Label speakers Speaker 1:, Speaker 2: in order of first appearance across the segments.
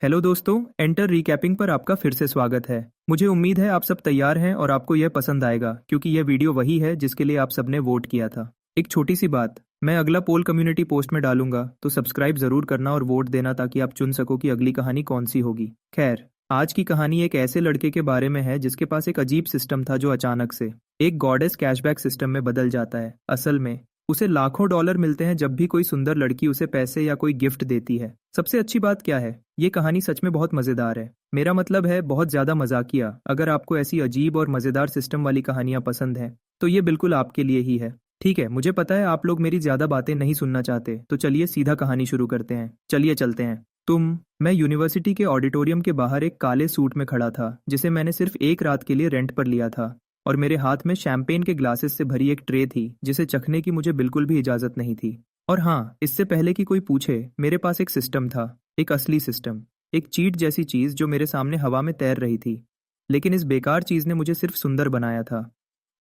Speaker 1: Hello दोस्तों, enter recapping पर आपका फिर से स्वागत है। मुझे उम्मीद है आप सब तैयार हैं और आपको यह पसंद आएगा क्योंकि यह वीडियो वही है जिसके लिए आप सबने वोट किया था। एक छोटी सी बात, मैं अगला पोल कम्युनिटी पोस्ट में डालूंगा तो सब्सक्राइब जरूर करना और वोट देना ताकि आप चुन सको कि अगली कहानी कौन सी होगी। खैर, आज की कहानी एक ऐसे लड़के के बारे में है जिसके पास एक अजीब सिस्टम था जो अचानक से एक गॉडेस कैशबैक सिस्टम में बदल जाता है। असल में उसे लाखों डॉलर मिलते हैं जब भी कोई सुंदर लड़की उसे पैसे या कोई गिफ्ट देती है। सबसे अच्छी बात क्या है, ये कहानी सच में बहुत मजेदार है। मेरा मतलब है बहुत ज्यादा मजाकिया। अगर आपको ऐसी अजीब और मजेदार सिस्टम वाली कहानियां पसंद हैं तो ये बिल्कुल आपके लिए ही है। ठीक है, मुझे पता है आप लोग मेरी ज्यादा बातें नहीं सुनना चाहते, तो चलिए सीधा कहानी शुरू करते हैं। चलिए चलते हैं। मैं यूनिवर्सिटी के ऑडिटोरियम के बाहर एक काले सूट में खड़ा था जिसे मैंने सिर्फ एक रात के लिए रेंट पर लिया था, और मेरे हाथ में शैंपेन के ग्लासेस से भरी एक ट्रे थी जिसे चखने की मुझे बिल्कुल भी इजाजत नहीं थी। और हाँ, इससे पहले कि कोई पूछे, मेरे पास एक सिस्टम था, एक असली सिस्टम, एक चीट जैसी चीज जो मेरे सामने हवा में तैर रही थी। लेकिन इस बेकार चीज ने मुझे सिर्फ सुंदर बनाया था।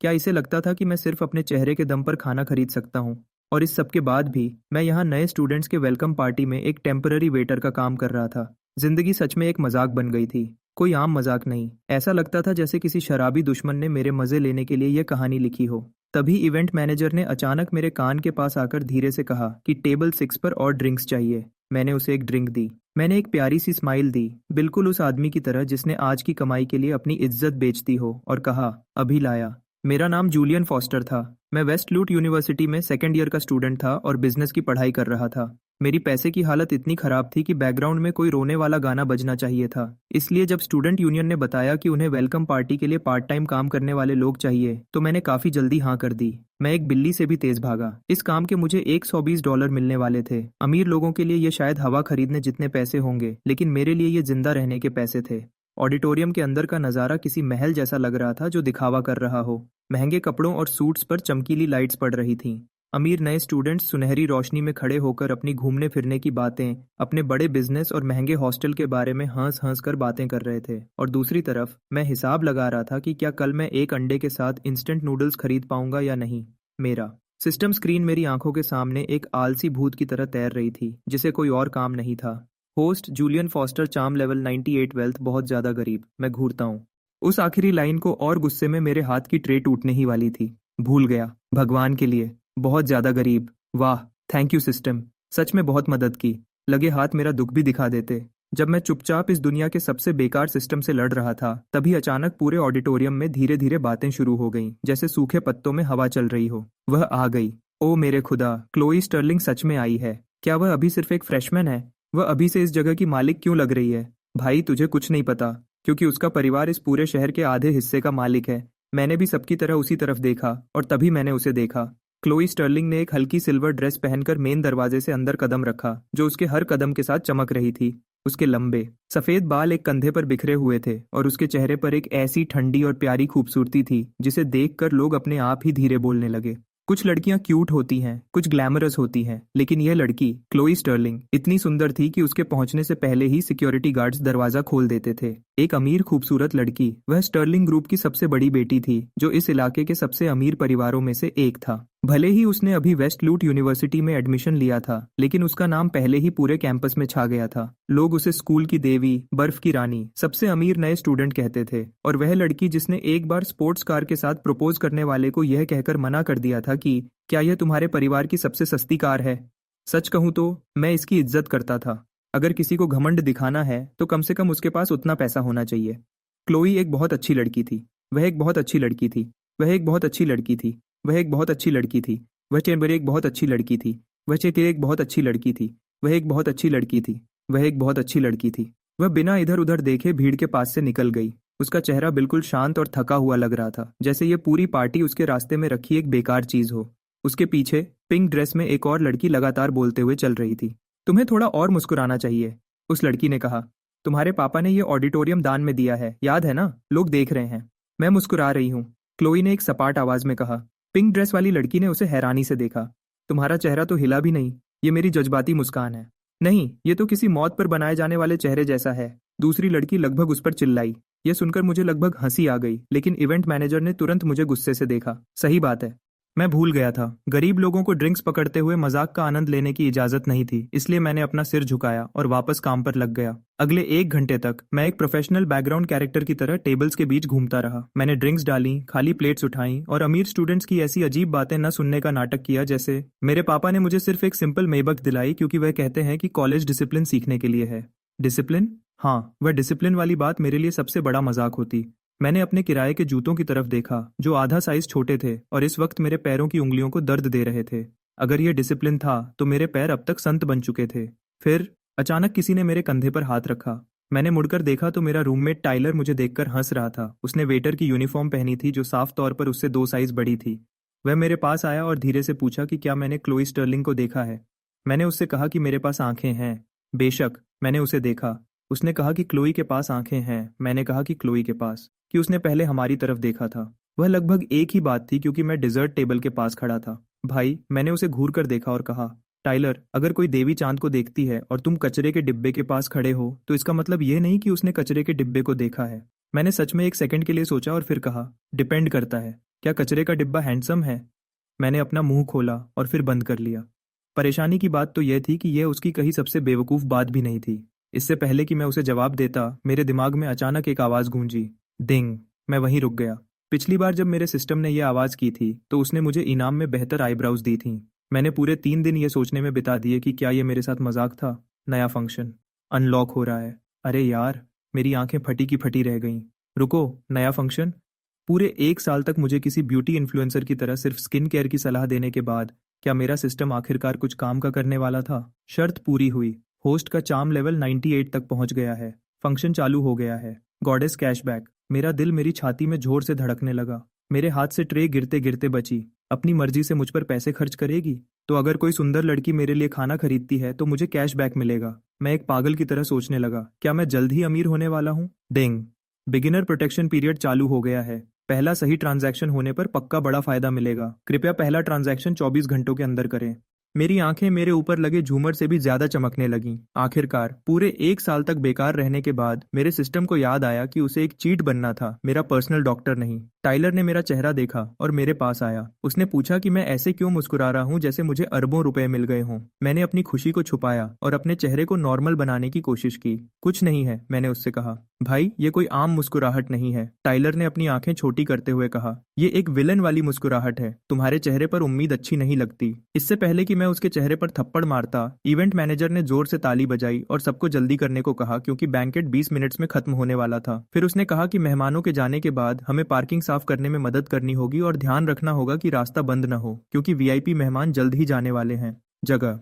Speaker 1: क्या इसे लगता था कि मैं सिर्फ अपने चेहरे के दम पर खाना खरीद सकता हूँ? और इस सब के बाद भी मैं यहाँ नए स्टूडेंट्स के वेलकम पार्टी में एक टेम्पररी वेटर का काम कर रहा था। जिंदगी सच में एक मजाक बन गई थी, कोई आम मजाक नहीं। ऐसा लगता था जैसे किसी शराबी दुश्मन ने मेरे मजे लेने के लिए यह कहानी लिखी हो। तभी इवेंट मैनेजर ने अचानक मेरे कान के पास आकर धीरे से कहा कि टेबल 6 पर और ड्रिंक्स चाहिए। मैंने उसे एक ड्रिंक दी। मैंने एक प्यारी सी स्माइल दी, बिल्कुल उस आदमी की तरह जिसने आज की कमाई के लिए अपनी इज्जत बेच दी हो, और कहा, अभी लाया। मेरा नाम जूलियन फॉस्टर था। मैं वेस्ट लूट यूनिवर्सिटी में सेकेंड ईयर का स्टूडेंट था और बिजनेस की पढ़ाई कर रहा था। मेरी पैसे की हालत इतनी खराब थी कि बैकग्राउंड में कोई रोने वाला गाना बजना चाहिए था। इसलिए जब स्टूडेंट यूनियन ने बताया कि उन्हें वेलकम पार्टी के लिए पार्ट टाइम काम करने वाले लोग चाहिए तो मैंने काफी जल्दी हाँ कर दी। मैं एक बिल्ली से भी तेज भागा। इस काम के मुझे $120 मिलने वाले थे। अमीर लोगों के लिए ये शायद हवा खरीदने जितने पैसे होंगे, लेकिन मेरे लिए ये जिंदा रहने के पैसे थे। ऑडिटोरियम के अंदर का नज़ारा किसी महल जैसा लग रहा था जो दिखावा कर रहा हो। महंगे कपड़ों और सूट्स पर चमकीली लाइट्स पड़ रही थीं। अमीर नए स्टूडेंट्स सुनहरी रोशनी में खड़े होकर अपनी घूमने फिरने की बातें, अपने बड़े बिजनेस और महंगे हॉस्टल के बारे में हंस हंस कर बातें कर रहे थे। और दूसरी तरफ मैं हिसाब लगा रहा था कि क्या कल मैं एक अंडे के साथ इंस्टेंट नूडल्स खरीद पाऊंगा या नहीं। मेरा सिस्टम स्क्रीन मेरी आंखों के सामने एक आलसी भूत की तरह तैर रही थी जिसे कोई और काम नहीं था। Host Julian Foster, charm level 98, wealth बहुत ज्यादा गरीब। मैं घूरता हूँ। उस आखिरी लाइन को और गुस्से में मेरे हाथ की ट्रे टूटने ही वाली थी। भूल गया, भगवान के लिए, बहुत ज्यादा गरीब। वाह, थैंक यू सिस्टम, सच में बहुत मदद की। लगे हाथ मेरा दुख भी दिखा देते। जब मैं चुपचाप इस दुनिया के सबसे बेकार सिस्टम से लड़ रहा था तभी अचानक पूरे ऑडिटोरियम में धीरे धीरे बातें शुरू हो गईं, जैसे सूखे पत्तों में हवा चल रही हो। वह आ गई। ओ मेरे खुदा, क्लोई स्टर्लिंग सच में आई है। क्या वह अभी सिर्फ एक फ्रेशमैन है? वह अभी से इस जगह की मालिक क्यों लग रही है? भाई, तुझे कुछ नहीं पता, क्योंकि उसका परिवार इस पूरे शहर के आधे हिस्से का मालिक है। मैंने भी सबकी तरह उसी तरफ देखा और तभी मैंने उसे देखा। क्लोई स्टर्लिंग ने एक हल्की सिल्वर ड्रेस पहनकर मेन दरवाजे से अंदर कदम रखा, जो उसके हर कदम के साथ चमक रही थी। उसके लंबे सफेद बाल एक कंधे पर बिखरे हुए थे और उसके चेहरे पर एक ऐसी ठंडी और प्यारी खूबसूरती थी जिसे देखकर लोग अपने आप ही धीरे बोलने लगे। कुछ लड़कियां क्यूट होती हैं, कुछ ग्लैमरस होती हैं, लेकिन यह लड़की क्लोई स्टर्लिंग इतनी सुंदर थी कि उसके पहुंचने से पहले ही सिक्योरिटी गार्ड्स दरवाजा खोल देते थे। एक अमीर खूबसूरत लड़की, वह स्टर्लिंग ग्रुप की सबसे बड़ी बेटी थी जो इस इलाके के सबसे अमीर परिवारों में से एक था। भले ही उसने अभी वेस्ट लूट यूनिवर्सिटी में एडमिशन लिया था, लेकिन उसका नाम पहले ही पूरे कैंपस में छा गया था। लोग उसे स्कूल की देवी, बर्फ की रानी, सबसे अमीर नए स्टूडेंट कहते थे। और वह लड़की जिसने एक बार स्पोर्ट्स कार के साथ प्रपोज करने वाले को यह कहकर मना कर दिया था कि क्या यह तुम्हारे परिवार की सबसे सस्ती कार है। सच कहूं तो मैं इसकी इज्जत करता था। अगर किसी को घमंड दिखाना है तो कम से कम उसके पास उतना पैसा होना चाहिए। क्लोई एक बहुत अच्छी लड़की थी। वह एक बहुत अच्छी लड़की थी। वह एक बहुत अच्छी लड़की थी। वह एक बहुत अच्छी लड़की थी। वह चेम्बर एक बहुत अच्छी लड़की थी। वह चेतिर एक बहुत अच्छी लड़की थी। वह एक बहुत अच्छी लड़की थी। वह एक बहुत अच्छी लड़की थी। वह बिना इधर उधर देखे भीड़ के पास से निकल गई। उसका चेहरा बिल्कुल शांत और थका हुआ लग रहा था, जैसे ये पूरी पार्टी उसके रास्ते में रखी एक बेकार चीज हो। उसके पीछे पिंक ड्रेस में एक और लड़की लगातार बोलते हुए चल रही थी। तुम्हें थोड़ा और मुस्कुराना चाहिए, उस लड़की ने कहा। तुम्हारे पापा ने ये ऑडिटोरियम दान में दिया है, याद है ना? लोग देख रहे हैं। मैं मुस्कुरा रही हूँ, क्लोई ने एक सपाट आवाज में कहा। पिंक ड्रेस वाली लड़की ने उसे हैरानी से देखा। तुम्हारा चेहरा तो हिला भी नहीं। ये मेरी जज्बाती मुस्कान है। नहीं, ये तो किसी मौत पर बनाए जाने वाले चेहरे जैसा है। दूसरी लड़की लगभग उस पर चिल्लाई। यह सुनकर मुझे लगभग हंसी आ गई, लेकिन इवेंट मैनेजर ने तुरंत मुझे गुस्से से देखा। सही बात है, मैं भूल गया था, गरीब लोगों को ड्रिंक्स पकड़ते हुए मजाक का आनंद लेने की इजाजत नहीं थी, इसलिए मैंने अपना सिर झुकाया और वापस काम पर लग गया। अगले 1 घंटे तक मैं एक प्रोफेशनल बैकग्राउंड कैरेक्टर की तरह टेबल्स के बीच घूमता रहा। मैंने ड्रिंक्स डाली, खाली प्लेट्स उठाई और अमीर स्टूडेंट्स की ऐसी अजीब बातें न सुनने का नाटक किया जैसे मेरे पापा ने मुझे सिर्फ एक सिंपल मेबक दिलाई क्योंकि वह कहते हैं कि कॉलेज डिसिप्लिन सीखने के लिए है। डिसिप्लिन? हाँ, वह डिसिप्लिन वाली बात मेरे लिए सबसे बड़ा मजाक होती। मैंने अपने किराए के जूतों की तरफ देखा जो आधा साइज छोटे थे और इस वक्त मेरे पैरों की उंगलियों को दर्द दे रहे थे। अगर यह डिसिप्लिन था तो मेरे पैर अब तक संत बन चुके थे। फिर अचानक किसी ने मेरे कंधे पर हाथ रखा। मैंने मुड़कर देखा तो मेरा रूममेट टाइलर मुझे देखकर हंस रहा था। उसने वेटर की यूनिफॉर्म पहनी थी जो साफ तौर पर उससे 2 साइज बड़ी थी। वह मेरे पास आया और धीरे से पूछा कि क्या मैंने क्लोई स्टर्लिंग को देखा है। मैंने उससे कहा कि मेरे पास आंखें हैं। बेशक, मैंने उसे देखा। उसने कहा कि क्लोई के पास आंखें हैं। मैंने कहा कि क्लोई के पास, कि उसने पहले हमारी तरफ देखा था। वह लगभग एक ही बात थी क्योंकि मैं डिजर्ट टेबल के पास खड़ा था। भाई, मैंने उसे घूर कर देखा और कहा, टाइलर, अगर कोई देवी चांद को देखती है और तुम कचरे के डिब्बे के पास खड़े हो तो इसका मतलब ये नहीं कि उसने कचरे के डिब्बे को देखा है। मैंने सच में 1 सेकंड के लिए सोचा और फिर कहा, डिपेंड करता है। क्या कचरे का डिब्बा हैंडसम है? मैंने अपना मुंह खोला और फिर बंद कर लिया। परेशानी की बात तो यह थी कि यह उसकी कही सबसे बेवकूफ़ बात भी नहीं थी। इससे पहले कि मैं उसे जवाब देता, मेरे दिमाग में अचानक एक आवाज़ गूंजी, डिंग। मैं वहीं रुक गया। पिछली बार जब मेरे सिस्टम ने यह आवाज़ की थी तो उसने मुझे इनाम में बेहतर आईब्राउज दी थीं। मैंने पूरे 3 दिन ये सोचने में बिता दिए कि क्या ये मेरे साथ मजाक था। नया फंक्शन अनलॉक हो रहा है। अरे यार, मेरी आंखें फटी की फटी रह गईं। रुको, नया फंक्शन? पूरे 1 साल तक मुझे किसी ब्यूटी इन्फ्लुएंसर की तरह सिर्फ स्किन केयर की सलाह देने के बाद क्या मेरा सिस्टम आखिरकार कुछ काम का करने वाला था? शर्त पूरी हुई। होस्ट का चार्म लेवल 98 तक पहुंच गया है। फंक्शन चालू हो गया है। Goddess cashback. मेरा दिल मेरी छाती में जोर से धड़कने लगा। मेरे हाथ से ट्रे गिरते गिरते बची। अपनी मर्जी से मुझ पर पैसे खर्च करेगी तो अगर कोई सुंदर लड़की मेरे लिए खाना खरीदती है तो मुझे कैशबैक मिलेगा। मैं एक पागल की तरह सोचने लगा, क्या मैं जल्द ही अमीर होने वाला हूँ? डिंग। बिगिनर प्रोटेक्शन पीरियड चालू हो गया है। पहला सही ट्रांजैक्शन होने पर पक्का बड़ा फायदा मिलेगा। कृपया पहला ट्रांजैक्शन 24 घंटों के अंदर करें। मेरी आंखें मेरे ऊपर लगे झूमर से भी ज्यादा चमकने लगीं। आखिरकार पूरे 1 साल तक बेकार रहने के बाद मेरे सिस्टम को याद आया कि उसे एक चीट बनना था, मेरा पर्सनल डॉक्टर नहीं। टाइलर ने मेरा चेहरा देखा और मेरे पास आया। उसने पूछा कि मैं ऐसे क्यों मुस्कुरा रहा हूँ जैसे मुझे अरबों रुपए मिल गए हों। मैंने अपनी खुशी को छुपाया और अपने चेहरे को नॉर्मल बनाने की कोशिश की। कुछ नहीं है, मैंने उससे कहा। भाई, ये कोई आम मुस्कुराहट नहीं है, टाइलर ने अपनी आंखें छोटी करते हुए कहा। ये एक विलन वाली मुस्कुराहट है। तुम्हारे चेहरे पर उम्मीद अच्छी नहीं लगती। इससे पहले कि मैं उसके चेहरे पर थप्पड़ मारता, इवेंट मैनेजर ने जोर से ताली बजाई और सबको जल्दी करने को कहा क्योंकि बैंकेट 20 मिनट्स में खत्म होने वाला था। फिर उसने कहा कि मेहमानों के जाने के बाद हमें पार्किंग साफ करने में मदद करनी होगी और ध्यान रखना होगा कि रास्ता बंद न हो क्योंकि वीआईपी मेहमान जल्द ही जाने वाले हैं। जगह,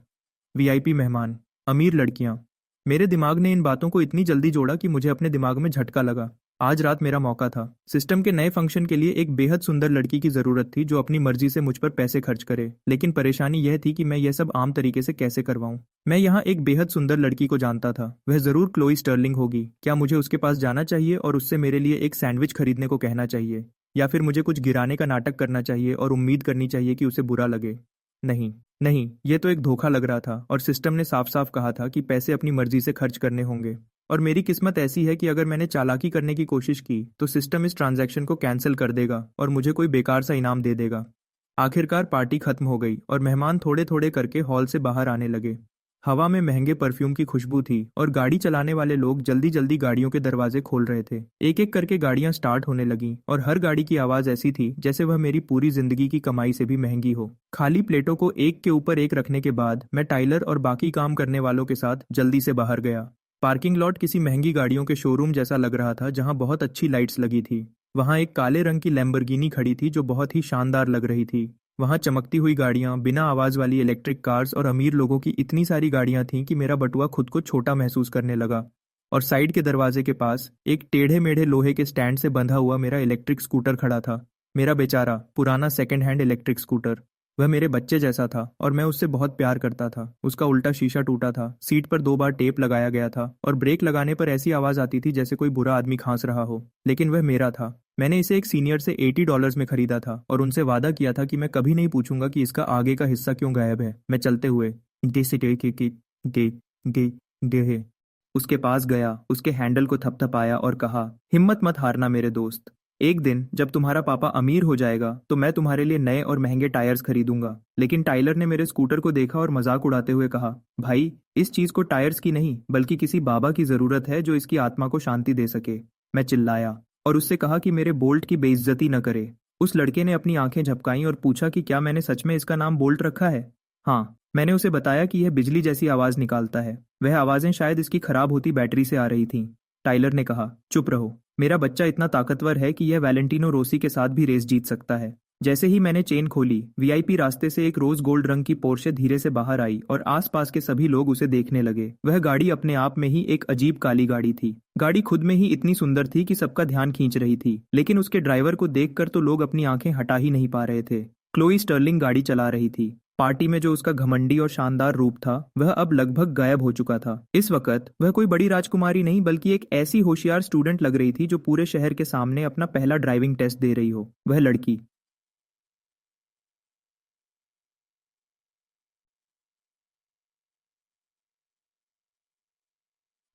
Speaker 1: वीआईपी मेहमान, अमीर लड़कियां। मेरे दिमाग ने इन बातों को इतनी जल्दी जोड़ा कि मुझे अपने दिमाग में झटका लगा। आज रात मेरा मौका था। सिस्टम के नए फंक्शन के लिए एक बेहद सुंदर लड़की की जरूरत थी जो अपनी मर्जी से मुझ पर पैसे खर्च करे। लेकिन परेशानी यह थी कि मैं यह सब आम तरीके से कैसे करवाऊं। मैं यहाँ एक बेहद सुंदर लड़की को जानता था। वह जरूर क्लोई स्टर्लिंग होगी। क्या मुझे उसके पास जाना चाहिए और उससे मेरे लिए एक सैंडविच खरीदने को कहना चाहिए, या फिर मुझे कुछ गिराने का नाटक करना चाहिए और उम्मीद करनी चाहिए कि उसे बुरा लगे? नहीं, नहीं, यह तो एक धोखा लग रहा था और सिस्टम ने साफ साफ कहा था कि पैसे अपनी मर्जी से खर्च करने होंगे। और मेरी किस्मत ऐसी है कि अगर मैंने चालाकी करने की कोशिश की तो सिस्टम इस ट्रांजैक्शन को कैंसिल कर देगा और मुझे कोई बेकार सा इनाम दे देगा। आखिरकार पार्टी खत्म हो गई और मेहमान थोड़े थोड़े करके हॉल से बाहर आने लगे। हवा में महंगे परफ्यूम की खुशबू थी और गाड़ी चलाने वाले लोग जल्दी जल्दी गाड़ियों के दरवाजे खोल रहे थे। एक एक करके गाड़ियां स्टार्ट होने लगीं और हर गाड़ी की आवाज ऐसी थी जैसे वह मेरी पूरी जिंदगी की कमाई से भी महंगी हो। खाली प्लेटों को एक के ऊपर एक रखने के बाद मैं टाइलर और बाकी काम करने वालों के साथ जल्दी से बाहर गया। पार्किंग लॉट किसी महंगी गाड़ियों के शोरूम जैसा लग रहा था जहां बहुत अच्छी लाइट्स लगी थी। वहां एक काले रंग की लैम्बोर्गिनी खड़ी थी जो बहुत ही शानदार लग रही थी। वहां चमकती हुई गाड़ियां, बिना आवाज वाली इलेक्ट्रिक कार्स और अमीर लोगों की इतनी सारी गाड़ियां थीं कि मेरा बटुआ खुद को छोटा महसूस करने लगा। और साइड के दरवाजे के पास एक टेढ़े मेढ़े लोहे के स्टैंड से बंधा हुआ मेरा इलेक्ट्रिक स्कूटर खड़ा था। मेरा बेचारा पुराना सेकंड हैंड इलेक्ट्रिक स्कूटर। वह मेरे बच्चे जैसा था और मैं उससे बहुत प्यार करता था। उसका उल्टा शीशा टूटा था, सीट पर 2 बार टेप लगाया गया था और ब्रेक लगाने पर ऐसी आवाज आती थी जैसे कोई बुरा आदमी खांस रहा हो। लेकिन वह मेरा था। मैंने इसे एक सीनियर से $80 में खरीदा था और उनसे वादा किया था कि मैं कभी नहीं पूछूंगा कि इसका आगे का हिस्सा क्यों गायब है। मैं चलते हुए गे उसके पास गया, उसके हैंडल को थपथपाया और कहा, हिम्मत मत हारना मेरे दोस्त। एक दिन जब तुम्हारा पापा अमीर हो जाएगा तो मैं तुम्हारे लिए नए और महंगे टायर्स खरीदूंगा। लेकिन टाइलर ने मेरे स्कूटर को देखा और मजाक उड़ाते हुए कहा, भाई, इस चीज को टायर्स की नहीं बल्कि किसी बाबा की जरूरत है जो इसकी आत्मा को शांति दे सके। मैं चिल्लाया और उससे कहा कि मेरे बोल्ट की बेइज्जती न करे। उस लड़के ने अपनी आंखें झपकाईं और पूछा कि क्या मैंने सच में इसका नाम बोल्ट रखा है। हाँ, मैंने उसे बताया कि यह बिजली जैसी आवाज निकालता है। वह आवाजें शायद इसकी खराब होती बैटरी से आ रही थीं। टाइलर ने कहा, चुप रहो, मेरा बच्चा इतना ताकतवर है कि यह वैलेंटिनो रोसी के साथ भी रेस जीत सकता है। जैसे ही मैंने चेन खोली, वीआईपी रास्ते से एक रोज गोल्ड रंग की पोर्शे धीरे से बाहर आई और आसपास के सभी लोग उसे देखने लगे। वह गाड़ी अपने आप में ही एक अजीब काली गाड़ी थी। गाड़ी खुद में ही इतनी सुंदर थी कि सबका ध्यान खींच रही थी, लेकिन उसके ड्राइवर को देखकर तो लोग अपनी आंखें हटा ही नहीं पा रहे थे। क्लोई स्टर्लिंग गाड़ी चला रही थी। पार्टी में जो उसका घमंडी और शानदार रूप था वह अब लगभग गायब हो चुका था। इस वक्त वह कोई बड़ी राजकुमारी नहीं बल्कि एक ऐसी होशियार स्टूडेंट लग रही थी जो पूरे शहर के सामने अपना पहला ड्राइविंग टेस्ट दे रही हो। वह लड़की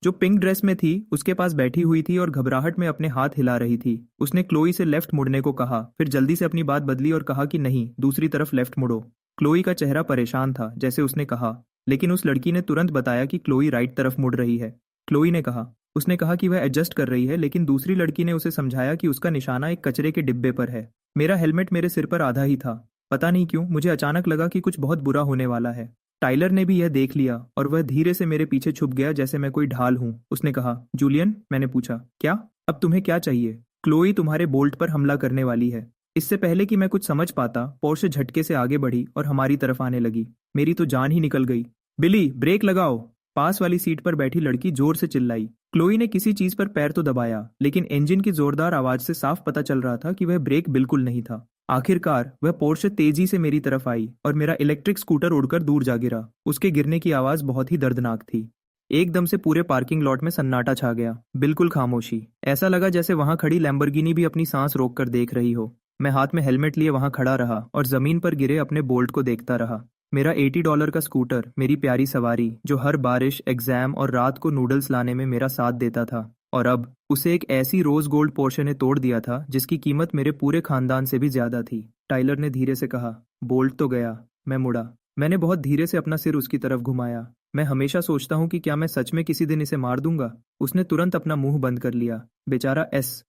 Speaker 1: जो पिंक ड्रेस में थी उसके पास बैठी हुई थी और घबराहट में अपने हाथ हिला रही थी। उसने क्लोई से लेफ्ट मुड़ने को कहा, फिर जल्दी से अपनी बात बदली और कहा कि नहीं, दूसरी तरफ लेफ्ट मुड़ो। क्लोई का चेहरा परेशान था जैसे उसने कहा, लेकिन उस लड़की ने तुरंत बताया कि क्लोई राइट तरफ मुड़ रही है। क्लोई ने कहा, उसने कहा कि वह एडजस्ट कर रही है, लेकिन दूसरी लड़की ने उसे समझाया कि उसका निशाना एक कचरे के डिब्बे पर है। मेरा हेलमेट मेरे सिर पर आधा ही था। पता नहीं क्यों मुझे अचानक लगा कि कुछ बहुत बुरा होने वाला है। टाइलर ने भी यह देख लिया और वह धीरे से मेरे पीछे छुप गया जैसे मैं कोई ढाल हूं। उसने कहा, जूलियन। मैंने पूछा, क्या? अब तुम्हें क्या चाहिए? क्लोई तुम्हारे बोल्ट पर हमला करने वाली है। इससे पहले कि मैं कुछ समझ पाता, पोर्शे झटके से आगे बढ़ी और हमारी तरफ आने लगी। मेरी तो जान ही निकल गई। बिली, ब्रेक लगाओ! पास वाली सीट पर बैठी लड़की जोर से चिल्लाई। क्लोई ने किसी चीज पर पैर तो दबाया, लेकिन इंजन की जोरदार आवाज से साफ पता चल रहा था कि वह ब्रेक बिल्कुल नहीं था। आखिरकार वह पोर्शे तेजी से मेरी तरफ आई और मेरा इलेक्ट्रिक स्कूटर उड़कर दूर जा गिरा। उसके गिरने की आवाज बहुत ही दर्दनाक थी। एकदम से पूरे पार्किंग लॉट में सन्नाटा छा गया। बिल्कुल खामोशी। ऐसा लगा जैसे वहां खड़ी लैम्बोर्गिनी भी अपनी सांस रोककर देख रही हो। मैं हाथ में हेलमेट लिए वहां खड़ा रहा और जमीन पर गिरे अपने बोल्ट को देखता रहा। मेरा $80 का स्कूटर, मेरी प्यारी सवारी, जो हर बारिश, एग्जाम और रात को नूडल्स लाने में मेरा साथ देता था, और अब उसे एक ऐसी रोज गोल्ड पोर्शे ने तोड़ दिया था जिसकी कीमत मेरे पूरे खानदान से भी ज्यादा थी। टाइलर ने धीरे से कहा, बोल्ट तो गया। मैं मुड़ा। मैंने बहुत धीरे से अपना सिर उसकी तरफ घुमाया। मैं हमेशा सोचता हूँ कि क्या मैं सच में किसी दिन इसे मार दूंगा। उसने तुरंत अपना मुंह बंद कर लिया। बेचारा एस।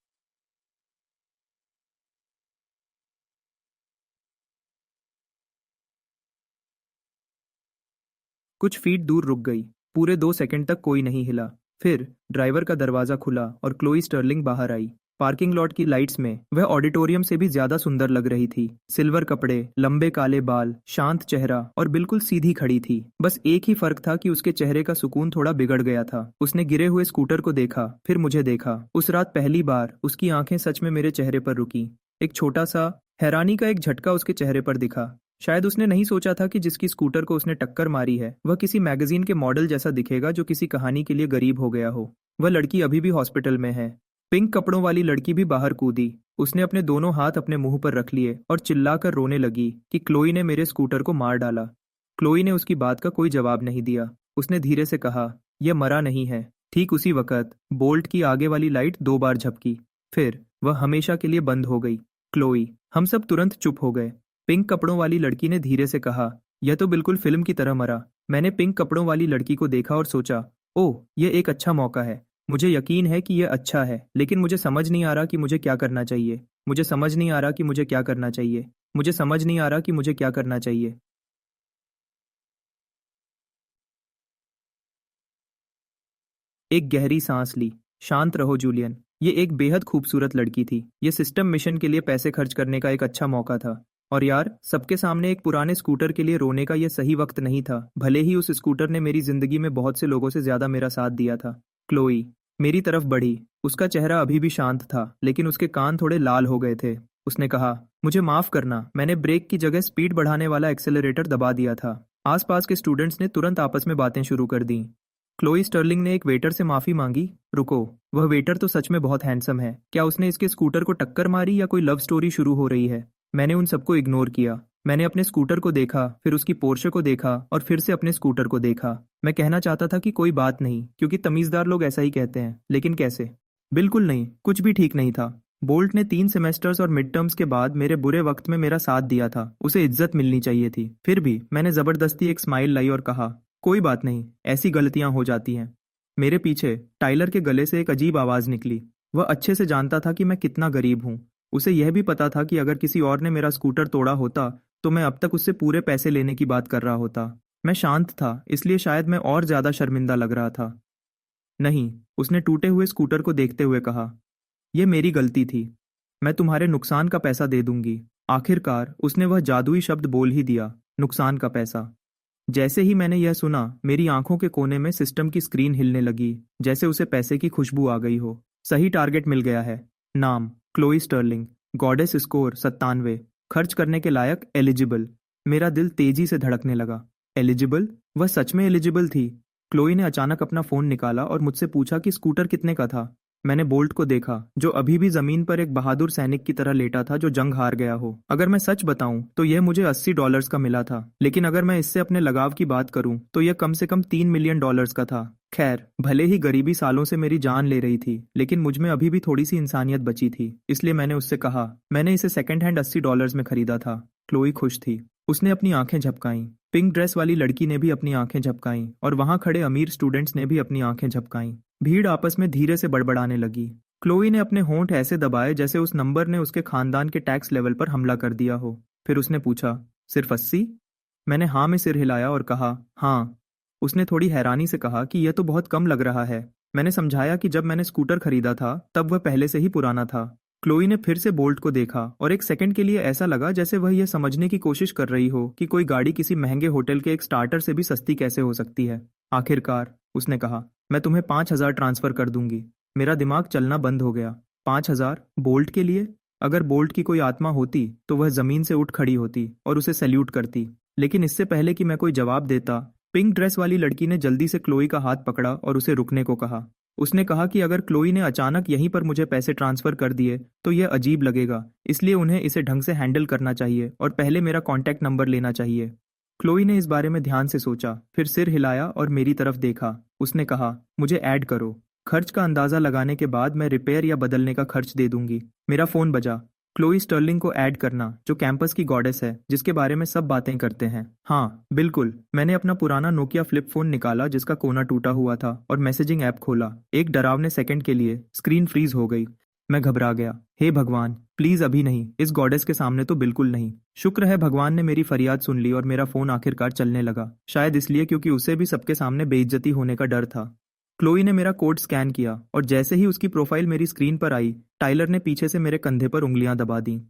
Speaker 1: कुछ फीट दूर रुक गई। पूरे 2 सेकंड तक कोई नहीं हिला। फिर ड्राइवर का दरवाजा खुला और क्लोई स्टर्लिंग बाहर आई। पार्किंग लॉट की लाइट्स में वह ऑडिटोरियम से भी ज्यादा सुंदर लग रही थी। सिल्वर कपड़े, लंबे काले बाल, शांत चेहरा और बिल्कुल सीधी खड़ी थी। बस एक ही फर्क था कि उसके चेहरे का सुकून थोड़ा बिगड़ गया था। उसने गिरे हुए स्कूटर को देखा, फिर मुझे देखा। उस रात पहली बार उसकी आंखें सच में मेरे चेहरे पर रुकी। एक छोटा सा हैरानी का एक झटका उसके चेहरे पर दिखा। शायद उसने नहीं सोचा था कि जिसकी स्कूटर को उसने टक्कर मारी है वह किसी मैगजीन के मॉडल जैसा दिखेगा जो किसी कहानी के लिए गरीब हो गया हो। वह लड़की अभी भी हॉस्पिटल में है। पिंक कपड़ों वाली लड़की भी बाहर कूदी। उसने अपने दोनों हाथ अपने मुंह पर रख लिए और चिल्लाकर रोने लगी कि क्लोई ने मेरे स्कूटर को मार डाला। क्लोई ने उसकी बात का कोई जवाब नहीं दिया। उसने धीरे से कहा, यह मरा नहीं है। ठीक उसी वक्त बोल्ट की आगे वाली लाइट 2 बार झपकी, फिर वह हमेशा के लिए बंद हो गई। क्लोई। हम सब तुरंत चुप हो गए। पिंक कपड़ों वाली लड़की ने धीरे से कहा, यह तो बिल्कुल फिल्म की तरह मरा। मैंने पिंक कपड़ों वाली लड़की को देखा और सोचा, ओह, यह एक अच्छा मौका है। मुझे यकीन है कि यह अच्छा है, लेकिन मुझे समझ नहीं आ रहा कि मुझे क्या करना चाहिए। मुझे समझ नहीं आ रहा कि मुझे क्या करना चाहिए। मुझे समझ नहीं आ रहा कि मुझे क्या करना चाहिए। एक गहरी सांस ली। शांत रहो जूलियन। ये एक बेहद खूबसूरत लड़की थी। ये सिस्टम मिशन के लिए पैसे खर्च करने का एक अच्छा मौका था। और यार, सबके सामने एक पुराने स्कूटर के लिए रोने का यह सही वक्त नहीं था। भले ही उस स्कूटर ने मेरी जिंदगी में बहुत से लोगों से ज्यादा मेरा साथ दिया था। क्लोई मेरी तरफ बढ़ी। उसका चेहरा अभी भी शांत था, लेकिन उसके कान थोड़े लाल हो गए थे। उसने कहा, मुझे माफ करना, मैंने ब्रेक की जगह स्पीड बढ़ाने वाला एक्सेलरेटर दबा दिया था। आसपास के स्टूडेंट्स ने तुरंत आपस में बातें शुरू कर दी। क्लोई स्टर्लिंग ने एक वेटर से माफी मांगी। रुको, वह वेटर तो सच में बहुत हैंडसम है। क्या उसने इसके स्कूटर को टक्कर मारी या कोई लव स्टोरी शुरू हो रही है? मैंने उन सबको इग्नोर किया। मैंने अपने स्कूटर को देखा, फिर उसकी पोर्शे को देखा और फिर से अपने स्कूटर को देखा। मैं कहना चाहता था कि कोई बात नहीं, क्योंकि तमीजदार लोग ऐसा ही कहते हैं, लेकिन कैसे? बिल्कुल नहीं, कुछ भी ठीक नहीं था। बोल्ट ने 3 सेमेस्टर्स और मिड टर्म्स के बाद मेरे बुरे वक्त में मेरा साथ दिया था, उसे इज्जत मिलनी चाहिए थी। फिर भी मैंने जबरदस्ती एक स्माइल लाई और कहा, कोई बात नहीं, ऐसी गलतियां हो जाती हैं। मेरे पीछे टाइलर के गले से एक अजीब आवाज निकली। वह अच्छे से जानता था कि मैं कितना गरीब हूँ। उसे यह भी पता था कि अगर किसी और ने मेरा स्कूटर तोड़ा होता तो मैं अब तक उससे पूरे पैसे लेने की बात कर रहा होता। मैं शांत था, इसलिए शायद मैं और ज्यादा शर्मिंदा लग रहा था। नहीं, उसने टूटे हुए स्कूटर को देखते हुए कहा, यह मेरी गलती थी। मैं तुम्हारे नुकसान का पैसा दे दूंगी। आखिरकार उसने वह जादुई शब्द बोल ही दिया, नुकसान का पैसा। जैसे ही मैंने यह सुना, मेरी आंखों के कोने में सिस्टम की स्क्रीन हिलने लगी, जैसे उसे पैसे की खुशबू आ गई हो। सही टारगेट मिल गया है। नाम क्लोई स्टर्लिंग, गॉडेस स्कोर 97, खर्च करने के लायक, एलिजिबल। मेरा दिल तेजी से धड़कने लगा। एलिजिबल? वह सच में एलिजिबल थी। क्लोई ने अचानक अपना फोन निकाला और मुझसे पूछा कि स्कूटर कितने का था। मैंने बोल्ट को देखा, जो अभी भी जमीन पर एक बहादुर सैनिक की तरह लेटा था जो जंग हार गया हो। अगर मैं सच बताऊं तो यह मुझे $80 का मिला था, लेकिन अगर मैं इससे अपने लगाव की बात करूं तो यह कम से कम $3 मिलियन का था। खैर, भले ही गरीबी सालों से मेरी जान ले रही थी, लेकिन मुझ में अभी भी थोड़ी सी इंसानियत बची थी, इसलिए मैंने उससे कहा, मैंने इसे सेकंड हैंड $80 में खरीदा था। क्लोई खुश थी। उसने अपनी आंखें झपकाईं। पिंक ड्रेस वाली लड़की ने भी अपनी आंखें झपकाईं और वहां खड़े अमीर स्टूडेंट्स ने भी अपनी आंखें झपकाईं। भीड़ आपस में धीरे से बड़बड़ाने लगी। क्लोई ने अपने होंठ ऐसे दबाए जैसे उस नंबर ने उसके खानदान के टैक्स लेवल पर हमला कर दिया हो। फिर उसने पूछा, सिर्फ 80? मैंने हाँ में सिर हिलाया और कहा, हाँ। उसने थोड़ी हैरानी से कहा कि यह तो बहुत कम लग रहा है। मैंने समझाया कि जब मैंने स्कूटर खरीदा था तब वह पहले से ही पुराना था। क्लोई ने फिर से बोल्ट को देखा और एक सेकंड के लिए ऐसा लगा जैसे वह यह समझने की कोशिश कर रही हो कि कोई गाड़ी किसी महंगे होटल के एक स्टार्टर से भी सस्ती कैसे हो सकती है। आखिरकार उसने कहा, मैं तुम्हें 5,000 ट्रांसफर कर दूंगी। मेरा दिमाग चलना बंद हो गया। 5,000 बोल्ट के लिए? अगर बोल्ट की कोई आत्मा होती तो वह जमीन से उठ खड़ी होती और उसे सैल्यूट करती। लेकिन इससे पहले कि मैं कोई जवाब देता, पिंक ड्रेस वाली लड़की ने जल्दी से क्लोई का हाथ पकड़ा और उसे रुकने को कहा। उसने कहा कि अगर क्लोई ने अचानक यहीं पर मुझे पैसे ट्रांसफर कर दिए तो यह अजीब लगेगा, इसलिए उन्हें इसे ढंग से हैंडल करना चाहिए और पहले मेरा कॉन्टैक्ट नंबर लेना चाहिए। क्लोई ने इस बारे में ध्यान से सोचा, फिर सिर हिलाया और मेरी तरफ देखा। उसने कहा, मुझे ऐड करो। खर्च का अंदाजा लगाने के बाद मैं रिपेयर या बदलने का खर्च दे दूंगी। मेरा फोन बजा। क्लोई स्टर्लिंग को ऐड करना, जो कैंपस की गॉडेस है, जिसके बारे में सब बातें करते हैं। हाँ बिल्कुल। मैंने अपना पुराना नोकिया फ्लिप फोन निकाला जिसका कोना टूटा हुआ था और मैसेजिंग ऐप खोला। एक डरावने सेकंड के लिए स्क्रीन फ्रीज हो गई। मैं घबरा गया। हे भगवान, प्लीज अभी नहीं, इस गॉडेस के सामने तो बिल्कुल नहीं। शुक्र है भगवान ने मेरी फरियाद सुन ली और मेरा फोन आखिरकार चलने लगा, शायद इसलिए क्योंकि उसे भी सबके सामने बेइज्जती होने का डर था। क्लोई ने मेरा कोड स्कैन किया और जैसे ही उसकी प्रोफाइल मेरी स्क्रीन पर आई, टाइलर ने पीछे से मेरे कंधे पर उंगलियां दबा दी।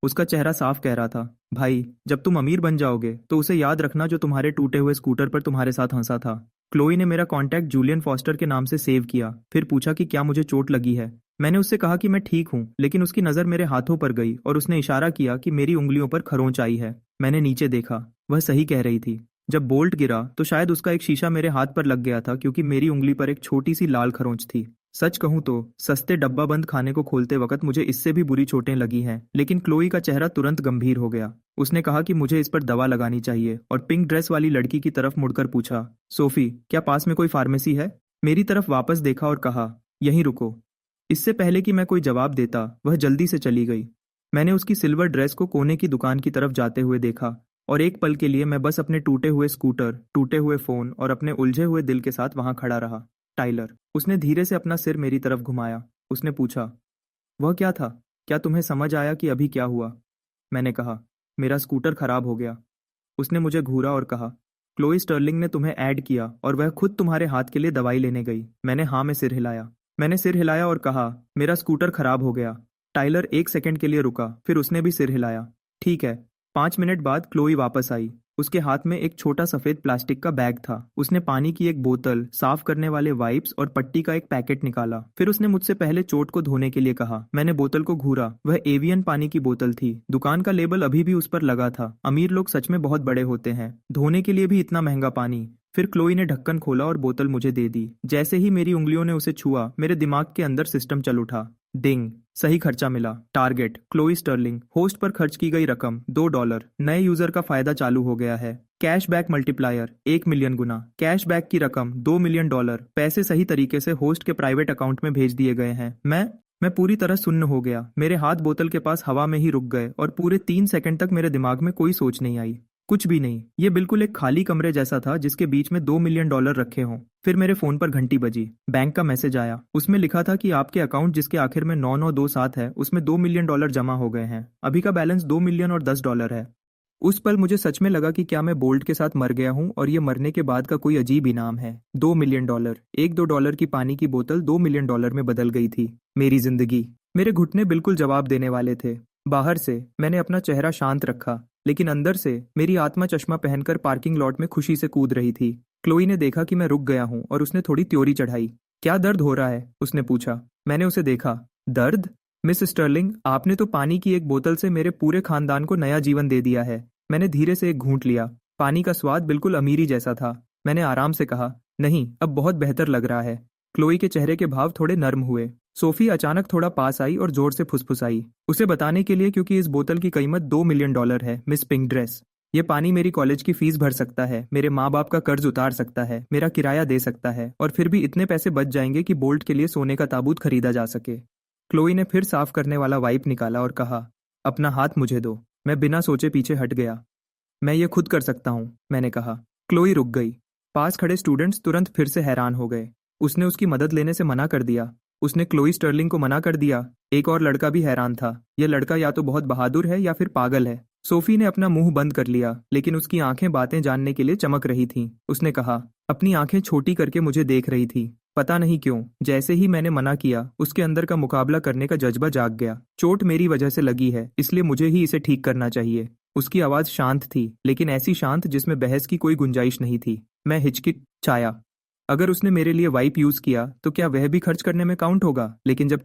Speaker 1: उसका चेहरा साफ कह रहा था, भाई जब तुम अमीर बन जाओगे तो उसे याद रखना जो तुम्हारे टूटे हुए स्कूटर पर तुम्हारे साथ हंसा था। क्लोई ने मेरा कॉन्टैक्ट जूलियन फॉस्टर के नाम से सेव किया, फिर पूछा कि क्या मुझे चोट लगी है। मैंने उससे कहा कि मैं ठीक हूँ, लेकिन उसकी नज़र मेरे हाथों पर गई और उसने इशारा किया कि मेरी उंगलियों पर खरोंच आई है। मैंने नीचे देखा, वह सही कह रही थी। जब बोल्ट गिरा तो शायद उसका एक शीशा मेरे हाथ पर लग गया था, क्योंकि मेरी उंगली पर एक छोटी सी लाल खरोंच थी। सच कहूं तो सस्ते डब्बा बंद खाने को खोलते वक्त मुझे इससे भी बुरी चोटें लगी हैं, लेकिन क्लोई का चेहरा तुरंत गंभीर हो गया। उसने कहा कि मुझे इस पर दवा लगानी चाहिए और पिंक ड्रेस वाली लड़की की तरफ मुड़कर पूछा, सोफी, क्या पास में कोई फार्मेसी है? मेरी तरफ वापस देखा और कहा, यहीं रुको। इससे पहले कि मैं कोई जवाब देता, वह जल्दी से चली गई। मैंने उसकी सिल्वर ड्रेस को कोने की दुकान की तरफ जाते हुए देखा और एक पल के लिए मैं बस अपने टूटे हुए स्कूटर, टूटे हुए फोन और अपने उलझे हुए दिल के साथ वहां खड़ा रहा। टाइलर। उसने धीरे से अपना सिर मेरी तरफ घुमाया। उसने पूछा, वह क्या था? क्या तुम्हें समझ आया कि अभी क्या हुआ? मैंने कहा, मेरा स्कूटर खराब हो गया। उसने मुझे घूरा और कहा, क्लोई स्टर्लिंग ने तुम्हें ऐड किया और वह खुद तुम्हारे हाथ के लिए दवाई लेने गई। मैंने हाँ में सिर हिलाया। मैंने सिर हिलाया और कहा, मेरा स्कूटर खराब हो गया। टाइलर एक सेकंड के लिए रुका, फिर उसने भी सिर हिलाया। ठीक है। 5 मिनट बाद क्लोई वापस आई। उसके हाथ में एक छोटा सफेद प्लास्टिक का बैग था। उसने पानी की एक बोतल, साफ करने वाले वाइप्स और पट्टी का एक पैकेट निकाला। फिर उसने मुझसे पहले चोट को धोने के लिए कहा। मैंने बोतल को घूरा। वह एवियन पानी की बोतल थी। दुकान का लेबल अभी भी उस पर लगा था। अमीर लोग सच में बहुत बड़े होते हैं, धोने के लिए भी इतना महंगा पानी। फिर क्लोई ने ढक्कन खोला और बोतल मुझे दे दी। जैसे ही मेरी उंगलियों ने उसे छुआ, मेरे दिमाग के अंदर सिस्टम चल उठा। डिंग, सही खर्चा मिला। Target Chloe Stirling. होस्ट पर खर्च की गई रकम $2। नए यूजर का फायदा चालू हो गया है। कैशबैक मल्टीप्लायर 1 मिलियन गुना। कैशबैक की रकम $2 मिलियन। पैसे सही तरीके से होस्ट के प्राइवेट अकाउंट में भेज दिए गए हैं। मैं मैं पूरी तरह सुन्न हो गया। मेरे हाथ बोतल के पास हवा में ही रुक गए और पूरे 3 सेकंड तक मेरे दिमाग में कोई सोच नहीं आई। कुछ भी नहीं। ये बिल्कुल एक खाली कमरे जैसा था जिसके बीच में $2 मिलियन रखे हों। फिर मेरे फोन पर घंटी बजी। बैंक का मैसेज आया। उसमें लिखा था कि आपके अकाउंट जिसके आखिर में 9927 है उसमें $2 मिलियन जमा हो गए हैं। अभी का बैलेंस $2 मिलियन और $10 है। उस पल मुझे सच में लगा कि क्या मैं बोल्ट के साथ मर गया हूं और ये मरने के बाद का कोई अजीब इनाम है। $2 मिलियन। एक $2 की पानी की बोतल $2 मिलियन में बदल गई थी मेरी जिंदगी। मेरे घुटने बिल्कुल जवाब देने वाले थे। बाहर से मैंने अपना चेहरा शांत रखा, लेकिन अंदर से मेरी आत्मा चश्मा पहनकर पार्किंग लॉट में खुशी से कूद रही थी। क्लोई ने देखा कि मैं रुक गया हूं और उसने थोड़ी त्योरी चढ़ाई। क्या दर्द हो रहा है? उसने पूछा। मैंने उसे देखा। दर्द? मिस स्टर्लिंग, आपने तो पानी की एक बोतल से मेरे पूरे खानदान को नया जीवन दे दिया है। मैंने धीरे से एक घूंट लिया। पानी का स्वाद बिल्कुल अमीरी जैसा था। मैंने आराम से कहा, नहीं, अब बहुत बेहतर लग रहा है। क्लोई के चेहरे के भाव थोड़े नर्म हुए। सोफी अचानक थोड़ा पास आई और जोर से फुसफुसाई, उसे बताने के लिए क्योंकि इस बोतल की कीमत $2 मिलियन है, मिस पिंक ड्रेस। ये पानी मेरी कॉलेज की फीस भर सकता है, मेरे माँ बाप का कर्ज उतार सकता है, मेरा किराया दे सकता है, और फिर भी इतने पैसे बच जाएंगे कि बोल्ट के लिए सोने का ताबूत खरीदा जा सके। क्लोई ने फिर साफ करने वाला वाइप निकाला और कहा, अपना हाथ मुझे दो। मैं बिना सोचे पीछे हट गया। मैं ये खुद कर सकता हूँ, मैंने कहा। क्लोई रुक गई। पास खड़े स्टूडेंट्स तुरंत फिर से हैरान हो गए। उसने उसकी मदद लेने से मना कर दिया। उसने क्लोई स्टर्लिंग को मना कर दिया। एक और लड़का भी हैरान था। यह लड़का या तो बहुत बहादुर है या फिर पागल है। सोफी ने अपना मुंह बंद कर लिया, लेकिन उसकी आंखें बातें जानने के लिए चमक रही थीं। उसने कहा, अपनी आंखें छोटी करके मुझे देख रही थी। पता नहीं क्यों, जैसे ही मैंने मना किया उसके अंदर का मुकाबला करने का जज्बा जाग गया। चोट मेरी वजह से लगी है, इसलिए मुझे ही इसे ठीक करना चाहिए। उसकी आवाज शांत थी, लेकिन ऐसी शांत जिसमें बहस की कोई गुंजाइश नहीं थी। मैं हिचकिचाया। अगर उसने मेरे लिए वाइप यूज किया तो क्या वह भी खर्च करने में काउंट होगा? लेकिन जब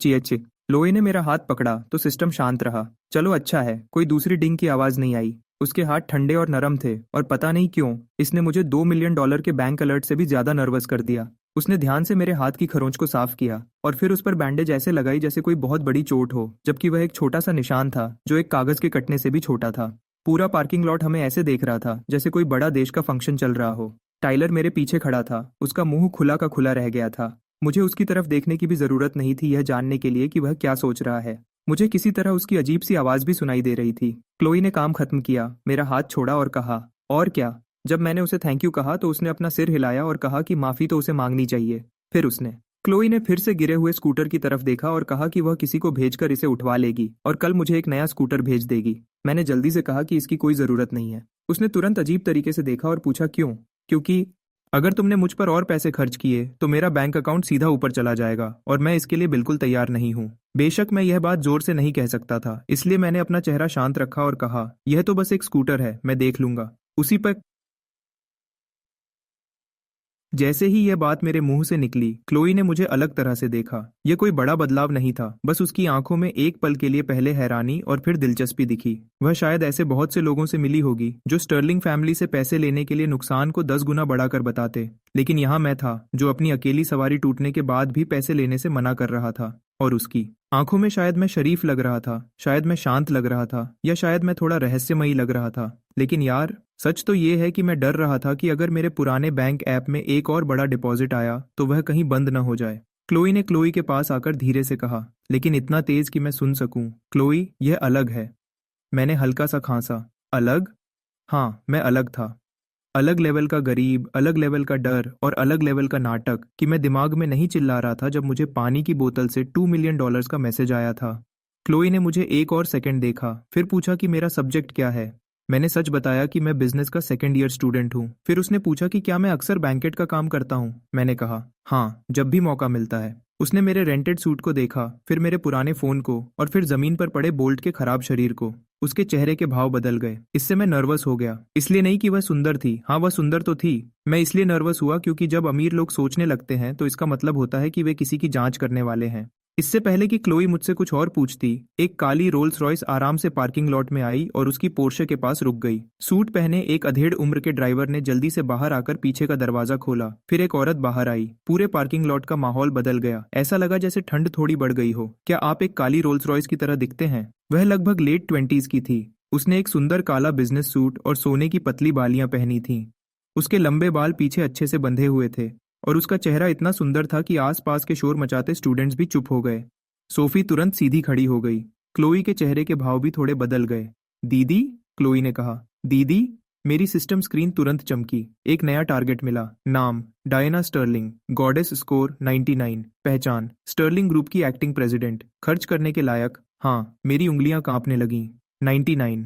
Speaker 1: लोए ने मेरा हाथ पकड़ा तो सिस्टम शांत रहा। चलो अच्छा है, कोई दूसरी डिंग की आवाज नहीं आई। उसके हाथ ठंडे और नरम थे, और पता नहीं क्यों इसने मुझे $2 मिलियन के बैंक अलर्ट से भी ज्यादा नर्वस कर दिया। उसने ध्यान से मेरे हाथ की खरोंच को साफ किया और फिर उस पर बैंडेज ऐसे लगाई जैसे कोई बहुत बड़ी चोट हो, जबकि वह एक छोटा सा निशान था जो एक कागज के कटने से भी छोटा था। पूरा पार्किंग लॉट हमें ऐसे देख रहा था जैसे कोई बड़ा देश का फंक्शन चल रहा हो। टाइलर मेरे पीछे खड़ा था। उसका मुंह खुला का खुला रह गया था। मुझे उसकी तरफ देखने की भी जरूरत नहीं थी यह जानने के लिए कि वह क्या सोच रहा है। मुझे किसी तरह उसकी अजीब सी आवाज भी सुनाई दे रही थी। क्लोई ने काम खत्म किया, मेरा हाथ छोड़ा और कहा, और क्या? जब मैंने उसे थैंक यू कहा तो उसने अपना सिर हिलाया और कहा कि माफी तो उसे मांगनी चाहिए। फिर उसने क्लोई ने फिर से गिरे हुए स्कूटर की तरफ देखा और कहा कि वह किसी को भेजकर इसे उठवा लेगी और कल मुझे एक नया स्कूटर भेज देगी। मैंने जल्दी से कहा कि इसकी कोई जरूरत नहीं है। उसने तुरंत अजीब तरीके से देखा और पूछा, क्यों? क्योंकि अगर तुमने मुझ पर और पैसे खर्च किए तो मेरा बैंक अकाउंट सीधा ऊपर चला जाएगा और मैं इसके लिए बिल्कुल तैयार नहीं हूँ। बेशक मैं यह बात जोर से नहीं कह सकता था, इसलिए मैंने अपना चेहरा शांत रखा और कहा, यह तो बस एक स्कूटर है, मैं देख लूंगा। उसी पर जैसे ही यह बात मेरे मुंह से निकली, क्लोई ने मुझे अलग तरह से देखा। यह कोई बड़ा बदलाव नहीं था, बस उसकी आंखों में एक पल के लिए पहले हैरानी और फिर दिलचस्पी दिखी। वह शायद ऐसे बहुत से लोगों से मिली होगी जो स्टर्लिंग फैमिली से पैसे लेने के लिए नुकसान को 10 गुना बढ़ाकर बताते, लेकिन यहाँ मैं था जो अपनी अकेली सवारी टूटने के बाद भी पैसे लेने से मना कर रहा था। और उसकी आंखों में शायद मैं शरीफ लग रहा था, शायद मैं शांत लग रहा था, या शायद मैं थोड़ा रहस्यमयी लग रहा था। लेकिन यार, सच तो ये है कि मैं डर रहा था कि अगर मेरे पुराने बैंक ऐप में एक और बड़ा डिपॉजिट आया तो वह कहीं बंद न हो जाए। क्लोई ने क्लोई के पास आकर धीरे से कहा, लेकिन इतना तेज कि मैं सुन सकूं, क्लोई, यह अलग है। मैंने हल्का सा खांसा। अलग? हाँ, मैं अलग था। अलग लेवल का गरीब, अलग लेवल का डर और अलग लेवल का नाटक कि मैं दिमाग में नहीं चिल्ला रहा था जब मुझे पानी की बोतल से $2 मिलियन का मैसेज आया था। क्लोई ने मुझे एक और सेकंड देखा, फिर पूछा कि मेरा सब्जेक्ट क्या है। मैंने सच बताया कि मैं बिजनेस का सेकंड ईयर स्टूडेंट हूँ। फिर उसने पूछा कि क्या मैं अक्सर बैंकेट का काम करता हूँ। मैंने कहा, हाँ, जब भी मौका मिलता है। उसने मेरे रेंटेड सूट को देखा, फिर मेरे पुराने फोन को, और फिर जमीन पर पड़े बोल्ट के खराब शरीर को। उसके चेहरे के भाव बदल गए। इससे मैं नर्वस हो गया। इसलिए नहीं कि वह सुंदर थी, हाँ वह सुंदर तो थी। मैं इसलिए नर्वस हुआ क्योंकि जब अमीर लोग सोचने लगते हैं तो इसका मतलब होता है कि वे किसी की जांच करने वाले हैं। इससे पहले कि क्लोई मुझसे कुछ और पूछती, एक काली रोल्स रॉयस आराम से पार्किंग लॉट में आई और उसकी पोर्शे के पास रुक गई। सूट पहने एक अधेड़ उम्र के ड्राइवर ने जल्दी से बाहर आकर पीछे का दरवाजा खोला। फिर एक औरत बाहर आई। पूरे पार्किंग लॉट का माहौल बदल गया। ऐसा लगा जैसे ठंड थोड़ी बढ़ गई हो। क्या आप एक काली रोल्स रॉयस की तरह दिखते हैं? वह लगभग लेट 20s की थी। उसने एक सुंदर काला बिजनेस सूट और सोने की पतली बालियां पहनी थीं। उसके लंबे बाल पीछे अच्छे से बंधे हुए थे और उसका चेहरा इतना सुंदर था कि आसपास के शोर मचाते स्टूडेंट्स भी चुप हो गए। सोफी तुरंत सीधी खड़ी हो गई। क्लोई के चेहरे के भाव भी थोड़े बदल गए। दीदी, क्लोई ने कहा। दीदी? मेरी सिस्टम स्क्रीन तुरंत चमकी। एक नया टारगेट मिला। नाम डायना स्टर्लिंग, गॉडेस स्कोर 99, पहचान स्टर्लिंग ग्रुप की एक्टिंग प्रेसिडेंट, खर्च करने के लायक। हाँ, मेरी उंगलियां कांपने लगीं। 99।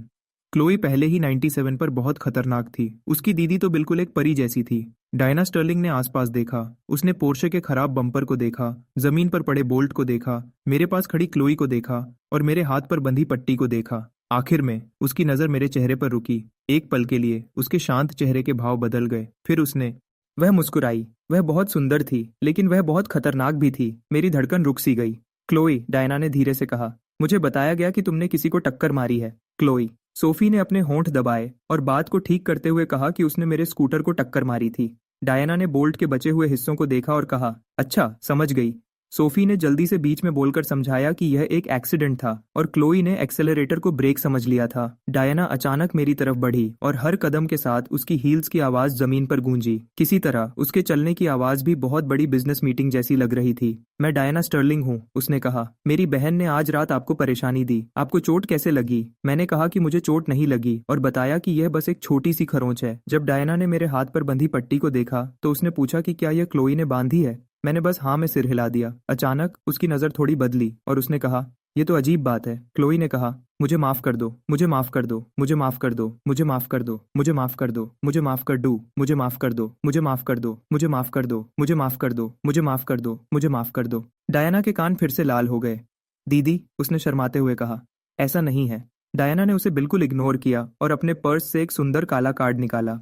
Speaker 1: क्लोई पहले ही 97 पर बहुत खतरनाक थी। उसकी दीदी तो बिल्कुल एक परी जैसी थी। डायना स्टर्लिंग ने आसपास देखा। उसने पोर्शे के खराब बम्पर को देखा, जमीन पर पड़े बोल्ट को देखा, मेरे पास खड़ी क्लोई को देखा और मेरे हाथ पर बंधी पट्टी को देखा। आखिर में उसकी नजर मेरे चेहरे पर रुकी। एक पल के लिए उसके शांत चेहरे के भाव बदल गए। फिर उसने वह मुस्कुराई। वह बहुत सुंदर थी, लेकिन वह बहुत खतरनाक भी थी। मेरी धड़कन रुक सी गई। क्लोई, डायना ने धीरे से कहा, मुझे बताया गया कि तुमने किसी को टक्कर मारी है। क्लोई। सोफी ने अपने होंठ दबाए और बात को ठीक करते हुए कहा कि उसने मेरे स्कूटर को टक्कर मारी थी। डायना ने बोल्ट के बचे हुए हिस्सों को देखा और कहा, अच्छा, समझ गई। सोफी ने जल्दी से बीच में बोलकर समझाया कि यह एक एक्सीडेंट था और क्लोई ने एक्सेलरेटर को ब्रेक समझ लिया था। डायना अचानक मेरी तरफ बढ़ी और हर कदम के साथ उसकी हील्स की आवाज जमीन पर गूंजी। किसी तरह उसके चलने की आवाज भी बहुत बड़ी बिजनेस मीटिंग जैसी लग रही थी। मैं डायना स्टर्लिंग हूँ, उसने कहा। मेरी बहन ने आज रात आपको परेशानी दी। आपको चोट कैसे लगी? मैंने कहा कि मुझे चोट नहीं लगी और बताया कि यह बस एक छोटी सी खरोंच है। जब डायना ने मेरे हाथ पर बंधी पट्टी को देखा तो उसने पूछा कि क्या यह क्लोई ने बांधी है। मैंने बस हाँ में सिर हिला दिया। अचानक उसकी नज़र थोड़ी बदली और उसने कहा, यह तो अजीब बात है। क्लोई ने कहा, मुझे माफ कर दो, मुझे माफ कर दो, मुझे माफ कर दो, मुझे माफ कर दो, मुझे माफ कर दो, मुझे माफ कर दो, मुझे माफ कर दो, मुझे माफ कर दो, मुझे माफ कर दो, मुझे माफ कर दो, मुझे माफ कर दो, मुझे माफ कर दो। डायना के कान फिर से लाल हो गए। दीदी, उसने शर्माते हुए कहा। ऐसा नहीं है। डायना ने उसे बिल्कुल इग्नोर किया और अपने पर्स से एक सुंदर काला कार्ड निकाला।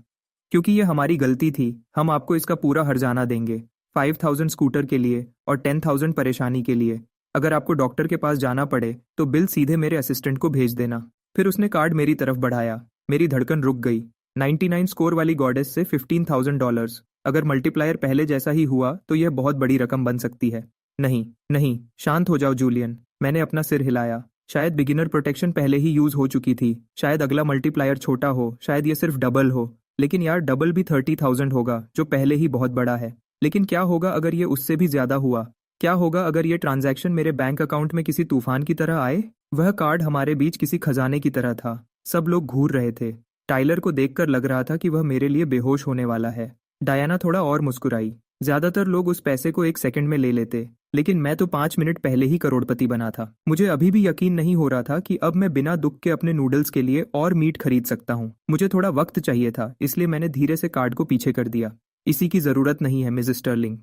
Speaker 1: क्योंकि यह हमारी गलती थी, हम आपको इसका पूरा हर्जाना देंगे। 5000 स्कूटर के लिए और 10,000 परेशानी के लिए। अगर आपको डॉक्टर के पास जाना पड़े तो बिल सीधे मेरे असिस्टेंट को भेज देना। फिर उसने कार्ड मेरी तरफ बढ़ाया। मेरी धड़कन रुक गई। 99 स्कोर वाली गॉडेस से $15,000। अगर मल्टीप्लायर पहले जैसा ही हुआ तो यह बहुत बड़ी रकम बन सकती है। नहीं, नहीं, शांत हो जाओ जूलियन। मैंने अपना सिर हिलाया। शायद बिगिनर प्रोटेक्शन पहले ही यूज हो चुकी थी। शायद अगला मल्टीप्लायर छोटा हो, शायद यह सिर्फ डबल हो। लेकिन यार, डबल भी 30,000 होगा, जो पहले ही बहुत बड़ा है। लेकिन क्या होगा अगर ये उससे भी ज्यादा हुआ? क्या होगा अगर ये ट्रांजैक्शन मेरे बैंक अकाउंट में किसी तूफान की तरह आए? वह कार्ड हमारे बीच किसी खजाने की तरह था। सब लोग घूर रहे थे। टाइलर को देखकर लग रहा था कि वह मेरे लिए बेहोश होने वाला है। डायना थोड़ा और मुस्कुराई। ज्यादातर लोग उस पैसे को 1 सेकंड में ले लेते, लेकिन मैं तो 5 मिनट पहले ही करोड़पति बना था। मुझे अभी भी यकीन नहीं हो रहा था कि अब मैं बिना दुख के अपने नूडल्स के लिए और मीट खरीद सकता हूँ। मुझे थोड़ा वक्त चाहिए था, इसलिए मैंने धीरे से कार्ड को पीछे कर दिया। इसी की जरूरत नहीं है, मिसेस स्टर्लिंग।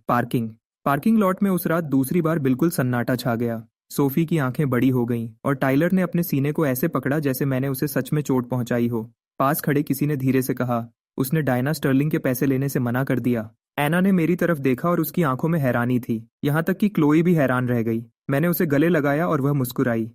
Speaker 1: पार्किंग लॉट में उस रात दूसरी बार बिल्कुल सन्नाटा छा गया। सोफी की आंखें बड़ी हो गईं और टाइलर ने अपने सीने को ऐसे पकड़ा जैसे मैंने उसे सच में चोट पहुंचाई हो। पास खड़े किसी ने धीरे से कहा, उसने डायना स्टर्लिंग के पैसे लेने से मना कर दिया। एना ने मेरी तरफ देखा और उसकी आंखों में हैरानी थी। यहाँ तक कि क्लोई भी हैरान रह गई। मैंने उसे गले लगाया और वह मुस्कुराई।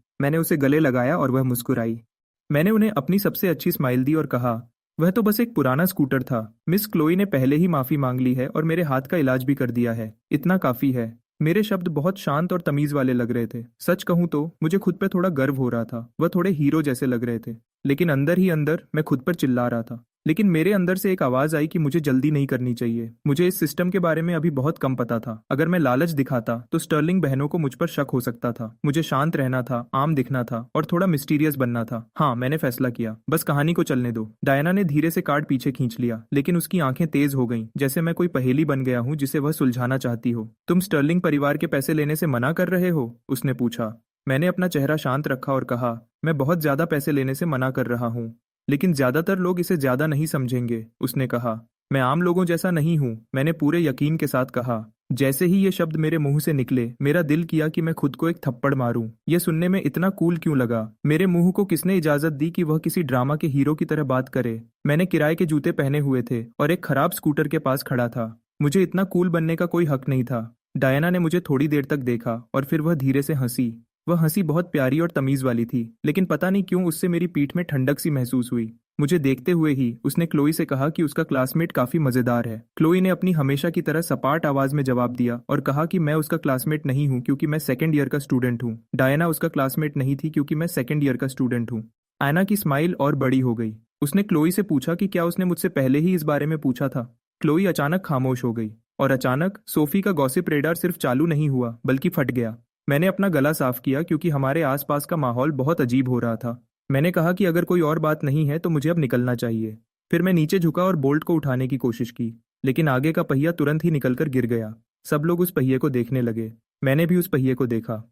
Speaker 1: मैंने उन्हें अपनी सबसे अच्छी स्माइल दी और कहा, वह तो बस एक पुराना स्कूटर था। मिस क्लोई ने पहले ही माफी मांग ली है और मेरे हाथ का इलाज भी कर दिया है। इतना काफी है। मेरे शब्द बहुत शांत और तमीज वाले लग रहे थे। सच कहूं तो मुझे खुद पे थोड़ा गर्व हो रहा था। वह थोड़े हीरो जैसे लग रहे थे। लेकिन अंदर ही अंदर मैं खुद पर चिल्ला रहा था। लेकिन मेरे अंदर से एक आवाज आई कि मुझे जल्दी नहीं करनी चाहिए। मुझे इस सिस्टम के बारे में अभी बहुत कम पता था। अगर मैं लालच दिखाता तो स्टर्लिंग बहनों को मुझ पर शक हो सकता था। मुझे शांत रहना था, आम दिखना था और थोड़ा मिस्टीरियस बनना था। हाँ, मैंने फैसला किया, बस कहानी को चलने दो। डायना ने धीरे से कार्ड पीछे खींच लिया, लेकिन उसकी आंखें तेज हो गईं, जैसे मैं कोई पहेली बन गया हूँ जिसे वह सुलझाना चाहती हो। तुम स्टर्लिंग परिवार के पैसे लेने से मना कर रहे हो? उसने पूछा। मैंने अपना चेहरा शांत रखा और कहा, मैं बहुत ज्यादा पैसे लेने से मना कर रहा हूँ, लेकिन ज्यादातर लोग इसे ज्यादा नहीं समझेंगे। उसने कहा, मैं आम लोगों जैसा नहीं हूं। मैंने पूरे यकीन के साथ कहा। जैसे ही ये शब्द मेरे मुंह से निकले, मेरा दिल किया कि मैं खुद को एक थप्पड़ मारूं। यह सुनने में इतना कूल क्यों लगा? मेरे मुंह को किसने इजाजत दी कि वह किसी ड्रामा के हीरो की तरह बात करे? मैंने किराए के जूते पहने हुए थे और एक खराब स्कूटर के पास खड़ा था। मुझे इतना कूल बनने का कोई हक नहीं था। डायना ने मुझे थोड़ी देर तक देखा और फिर वह धीरे से हंसी। वह हंसी बहुत प्यारी और तमीज वाली थी, लेकिन पता नहीं क्यों उससे मेरी पीठ में ठंडक सी महसूस हुई। मुझे देखते हुए ही उसने क्लोई से कहा कि उसका क्लासमेट काफी मजेदार है। क्लोई ने अपनी हमेशा की तरह सपाट आवाज में जवाब दिया और कहा कि मैं उसका क्लासमेट नहीं हूँ क्योंकि मैं सेकंड ईयर का स्टूडेंट हूँ। डायना उसका क्लासमेट नहीं थी क्योंकि मैं सेकंड ईयर का स्टूडेंट हूँ। एना की स्माइल और बड़ी हो गई। उसने क्लोई से पूछा कि क्या उसने मुझसे पहले ही इस बारे में पूछा था। क्लोई अचानक खामोश हो गई और अचानक सोफी का गॉसिप रेडार सिर्फ चालू नहीं हुआ बल्कि फट गया। मैंने अपना गला साफ किया क्योंकि हमारे आसपास का माहौल बहुत अजीब हो रहा था। मैंने कहा कि अगर कोई और बात नहीं है तो मुझे अब निकलना चाहिए। फिर मैं नीचे झुका और बोल्ट को उठाने की कोशिश की, लेकिन आगे का पहिया तुरंत ही निकलकर गिर गया। सब लोग उस पहिए को देखने लगे। मैंने भी उस पहिए को देखा।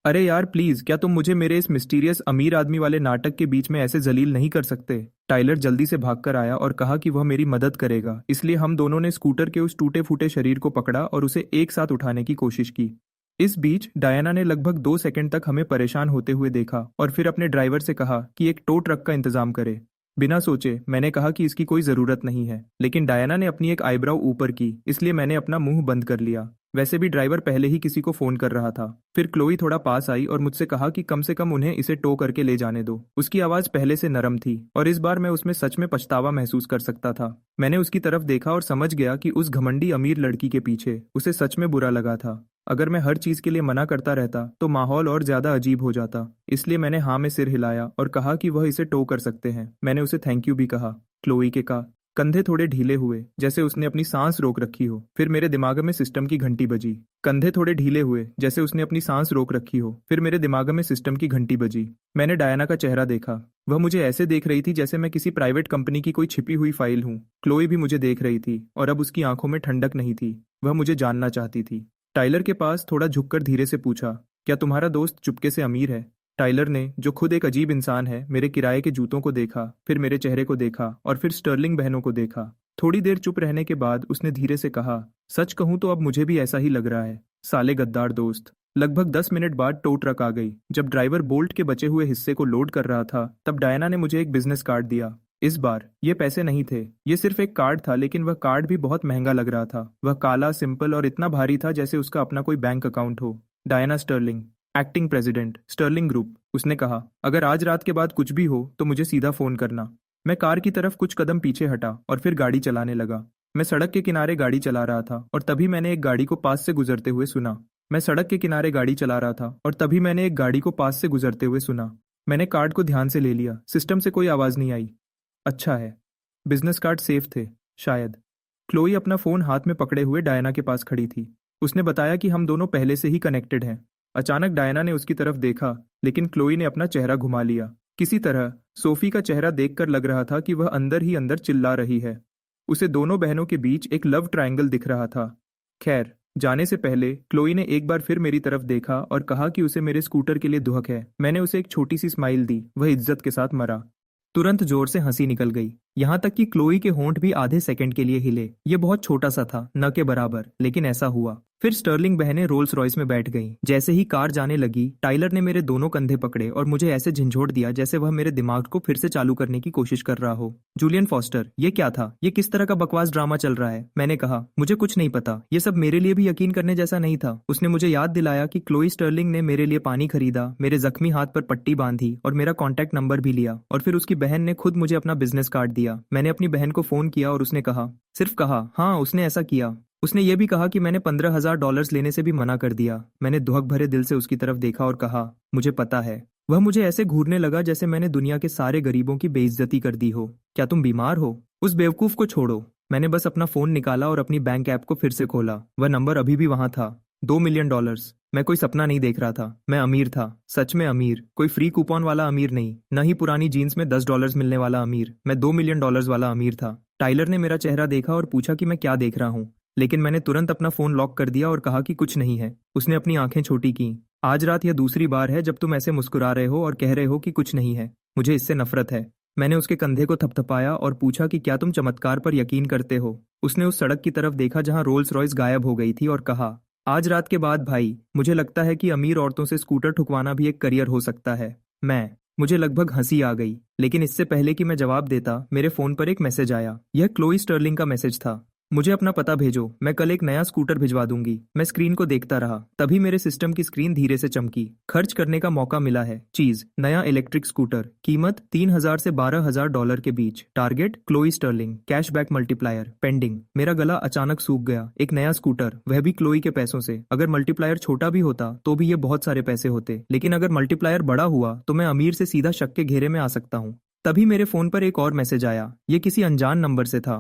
Speaker 1: अरे यार प्लीज, क्या तुम मुझे मेरे इस मिस्टीरियस अमीर आदमी वाले नाटक के बीच में ऐसे जलील नहीं कर सकते? टाइलर जल्दी से भागकर आया और कहा कि वह मेरी मदद करेगा, इसलिए हम दोनों ने स्कूटर के उस टूटे फूटे शरीर को पकड़ा और उसे एक साथ उठाने की कोशिश की। इस बीच डायना ने लगभग 2 सेकंड तक हमें परेशान होते हुए देखा और फिर अपने ड्राइवर से कहा कि एक टो ट्रक का इंतजाम करे। बिना सोचे मैंने कहा कि इसकी कोई जरूरत नहीं है, लेकिन डायना ने अपनी एक आईब्राव ऊपर की, इसलिए मैंने अपना मुंह बंद कर लिया। वैसे भी ड्राइवर पहले ही किसी को फोन कर रहा था। फिर क्लोई थोड़ा पास आई और मुझसे कहा कि कम से कम उन्हें इसे टो करके ले जाने दो। उसकी आवाज पहले से नरम थी और इस बार मैं उसमें सच में पछतावा महसूस कर सकता था। मैंने उसकी तरफ देखा और समझ गया कि उस घमंडी अमीर लड़की के पीछे उसे सच में बुरा लगा था। अगर मैं हर चीज के लिए मना करता रहता तो माहौल और ज्यादा अजीब हो जाता, इसलिए मैंने हाँ में सिर हिलाया और कहा कि वह इसे टो कर सकते हैं। मैंने उसे थैंक यू भी कहा। क्लोई के का कंधे थोड़े ढीले हुए, जैसे उसने अपनी सांस रोक रखी हो। फिर मेरे दिमाग में सिस्टम की घंटी बजी। कंधे थोड़े ढीले हुए, जैसे उसने अपनी सांस रोक रखी हो। फिर मेरे दिमाग में सिस्टम की घंटी बजी। मैंने डायना का चेहरा देखा। वह मुझे ऐसे देख रही थी जैसे मैं किसी प्राइवेट कंपनी की कोई छिपी हुई फाइल हूँ। क्लोई भी मुझे देख रही थी और अब उसकी आंखों में ठंडक नहीं थी। वह मुझे जानना चाहती थी। टाइलर के पास थोड़ा झुककर धीरे से पूछा, क्या तुम्हारा दोस्त चुपके से अमीर है? टाइलर ने, जो खुद एक अजीब इंसान है, मेरे किराए के जूतों को देखा, फिर मेरे चेहरे को देखा और फिर स्टर्लिंग बहनों को देखा। थोड़ी देर चुप रहने के बाद उसने धीरे से कहा, सच कहूं तो अब मुझे भी ऐसा ही लग रहा है, साले गद्दार दोस्त। लगभग 10 मिनट बाद टो ट्रक आ गई। जब ड्राइवर बोल्ट के बचे हुए हिस्से को लोड कर रहा था तब डायना ने मुझे एक बिजनेस कार्ड दिया। इस बार ये पैसे नहीं थे, ये सिर्फ एक कार्ड था, लेकिन वह कार्ड भी बहुत महंगा लग रहा था। वह काला, सिंपल और इतना भारी था जैसे उसका अपना कोई बैंक अकाउंट हो। Diana Sterling, acting president, Sterling group. उसने कहा, अगर आज रात के बाद कुछ भी हो तो मुझे सीधा फोन करना। मैं कार की तरफ कुछ कदम पीछे हटा और फिर गाड़ी चलाने लगा। मैं सड़क के किनारे गाड़ी चला रहा था और तभी मैंने एक गाड़ी को पास से गुजरते हुए सुना। मैं सड़क के किनारे गाड़ी चला रहा था और तभी मैंने एक गाड़ी को पास से गुजरते हुए सुना। मैंने कार्ड को ध्यान से ले लिया। सिस्टम से कोई आवाज नहीं आई। अच्छा है, बिजनेस कार्ड सेफ थे, शायद। क्लोई अपना फोन हाथ में पकड़े हुए डायना के पास खड़ी थी। उसने बताया कि हम दोनों पहले से ही कनेक्टेड हैं। अचानक डायना ने उसकी तरफ देखा, लेकिन क्लोई ने अपना चेहरा घुमा लिया। किसी तरह सोफी का चेहरा देखकर लग रहा था कि वह अंदर ही अंदर चिल्ला रही है। उसे दोनों बहनों के बीच एक लव ट्रायंगल दिख रहा था। खैर, जाने से पहले क्लोई ने एक बार फिर मेरी तरफ देखा और कहा कि उसे मेरे स्कूटर के लिए दुहक है। मैंने उसे एक छोटी सी स्माइल दी। वह इज्जत के साथ मरा। तुरंत जोर से हंसी निकल गई, यहाँ तक कि क्लोई के होंठ भी आधे सेकंड के लिए हिले। ये बहुत छोटा सा था, न के बराबर, लेकिन ऐसा हुआ। फिर स्टर्लिंग बहनें रोल्स रॉयस में बैठ गईं। जैसे ही कार जाने लगी, टाइलर ने मेरे दोनों कंधे पकड़े और मुझे ऐसे झंझोड़ दिया जैसे वह मेरे दिमाग को फिर से चालू करने की कोशिश कर रहा हो। जूलियन फॉस्टर, ये क्या था? ये किस तरह का बकवास ड्रामा चल रहा है? मैंने कहा, मुझे कुछ नहीं पता। ये सब मेरे लिए भी यकीन करने जैसा नहीं था। उसने मुझे याद दिलाया कि क्लोई स्टर्लिंग ने मेरे लिए पानी खरीदा, मेरे जख्मी हाथ पर पट्टी बांधी और मेरा कॉन्टैक्ट नंबर भी लिया। और फिर उसकी बहन ने खुद मुझे अपना बिजनेस कार्ड दिया। मैंने अपनी बहन को फोन किया और उसने कहा, सिर्फ कहा, हाँ उसने ऐसा किया। उसने ये भी कहा कि मैंने $15,000 लेने से भी मना कर दिया। मैंने दुहक भरे दिल से उसकी तरफ देखा और कहा, मुझे पता है। वह मुझे ऐसे घूरने लगा जैसे मैंने दुनिया के सारे गरीबों की बेइज्जती कर दी हो। क्या तुम बीमार हो? उस बेवकूफ को छोड़ो। मैंने बस अपना फोन निकाला और अपनी बैंक ऐप को फिर से खोला। वह नंबर अभी भी वहां था, $2 मिलियन। मैं कोई सपना नहीं देख रहा था, मैं अमीर था, सच में अमीर। कोई फ्री कूपन वाला अमीर नहीं, न ही पुरानी जीन्स में $10 मिलने वाला अमीर। मैं $2 मिलियन वाला अमीर था। टाइलर ने मेरा चेहरा देखा और पूछा कि मैं क्या देख रहा हूँ, लेकिन मैंने तुरंत अपना फोन लॉक कर दिया और कहा कि कुछ नहीं है। उसने अपनी आंखें छोटी की। आज रात यह दूसरी बार है जब तुम ऐसे मुस्कुरा रहे हो और कह रहे हो कि कुछ नहीं है। मुझे इससे नफरत है। मैंने उसके कंधे को थपथपाया और पूछा कि क्या तुम चमत्कार पर यकीन करते हो? उसने उस सड़क की तरफ देखा जहां रोल्स रॉयस गायब हो गई थी और कहा, आज रात के बाद भाई, मुझे लगता है कि अमीर औरतों से स्कूटर ठुकवाना भी एक करियर हो सकता है। मुझे लगभग हंसी आ गई, लेकिन इससे पहले कि मैं जवाब देता, मेरे फोन पर एक मैसेज आया। यह क्लोई स्टर्लिंग का मैसेज था। मुझे अपना पता भेजो, मैं कल एक नया स्कूटर भिजवा दूंगी। मैं स्क्रीन को देखता रहा, तभी मेरे सिस्टम की स्क्रीन धीरे से चमकी। खर्च करने का मौका मिला है। चीज, नया इलेक्ट्रिक स्कूटर, कीमत $3,000 से $12,000 के बीच। Target, Chloe Sterling, cashback multiplier, pending. मेरा गला अचानक सूख गया। एक नया स्कूटर, वह भी क्लोई के पैसों से। अगर मल्टीप्लायर छोटा भी होता तो भी ये बहुत सारे पैसे होते, लेकिन अगर मल्टीप्लायर बड़ा हुआ तो मैं अमीर से सीधा शक के घेरे में आ सकता हूँ। तभी मेरे फोन पर एक और मैसेज आया। ये किसी अनजान नंबर से था।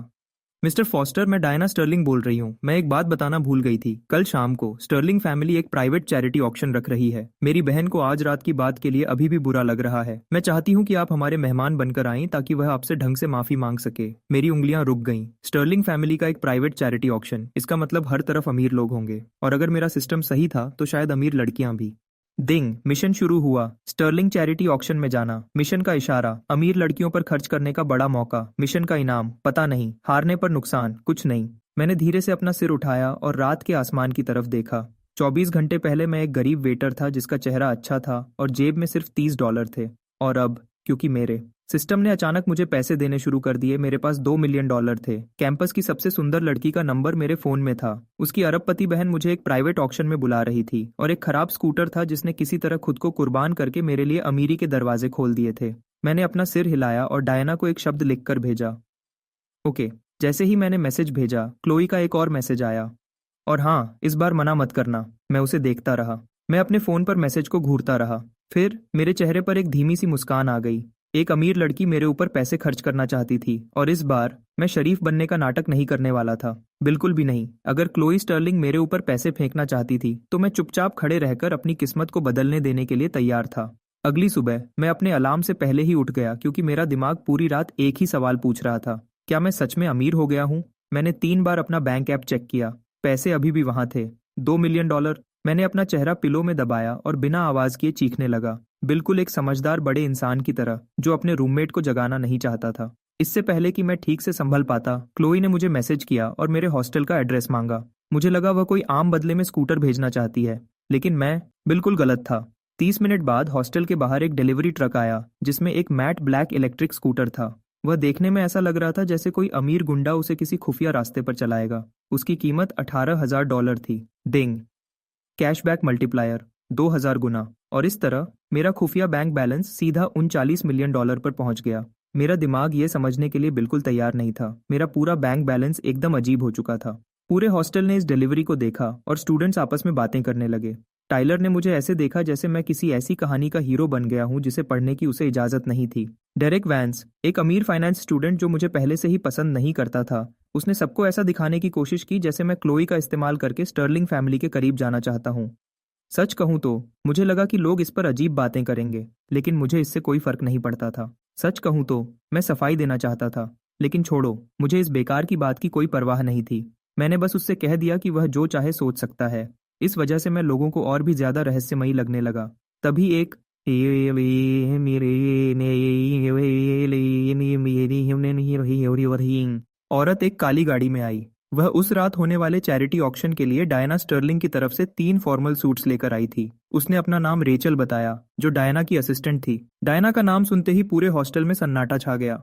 Speaker 1: मिस्टर फॉस्टर, मैं डायना स्टर्लिंग बोल रही हूँ। मैं एक बात बताना भूल गई थी। कल शाम को स्टर्लिंग फैमिली एक प्राइवेट चैरिटी ऑक्शन रख रही है। मेरी बहन को आज रात की बात के लिए अभी भी बुरा लग रहा है। मैं चाहती हूँ कि आप हमारे मेहमान बनकर आएं ताकि वह आपसे ढंग से माफी मांग सके। मेरी उंगलियां रुक गईं। स्टर्लिंग फैमिली का एक प्राइवेट चैरिटी ऑक्शन, इसका मतलब हर तरफ अमीर लोग होंगे, और अगर मेरा सिस्टम सही था तो शायद अमीर लड़कियां भी। दिंग, मिशन शुरू हुआ। स्टर्लिंग चैरिटी ऑक्शन में जाना। मिशन का इशारा, अमीर लड़कियों पर खर्च करने का बड़ा मौका। मिशन का इनाम, पता नहीं, हारने पर नुकसान, कुछ नहीं। मैंने धीरे से अपना सिर उठाया और रात के आसमान की तरफ देखा। 24 घंटे पहले मैं एक गरीब वेटर था जिसका चेहरा अच्छा था और जेब में सिर्फ $30 थे। और अब, क्योंकि मेरे सिस्टम ने अचानक मुझे पैसे देने शुरू कर दिए, मेरे पास $2 मिलियन थे। कैंपस की सबसे सुंदर लड़की का नंबर मेरे फोन में था। उसकी अरबपति बहन मुझे एक प्राइवेट ऑक्शन में बुला रही थी, और एक खराब स्कूटर था जिसने किसी तरह खुद को कुर्बान करके मेरे लिए अमीरी के दरवाजे खोल दिए थे। मैंने अपना सिर हिलाया और डायना को एक शब्द लिखकर भेजा, ओके। जैसे ही मैंने मैसेज भेजा, क्लोई का एक और मैसेज आया, और हाँ, इस बार मना मत करना। मैं उसे देखता रहा। मैं अपने फोन पर मैसेज को घूरता रहा। फिर मेरे चेहरे पर एक धीमी सी मुस्कान आ गई। एक अमीर लड़की मेरे ऊपर पैसे खर्च करना चाहती थी, और इस बार मैं शरीफ बनने का नाटक नहीं करने वाला था। बिल्कुल भी नहीं। अगर क्लोई स्टर्लिंग मेरे ऊपर पैसे फेंकना चाहती थी तो मैं चुपचाप खड़े रहकर अपनी किस्मत को बदलने देने के लिए तैयार था। अगली सुबह मैं अपने अलार्म से पहले ही उठ गया, क्योंकि मेरा दिमाग पूरी रात एक ही सवाल पूछ रहा था, क्या मैं सच में अमीर हो गया हूँ? मैंने 3 बार अपना बैंक ऐप चेक किया। पैसे अभी भी वहां थे, $2 मिलियन। मैंने अपना चेहरा पिलो में दबाया और बिना आवाज किए चीखने लगा, बिल्कुल एक समझदार बड़े इंसान की तरह जो अपने रूममेट को जगाना नहीं चाहता था। इससे पहले कि मैं ठीक से संभल पाता, क्लोई ने मुझे मैसेज किया और मेरे हॉस्टल का एड्रेस मांगा। मुझे लगा वह कोई आम बदले में स्कूटर भेजना चाहती है, लेकिन मैं बिल्कुल गलत था। 30 मिनट बाद हॉस्टल के बाहर एक डिलीवरी ट्रक आया जिसमें एक मैट ब्लैक इलेक्ट्रिक स्कूटर था। वह देखने में ऐसा लग रहा था जैसे कोई अमीर गुंडा उसे किसी खुफिया रास्ते पर चलाएगा। उसकी कीमत $18,000 थी। डिंग, कैशबैक मल्टीप्लायर, 2000 गुना। और इस तरह मेरा खुफिया बैंक बैलेंस सीधा उन $40 मिलियन पर पहुंच गया। मेरा दिमाग ये समझने के लिए बिल्कुल तैयार नहीं था। मेरा पूरा बैंक बैलेंस एकदम अजीब हो चुका था। पूरे हॉस्टल ने इस डिलीवरी को देखा और स्टूडेंट्स आपस में बातें करने लगे। टाइलर ने मुझे ऐसे देखा जैसे मैं किसी ऐसी कहानी का हीरो बन गया हूं जिसे पढ़ने की उसे इजाजत नहीं थी। डेरेक वैंस, एक अमीर फाइनेंस स्टूडेंट जो मुझे पहले से ही पसंद नहीं करता था, उसने सबको ऐसा दिखाने की कोशिश की जैसे मैं क्लोई का इस्तेमाल करके स्टर्लिंग फैमिली के करीब जाना चाहता हूँ। सच कहूं तो मुझे लगा कि लोग इस पर अजीब बातें करेंगे, लेकिन मुझे इससे कोई फर्क नहीं पड़ता था। सच कहूं तो मैं सफाई देना चाहता था, लेकिन छोड़ो, मुझे इस बेकार की बात की कोई परवाह नहीं थी। मैंने बस उससे कह दिया कि वह जो चाहे सोच सकता है। इस वजह से मैं लोगों को और भी ज्यादा रहस्यमयी लगने लगा। तभी एक औरत एक काली गाड़ी में आई। वह उस रात होने वाले चैरिटी ऑक्शन के लिए डायना स्टर्लिंग की तरफ से 3 फॉर्मल सूट्स लेकर आई थी। उसने अपना नाम रेचल बताया, जो डायना की असिस्टेंट थी। डायना का नाम सुनते ही पूरे हॉस्टल में सन्नाटा छा गया।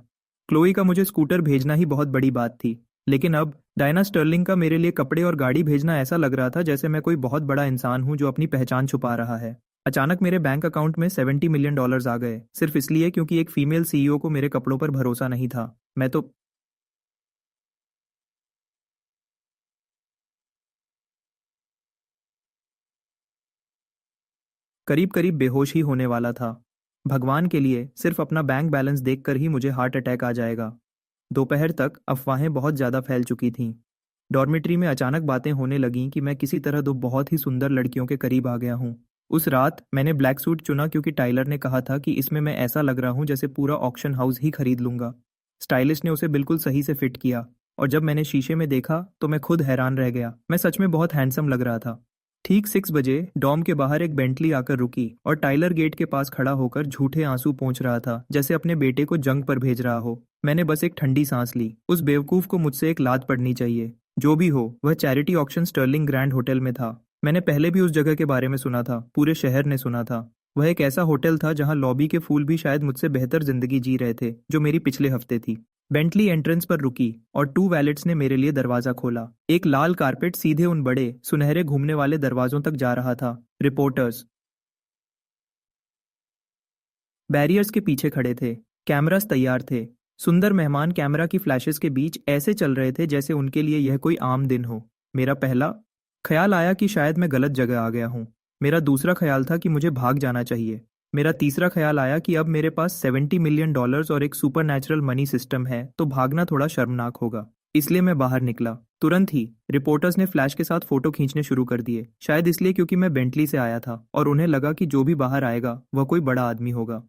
Speaker 1: क्लोई का मुझे स्कूटर भेजना ही बहुत बड़ी बात थी, लेकिन अब डायना स्टर्लिंग का मेरे लिए कपड़े और गाड़ी भेजना ऐसा लग रहा था जैसे मैं कोई बहुत बड़ा इंसान हूं जो अपनी पहचान छुपा रहा है। अचानक मेरे बैंक अकाउंट में $70 मिलियन आ गए, सिर्फ इसलिए क्योंकि एक फीमेल सीईओ को मेरे कपड़ों पर भरोसा नहीं था। मैं तो करीब करीब बेहोश ही होने वाला था। भगवान के लिए सिर्फ अपना बैंक बैलेंस देखकर ही मुझे हार्ट अटैक आ जाएगा। दोपहर तक अफवाहें बहुत ज़्यादा फैल चुकी थीं। डॉर्मेट्री में अचानक बातें होने लगीं कि मैं किसी तरह 2 बहुत ही सुंदर लड़कियों के करीब आ गया हूँ। उस रात मैंने ब्लैक सूट चुना क्योंकि टाइलर ने कहा था कि इसमें मैं ऐसा लग रहा हूँ जैसे पूरा ऑक्शन हाउस ही खरीद लूंगा। स्टाइलिस्ट ने उसे बिल्कुल सही से फिट किया, और जब मैंने शीशे में देखा तो मैं खुद हैरान रह गया। मैं सच में बहुत हैंडसम लग रहा था। ठीक 6 बजे डॉम के बाहर एक बेंटली आकर रुकी, और टाइलर गेट के पास खड़ा होकर झूठे आंसू पोंछ रहा था जैसे अपने बेटे को जंग पर भेज रहा हो। मैंने बस एक ठंडी सांस ली। उस बेवकूफ को मुझसे एक लात पड़नी चाहिए। जो भी हो, वह charity auction Sterling grand hotel में था। मैंने पहले भी उस जगह के बारे में सुना था, पूरे शहर ने सुना था। वह एक ऐसा होटल था जहां लॉबी के फूल भी शायद मुझसे बेहतर जिंदगी जी रहे थे जो मेरी पिछले हफ्ते थी। बेंटली एंट्रेंस पर रुकी और 2 वैलेट्स ने मेरे लिए दरवाजा खोला। एक लाल कारपेट सीधे उन बड़े सुनहरे घूमने वाले दरवाजों तक जा रहा था। रिपोर्टर्स बैरियर्स के पीछे खड़े थे। कैमरास तैयार थे। सुंदर मेहमान कैमरा की फ्लैशेस के बीच ऐसे चल रहे थे जैसे उनके लिए यह कोई आम दिन हो। मेरा पहला ख्याल आया कि शायद मैं गलत जगह आ गया हूँ। मेरा दूसरा ख्याल था कि मुझे भाग जाना चाहिए। मेरा तीसरा ख्याल आया कि अब मेरे पास $70 मिलियन और एक सुपर नेचुरल मनी सिस्टम है, तो भागना थोड़ा शर्मनाक होगा। इसलिए मैं बाहर निकला। तुरंत ही रिपोर्टर्स ने फ्लैश के साथ फोटो खींचने शुरू कर दिए, शायद इसलिए क्योंकि मैं बेंटली से आया था और उन्हें लगा कि जो भी बाहर आएगा वह कोई बड़ा आदमी होगा।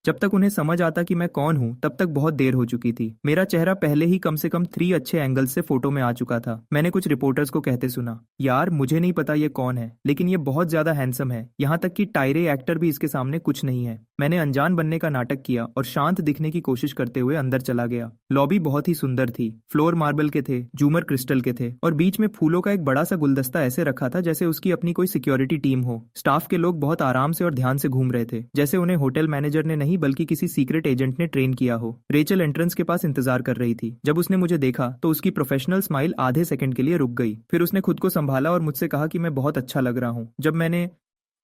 Speaker 1: जब तक उन्हें समझ आता कि मैं कौन हूं तब तक बहुत देर हो चुकी थी। मेरा चेहरा पहले ही कम से कम 3 अच्छे एंगल से फोटो में आ चुका था। मैंने कुछ रिपोर्टर्स को कहते सुना, यार मुझे नहीं पता ये कौन है, लेकिन ये बहुत ज्यादा हैंडसम है, यहाँ तक कि टायरे एक्टर भी इसके सामने कुछ नहीं है। मैंने अनजान बनने का नाटक किया और शांत दिखने की कोशिश करते हुए अंदर चला गया। लॉबी बहुत ही सुंदर थी, फ्लोर मार्बल के थे, झूमर क्रिस्टल के थे और बीच में फूलों का एक बड़ा सा गुलदस्ता ऐसे रखा था जैसे उसकी अपनी कोई सिक्योरिटी टीम हो। स्टाफ के लोग बहुत आराम से और ध्यान से घूम रहे थे, जैसे उन्हें होटल मैनेजर ने नहीं बल्कि किसी सीक्रेट एजेंट ने ट्रेन किया हो। रेचल एंट्रेंस के पास इंतजार कर रही थी। जब उसने मुझे देखा तो उसकी प्रोफेशनल स्माइल आधे सेकंड के लिए रुक गई। फिर उसने खुद को संभाला और मुझसे कहा कि मैं बहुत अच्छा लग रहा हूँ। जब मैंने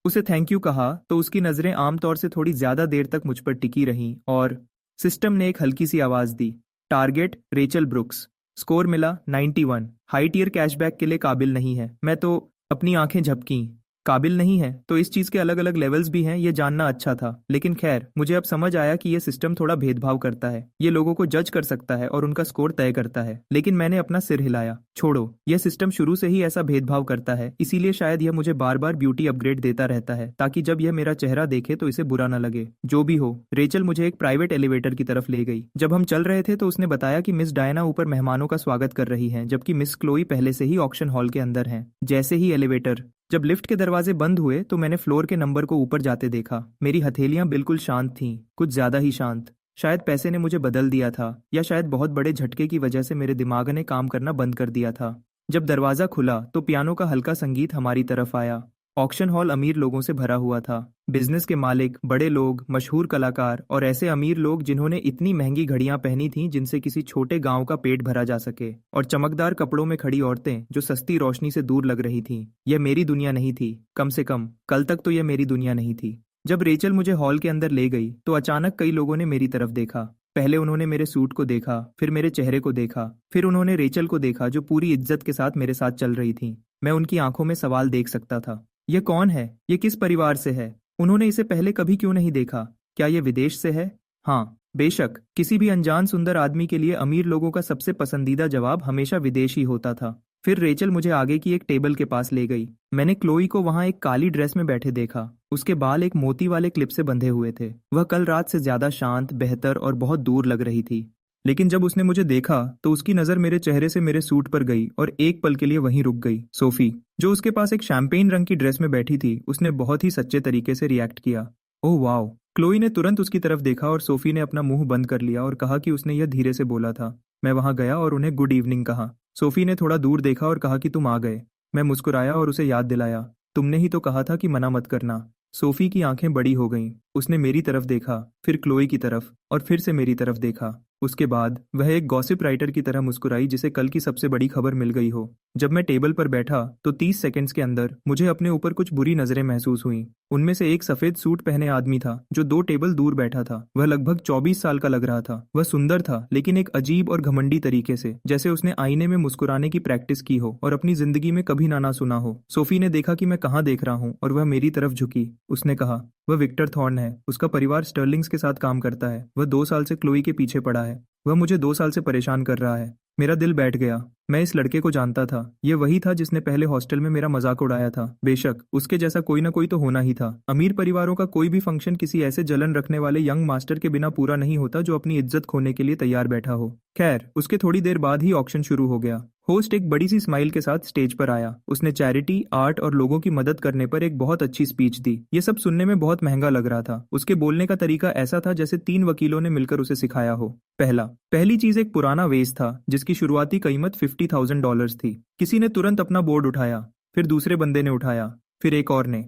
Speaker 1: उसे थैंक यू कहा तो उसकी नजरें आमतौर से थोड़ी ज्यादा देर तक मुझ पर टिकी रहीं और सिस्टम ने एक हल्की सी आवाज दी, टारगेट रेचल ब्रुक्स। स्कोर मिला 91। हाई टियर कैशबैक के लिए काबिल नहीं है। मैं तो अपनी आंखें झपकी। काबिल नहीं है तो इस चीज के अलग अलग लेवल्स भी हैं, ये जानना अच्छा था। लेकिन खैर, मुझे अब समझ आया कि ये सिस्टम थोड़ा भेदभाव करता है। ये लोगों को जज कर सकता है और उनका स्कोर तय करता है। लेकिन मैंने अपना सिर हिलाया। छोड़ो, यह सिस्टम शुरू से ही ऐसा भेदभाव करता है, इसीलिए शायद यह मुझे बार बार ब्यूटी अपग्रेड देता रहता है, ताकि जब यह मेरा चेहरा देखे तो इसे बुरा न लगे। जो भी हो, रेचल मुझे एक प्राइवेट एलिवेटर की तरफ ले गई। जब हम चल रहे थे तो उसने बताया कि मिस डायना ऊपर मेहमानों का स्वागत कर रही हैं, जबकि मिस क्लोई पहले से ही ऑक्शन हॉल के अंदर हैं। जैसे ही एलिवेटर जब लिफ्ट के दरवाजे बंद हुए तो मैंने फ्लोर के नंबर को ऊपर जाते देखा। मेरी हथेलियां बिल्कुल शांत थीं, कुछ ज्यादा ही शांत। शायद पैसे ने मुझे बदल दिया था, या शायद बहुत बड़े झटके की वजह से मेरे दिमाग ने काम करना बंद कर दिया था। जब दरवाजा खुला तो पियानो का हल्का संगीत हमारी तरफ आया। ऑक्शन हॉल अमीर लोगों से भरा हुआ था। बिजनेस के मालिक, बड़े लोग, मशहूर कलाकार और ऐसे अमीर लोग जिन्होंने इतनी महंगी घड़ियां पहनी थीं जिनसे किसी छोटे गांव का पेट भरा जा सके, और चमकदार कपड़ों में खड़ी औरतें जो सस्ती रोशनी से दूर लग रही थीं। यह मेरी दुनिया नहीं थी, कम से कम कल तक तो यह मेरी दुनिया नहीं थी। जब रेचल मुझे हॉल के अंदर ले गई तो अचानक कई लोगों ने मेरी तरफ देखा। पहले उन्होंने मेरे सूट को देखा, फिर मेरे चेहरे को देखा, फिर उन्होंने रेचल को देखा जो पूरी इज्जत के साथ मेरे साथ चल रही थी। मैं उनकी आंखों में सवाल देख सकता था। ये कौन है? ये किस परिवार से है? उन्होंने इसे पहले कभी क्यों नहीं देखा? क्या ये विदेश से है? हाँ, बेशक, किसी भी अनजान सुंदर आदमी के लिए अमीर लोगों का सबसे पसंदीदा जवाब हमेशा विदेश ही होता था। फिर रेचल मुझे आगे की एक टेबल के पास ले गई। मैंने क्लोई को वहां एक काली ड्रेस में बैठे देखा। उसके बाल एक मोती वाले क्लिप से बंधे हुए थे। वह कल रात से ज्यादा शांत, बेहतर और बहुत दूर लग रही थी। लेकिन जब उसने मुझे देखा तो उसकी नजर मेरे चेहरे से मेरे सूट पर गई और एक पल के लिए वहीं रुक गई। सोफी, जो उसके पास एक शैंपेन रंग की ड्रेस में बैठी थी, उसने बहुत ही सच्चे तरीके से रिएक्ट किया। Oh wow! क्लोई ने तुरंत उसकी तरफ देखा और सोफी ने अपना मुंह बंद कर लिया और कहा कि उसने यह धीरे से बोला था। मैं वहां गया और उन्हें गुड इवनिंग कहा। सोफी ने थोड़ा दूर देखा और कहा कि तुम आ गए। मैं मुस्कुराया और उसे याद दिलाया, तुमने ही तो कहा था कि मना मत करना। सोफी की आंखें बड़ी हो गईं। उसने मेरी तरफ देखा, फिर क्लोई की तरफ और फिर से मेरी तरफ देखा। उसके बाद वह एक गॉसिप राइटर की तरह मुस्कुराई जिसे कल की सबसे बड़ी खबर मिल गई हो। जब मैं टेबल पर बैठा तो 30 सेकंड्स के अंदर मुझे अपने ऊपर कुछ बुरी नजरें महसूस हुईं। उनमें से एक सफेद सूट पहने आदमी था जो 2 टेबल दूर बैठा था। वह लगभग 24 साल का लग रहा था। वह सुंदर था, लेकिन एक अजीब और घमंडी तरीके से, जैसे उसने आईने में मुस्कुराने की प्रैक्टिस की हो और अपनी जिंदगी में कभी ना सुना हो। सोफी ने देखा कि मैं कहाँ देख रहा हूँ और वह मेरी तरफ झुकी। उसने कहा, वह विक्टर थॉर्न है। उसका परिवार स्टर्लिंग्स के साथ काम करता है। वह 2 साल से क्लोई के पीछे पड़ा है। वह मुझे 2 साल से परेशान कर रहा है। मेरा दिल बैठ गया। मैं इस लड़के को जानता था। ये वही था जिसने पहले हॉस्टल में मेरा मजाक उड़ाया था। बेशक उसके जैसा कोई ना कोई तो होना ही था। अमीर परिवारों का कोई भी फंक्शन किसी ऐसे जलन रखने वाले यंग मास्टर के बिना पूरा नहीं होता जो अपनी इज्जत खोने के लिए तैयार बैठा हो। खैर, उसके थोड़ी देर बाद ही ऑक्शन शुरू हो गया। होस्ट एक बड़ी सी स्माइल के साथ स्टेज पर आया। उसने चैरिटी, आर्ट और लोगों की मदद करने पर एक बहुत अच्छी स्पीच दी। ये सब सुनने में बहुत महंगा लग रहा था। उसके बोलने का तरीका ऐसा था जैसे 3 वकीलों ने मिलकर उसे सिखाया हो। पहली चीज एक पुराना वेस था जिसकी शुरुआती कीमत $50,000 थी। किसी ने तुरंत अपना बोर्ड उठाया, फिर दूसरे बंदे ने उठाया, फिर एक और ने।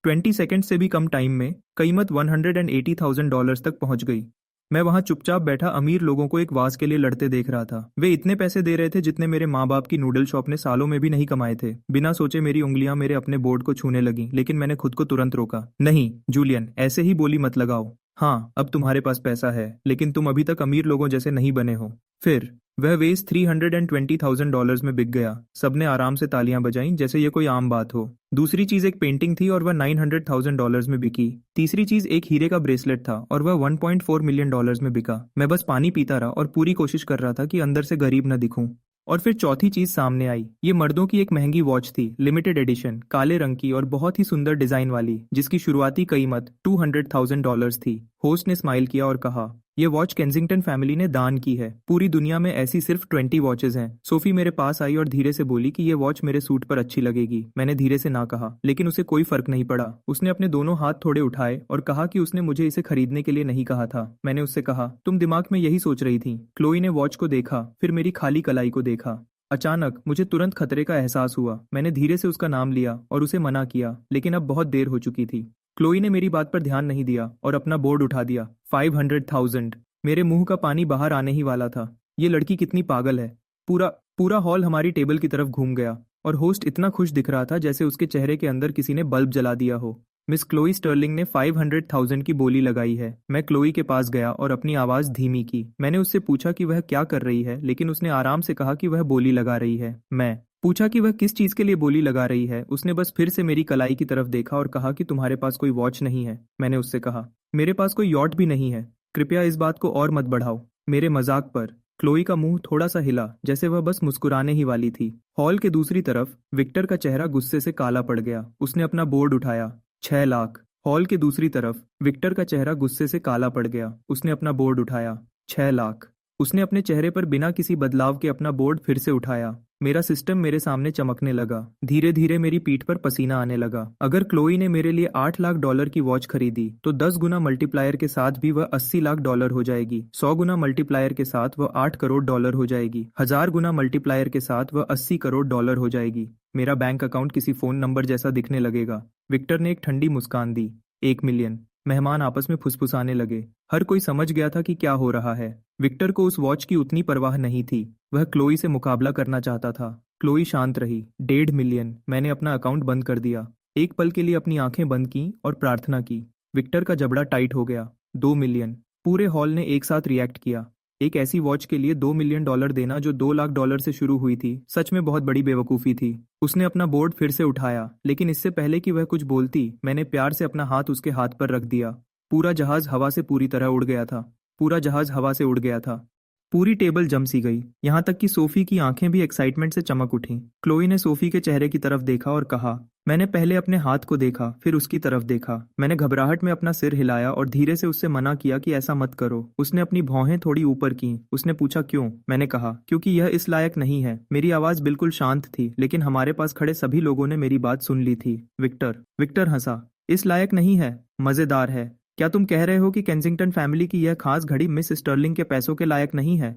Speaker 1: 20 सेकंड से भी कम टाइम में कीमत $180,000 तक पहुंच गई। मैं वहां चुपचाप बैठा अमीर लोगों को एक वाज के लिए लड़ते देख रहा था। वे इतने पैसे दे रहे थे जितने मेरे माँ बाप की नूडल शॉप ने सालों में भी नहीं कमाए थे। बिना सोचे मेरी उंगलियां मेरे अपने बोर्ड को छूने लगी, लेकिन मैंने खुद को तुरंत रोका। नहीं जूलियन, ऐसे ही बोली मत लगाओ। हाँ, अब तुम्हारे पास पैसा है, लेकिन तुम अभी तक अमीर लोगों जैसे नहीं बने हो। फिर वह वेस $320,000 में बिक गया। सबने आराम से तालियां बजाईं जैसे ये कोई आम बात हो। दूसरी चीज एक पेंटिंग थी और वह $900,000 में बिकी। तीसरी चीज एक हीरे का ब्रेसलेट था और वह $1.4 मिलियन में बिका। मैं बस पानी पीता रहा और पूरी कोशिश कर रहा था कि अंदर से गरीब न दिखूं। और फिर चौथी चीज सामने आई। ये मर्दों की एक महंगी वॉच थी, लिमिटेड एडिशन, काले रंग की और बहुत ही सुंदर डिजाइन वाली, जिसकी शुरुआती कीमत $200,000 थी। होस्ट ने स्माइल किया और कहा, ये वॉच केंजिंगटन फैमिली ने दान की है। पूरी दुनिया में ऐसी सिर्फ 20 वॉचेज हैं। सोफी मेरे पास आई और धीरे से बोली कि ये वॉच मेरे सूट पर अच्छी लगेगी। मैंने धीरे से ना कहा, लेकिन उसे कोई फर्क नहीं पड़ा। उसने अपने दोनों हाथ थोड़े उठाए और कहा कि उसने मुझे इसे खरीदने के लिए नहीं कहा था। मैंने उससे कहा, तुम दिमाग में यही सोच रही थी। क्लोई ने वॉच को देखा, फिर मेरी खाली कलाई को देखा। अचानक मुझे तुरंत खतरे का एहसास हुआ। मैंने धीरे से उसका नाम लिया और उसे मना किया, लेकिन अब बहुत देर हो चुकी थी। क्लोई ने मेरी बात पर ध्यान नहीं दिया और अपना बोर्ड उठा दिया। 500,000। मेरे मुंह का पानी बाहर आने ही वाला था। ये लड़की कितनी पागल है। पूरा पूरा हॉल हमारी टेबल की तरफ घूम गया और होस्ट इतना खुश दिख रहा था जैसे उसके चेहरे के अंदर किसी ने बल्ब जला दिया हो। मिस क्लोई स्टर्लिंग ने 500,000 की बोली लगाई है। मैं क्लोई के पास गया और अपनी आवाज धीमी की। मैंने उससे पूछा कि वह क्या कर रही है, लेकिन उसने आराम से कहा कि वह बोली लगा रही है। मैं पूछा कि वह किस चीज के लिए बोली लगा रही है। उसने बस फिर से मेरी कलाई की तरफ देखा और कहा कि तुम्हारे पास कोई वॉच नहीं है। मैंने उससे कहा, मेरे पास कोई यॉट भी नहीं है। कृपया इस बात को और मत बढ़ाओ। मेरे मजाक पर क्लोई का मुंह थोड़ा सा हिला, जैसे वह बस मुस्कुराने ही वाली थी। हॉल के दूसरी तरफ विक्टर का चेहरा गुस्से से काला पड़ गया। उसने अपना बोर्ड उठाया। 6 लाख। हॉल के दूसरी तरफ विक्टर का चेहरा गुस्से से काला पड़ गया। उसने अपना बोर्ड उठाया। 6 लाख। उसने अपने चेहरे पर बिना किसी बदलाव के अपना बोर्ड फिर से उठाया। मेरा सिस्टम मेरे सामने चमकने लगा। धीरे धीरे मेरी पीठ पर पसीना आने लगा। अगर क्लोई ने मेरे लिए $8 लाख की वॉच खरीदी तो 10 गुना मल्टीप्लायर के साथ भी वह $80 लाख हो जाएगी। 100 गुना मल्टीप्लायर के साथ वह $8 करोड़ हो जाएगी। 1000 गुना मल्टीप्लायर के साथ वह $80 करोड़ हो जाएगी। मेरा बैंक अकाउंट किसी फोन नंबर जैसा दिखने लगेगा। विक्टर ने एक ठंडी मुस्कान दी। 1 मिलियन। मेहमान आपस में फुसफुसाने लगे। हर कोई समझ गया था कि क्या हो रहा है। विक्टर को उस वॉच की उतनी परवाह नहीं थी। वह क्लोई से मुकाबला करना चाहता था। क्लोई शांत रही। 1.5 मिलियन। मैंने अपना अकाउंट बंद कर दिया। एक पल के लिए अपनी आंखें बंद की और प्रार्थना की। विक्टर का जबड़ा टाइट हो गया। 2 मिलियन। पूरे हॉल ने एक साथ रिएक्ट किया। एक ऐसी वॉच के लिए $2 मिलियन देना जो $2 लाख से शुरू हुई थी, सच में बहुत बड़ी बेवकूफ़ी थी। उसने अपना बोर्ड फिर से उठाया, लेकिन इससे पहले कि वह कुछ बोलती, मैंने प्यार से अपना हाथ उसके हाथ पर रख दिया। पूरा जहाज हवा से पूरी तरह उड़ गया था। पूरा जहाज हवा से उड़ गया था। पूरी टेबल जम सी गई, यहाँ तक कि सोफी की आंखें भी एक्साइटमेंट से चमक उठीं। क्लोई ने सोफी के चेहरे की तरफ देखा और कहा, मैंने पहले अपने हाथ को देखा, फिर उसकी तरफ देखा। मैंने घबराहट में अपना सिर हिलाया और धीरे से उससे मना किया कि ऐसा मत करो। उसने अपनी भौहें थोड़ी ऊपर की। उसने पूछा क्यों? मैंने कहा, क्योंकि यह इस लायक नहीं है। मेरी आवाज बिल्कुल शांत थी, लेकिन हमारे पास खड़े सभी लोगों ने मेरी बात सुन ली थी। विक्टर हंसा। इस लायक नहीं है? मजेदार है। क्या तुम कह रहे हो कि केंसिंगटन फैमिली की यह खास घड़ी मिस स्टर्लिंग के पैसों के लायक नहीं है?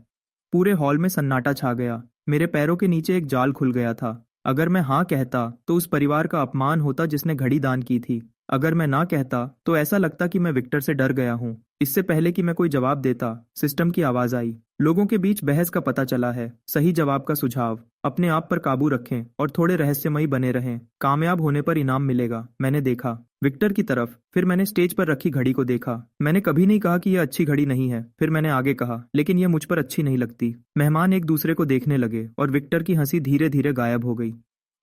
Speaker 1: पूरे हॉल में सन्नाटा छा गया। मेरे पैरों के नीचे एक जाल खुल गया था। अगर मैं हाँ कहता तो उस परिवार का अपमान होता जिसने घड़ी दान की थी। अगर मैं ना कहता तो ऐसा लगता कि मैं विक्टर से डर गया हूँ। इससे पहले कि मैं कोई जवाब देता, सिस्टम की आवाज आई। लोगों के बीच बहस का पता चला है। सही जवाब का सुझाव। अपने आप पर काबू रखें और थोड़े रहस्यमयी बने रहें। कामयाब होने पर इनाम मिलेगा। मैंने देखा विक्टर की तरफ, फिर मैंने स्टेज पर रखी घड़ी को देखा। मैंने कभी नहीं कहा कि यह अच्छी घड़ी नहीं है। फिर मैंने आगे कहा, लेकिन यह मुझ पर अच्छी नहीं लगती। मेहमान एक दूसरे को देखने लगे और विक्टर की हंसी धीरे धीरे गायब हो गई।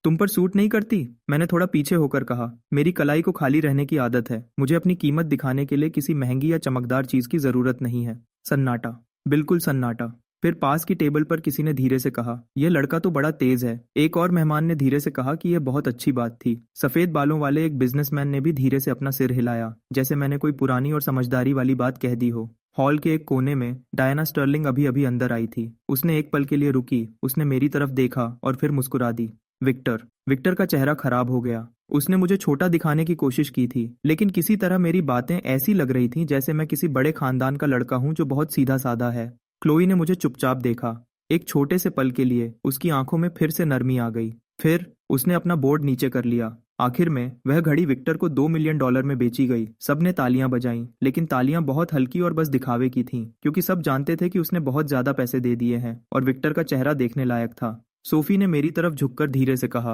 Speaker 1: तुम पर सूट नहीं करती? मैंने थोड़ा पीछे होकर कहा। मेरी कलाई को खाली रहने की आदत है। मुझे अपनी कीमत दिखाने के लिए किसी महंगी या चमकदार चीज की जरूरत नहीं है। सन्नाटा। बिल्कुल सन्नाटा। फिर पास की टेबल पर किसी ने धीरे से कहा, यह लड़का तो बड़ा तेज है। एक और मेहमान ने धीरे से कहा कि यह बहुत अच्छी बात थी। सफेद बालों वाले एक बिजनेसमैन ने भी धीरे से अपना सिर हिलाया, जैसे मैंने कोई पुरानी और समझदारी वाली बात कह दी हो। हॉल के एक कोने में डायना स्टर्लिंग अभी अभी अंदर आई थी। उसने एक पल के लिए रुकी। उसने मेरी तरफ देखा और फिर मुस्कुरा दी। विक्टर का चेहरा खराब हो गया। उसने मुझे छोटा दिखाने की कोशिश की थी, लेकिन किसी तरह मेरी बातें ऐसी लग रही थीं जैसे मैं किसी बड़े खानदान का लड़का हूं जो बहुत सीधा साधा है। क्लोई ने मुझे चुपचाप देखा। एक छोटे से पल के लिए उसकी आंखों में फिर से नरमी आ गई। फिर उसने अपना बोर्ड नीचे कर लिया। आखिर में वह घड़ी विक्टर को $2 मिलियन में बेची गई। सबने तालियां बजाईं, लेकिन तालियां बहुत हल्की और बस दिखावे की थीं, क्योंकि सब जानते थे कि उसने बहुत ज्यादा पैसे दे दिए हैं और विक्टर का चेहरा देखने लायक था। सोफी ने मेरी तरफ झुककर धीरे से कहा,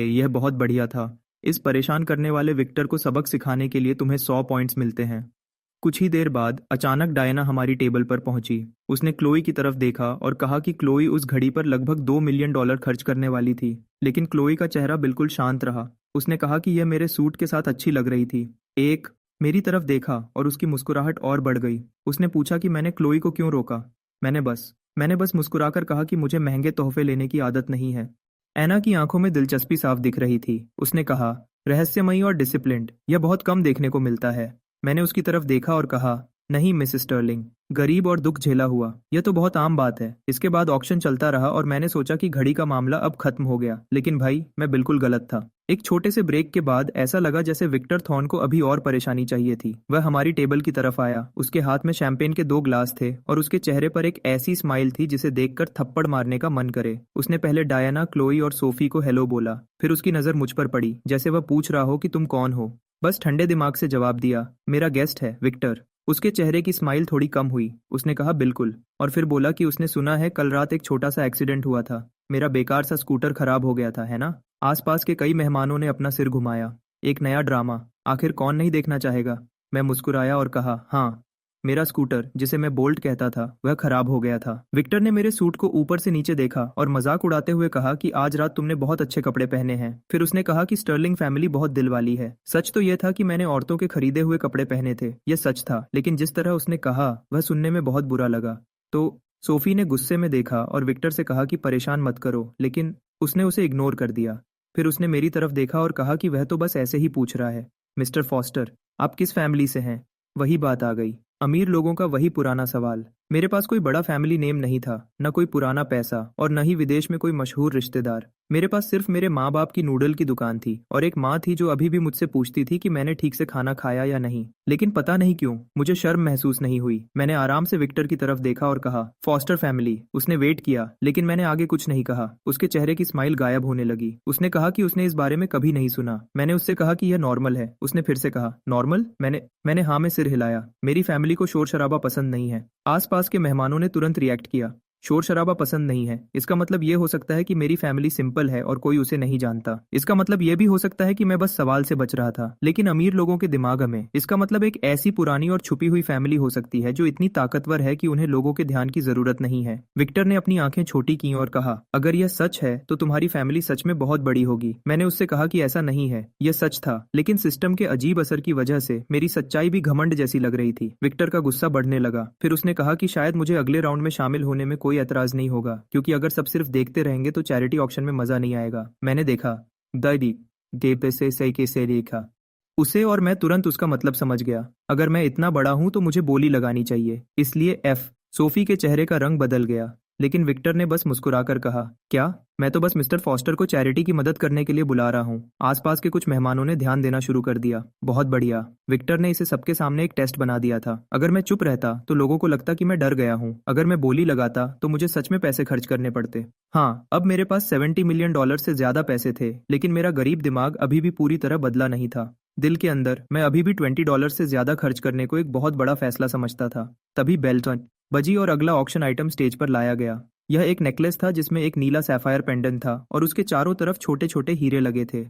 Speaker 1: यह बहुत बढ़िया था। इस परेशान करने वाले विक्टर को सबक सिखाने के लिए तुम्हें 100 पॉइंट्स मिलते हैं। कुछ ही देर बाद अचानक डायना हमारी टेबल पर पहुंची। उसने क्लोई की तरफ देखा और कहा कि क्लोई उस घड़ी पर लगभग $2 मिलियन खर्च करने वाली थी, लेकिन क्लोई का चेहरा बिल्कुल शांत रहा। उसने कहा कि यह मेरे सूट के साथ अच्छी लग रही थी। 1 मेरी तरफ देखा और उसकी मुस्कुराहट और बढ़ गई। उसने पूछा कि मैंने क्लोई को क्यों रोका। मैंने बस मुस्कुराकर कहा कि मुझे महंगे तोहफे लेने की आदत नहीं है। एना की आंखों में दिलचस्पी साफ दिख रही थी। उसने कहा, रहस्यमयी और डिसिप्लिन्ड, यह बहुत कम देखने को मिलता है। मैंने उसकी तरफ देखा और कहा, नहीं मिस स्टर्लिंग, गरीब और दुख झेला हुआ, यह तो बहुत आम बात है। इसके बाद ऑक्शन चलता रहा और मैंने सोचा कि घड़ी का मामला अब खत्म हो गया, लेकिन भाई मैं बिल्कुल गलत था। एक छोटे से ब्रेक के बाद ऐसा लगा जैसे विक्टर थॉर्न को अभी और परेशानी चाहिए थी। वह हमारी टेबल की तरफ आया। उसके हाथ में शैंपेन के 2 ग्लास थे और उसके चेहरे पर एक ऐसी स्माइल थी जिसे देखकर थप्पड़ मारने का मन करे। उसने पहले डायना, क्लोई और सोफी को हेलो बोला, फिर उसकी नजर मुझ पर पड़ी, जैसे वह पूछ रहा हो कि तुम कौन हो। बस ठंडे दिमाग से जवाब दिया, मेरा गेस्ट है विक्टर। उसके चेहरे की स्माइल थोड़ी कम हुई। उसने कहा, बिल्कुल, और फिर बोला कि उसने सुना है कल रात एक छोटा सा एक्सीडेंट हुआ था। मेरा बेकार सा स्कूटर खराब हो गया था, है ना? आसपास के कई मेहमानों ने अपना सिर घुमाया। एक नया ड्रामा, आखिर कौन नहीं देखना चाहेगा? मैं मुस्कुराया और कहा, हाँ, मेरा स्कूटर, जिसे मैं बोल्ट कहता था, वह खराब हो गया था। विक्टर ने मेरे सूट को ऊपर से नीचे देखा और मजाक उड़ाते हुए कहा कि आज रात तुमने बहुत अच्छे कपड़े पहने हैं। फिर उसने कहा कि स्टर्लिंग फैमिली बहुत दिल वाली है। सच तो यह था कि मैंने औरतों के खरीदे हुए कपड़े पहने थे, यह सच था, लेकिन जिस तरह उसने कहा वह सुनने में बहुत बुरा लगा। तो सोफी ने गुस्से में देखा और विक्टर से कहा कि परेशान मत करो, लेकिन उसने उसे इग्नोर कर दिया। फिर उसने मेरी तरफ देखा और कहा कि वह तो बस ऐसे ही पूछ रहा है। मिस्टर फॉस्टर, आप किस फैमिली से हैं? वही बात आ गई। अमीर लोगों का वही पुराना सवाल। मेरे पास कोई बड़ा फैमिली नेम नहीं था, न कोई पुराना पैसा और न ही विदेश में कोई मशहूर रिश्तेदार। मेरे पास सिर्फ मेरे माँ बाप की नूडल की दुकान थी और एक माँ थी जो अभी भी मुझसे पूछती थी कि मैंने ठीक से खाना खाया या नहीं। लेकिन पता नहीं क्यों मुझे शर्म महसूस नहीं हुई। मैंने आराम से विक्टर की तरफ देखा और कहा, फॉस्टर फैमिली। उसने वेट किया, लेकिन मैंने आगे कुछ नहीं कहा। उसके चेहरे की स्माइल गायब होने लगी। उसने कहा कि उसने इस बारे में कभी नहीं सुना। मैंने उससे कहा कि यह नॉर्मल है। उसने फिर से कहा, नॉर्मल? मैंने हाँ में सिर हिलाया। मेरी फैमिली को शोर शराबा पसंद नहीं है। आसपास के मेहमानों ने तुरंत रिएक्ट किया। शोर शराबा पसंद नहीं है, इसका मतलब ये हो सकता है कि मेरी फैमिली सिंपल है और कोई उसे नहीं जानता। इसका मतलब ये भी हो सकता है कि मैं बस सवाल से बच रहा था। लेकिन अमीर लोगों के दिमाग में इसका मतलब एक ऐसी पुरानी और छुपी हुई फैमिली हो सकती है जो इतनी ताकतवर है कि उन्हें लोगों के ध्यान की जरूरत नहीं है। विक्टर ने अपनी आंखें छोटी की और कहा, अगर यह सच है तो तुम्हारी फैमिली सच में बहुत बड़ी होगी। मैंने उससे कहा कि ऐसा नहीं है। यह सच था, लेकिन सिस्टम के अजीब असर की वजह से मेरी सच्चाई भी घमंड जैसी लग रही थी। विक्टर का गुस्सा बढ़ने लगा। फिर उसने कहा कि शायद मुझे अगले राउंड में शामिल होने में कोई एतराज नहीं होगा, क्योंकि अगर सब सिर्फ देखते रहेंगे तो चैरिटी ऑक्शन में मजा नहीं आएगा। मैंने देखा, दादी देव से सही के से देखा उसे और मैं तुरंत उसका मतलब समझ गया। अगर मैं इतना बड़ा हूं तो मुझे बोली लगानी चाहिए, इसलिए एफ। सोफी के चेहरे का रंग बदल गया, लेकिन विक्टर ने बस मुस्कुराकर कहा, क्या? मैं तो बस मिस्टर फॉस्टर को चैरिटी की मदद करने के लिए बुला रहा हूँ। आसपास के कुछ मेहमानों ने ध्यान देना शुरू कर दिया। बहुत बढ़िया। विक्टर ने इसे सबके सामने एक टेस्ट बना दिया था। अगर मैं चुप रहता तो लोगों को लगता कि मैं डर गया हूँ। अगर मैं बोली लगाता तो मुझे सच में पैसे खर्च करने पड़ते। हाँ, अब मेरे पास $70 मिलियन से ज्यादा पैसे थे, लेकिन मेरा गरीब दिमाग अभी भी पूरी तरह बदला नहीं था। दिल के अंदर मैं अभी भी $20 से ज्यादा खर्च करने को एक बहुत बड़ा फैसला समझता था। तभी बेल बजी और अगला ऑक्शन आइटम स्टेज पर लाया गया। यह एक नेकलेस था जिसमें एक नीला सैफायर पेंडेंट था और उसके चारों तरफ छोटे छोटे हीरे लगे थे।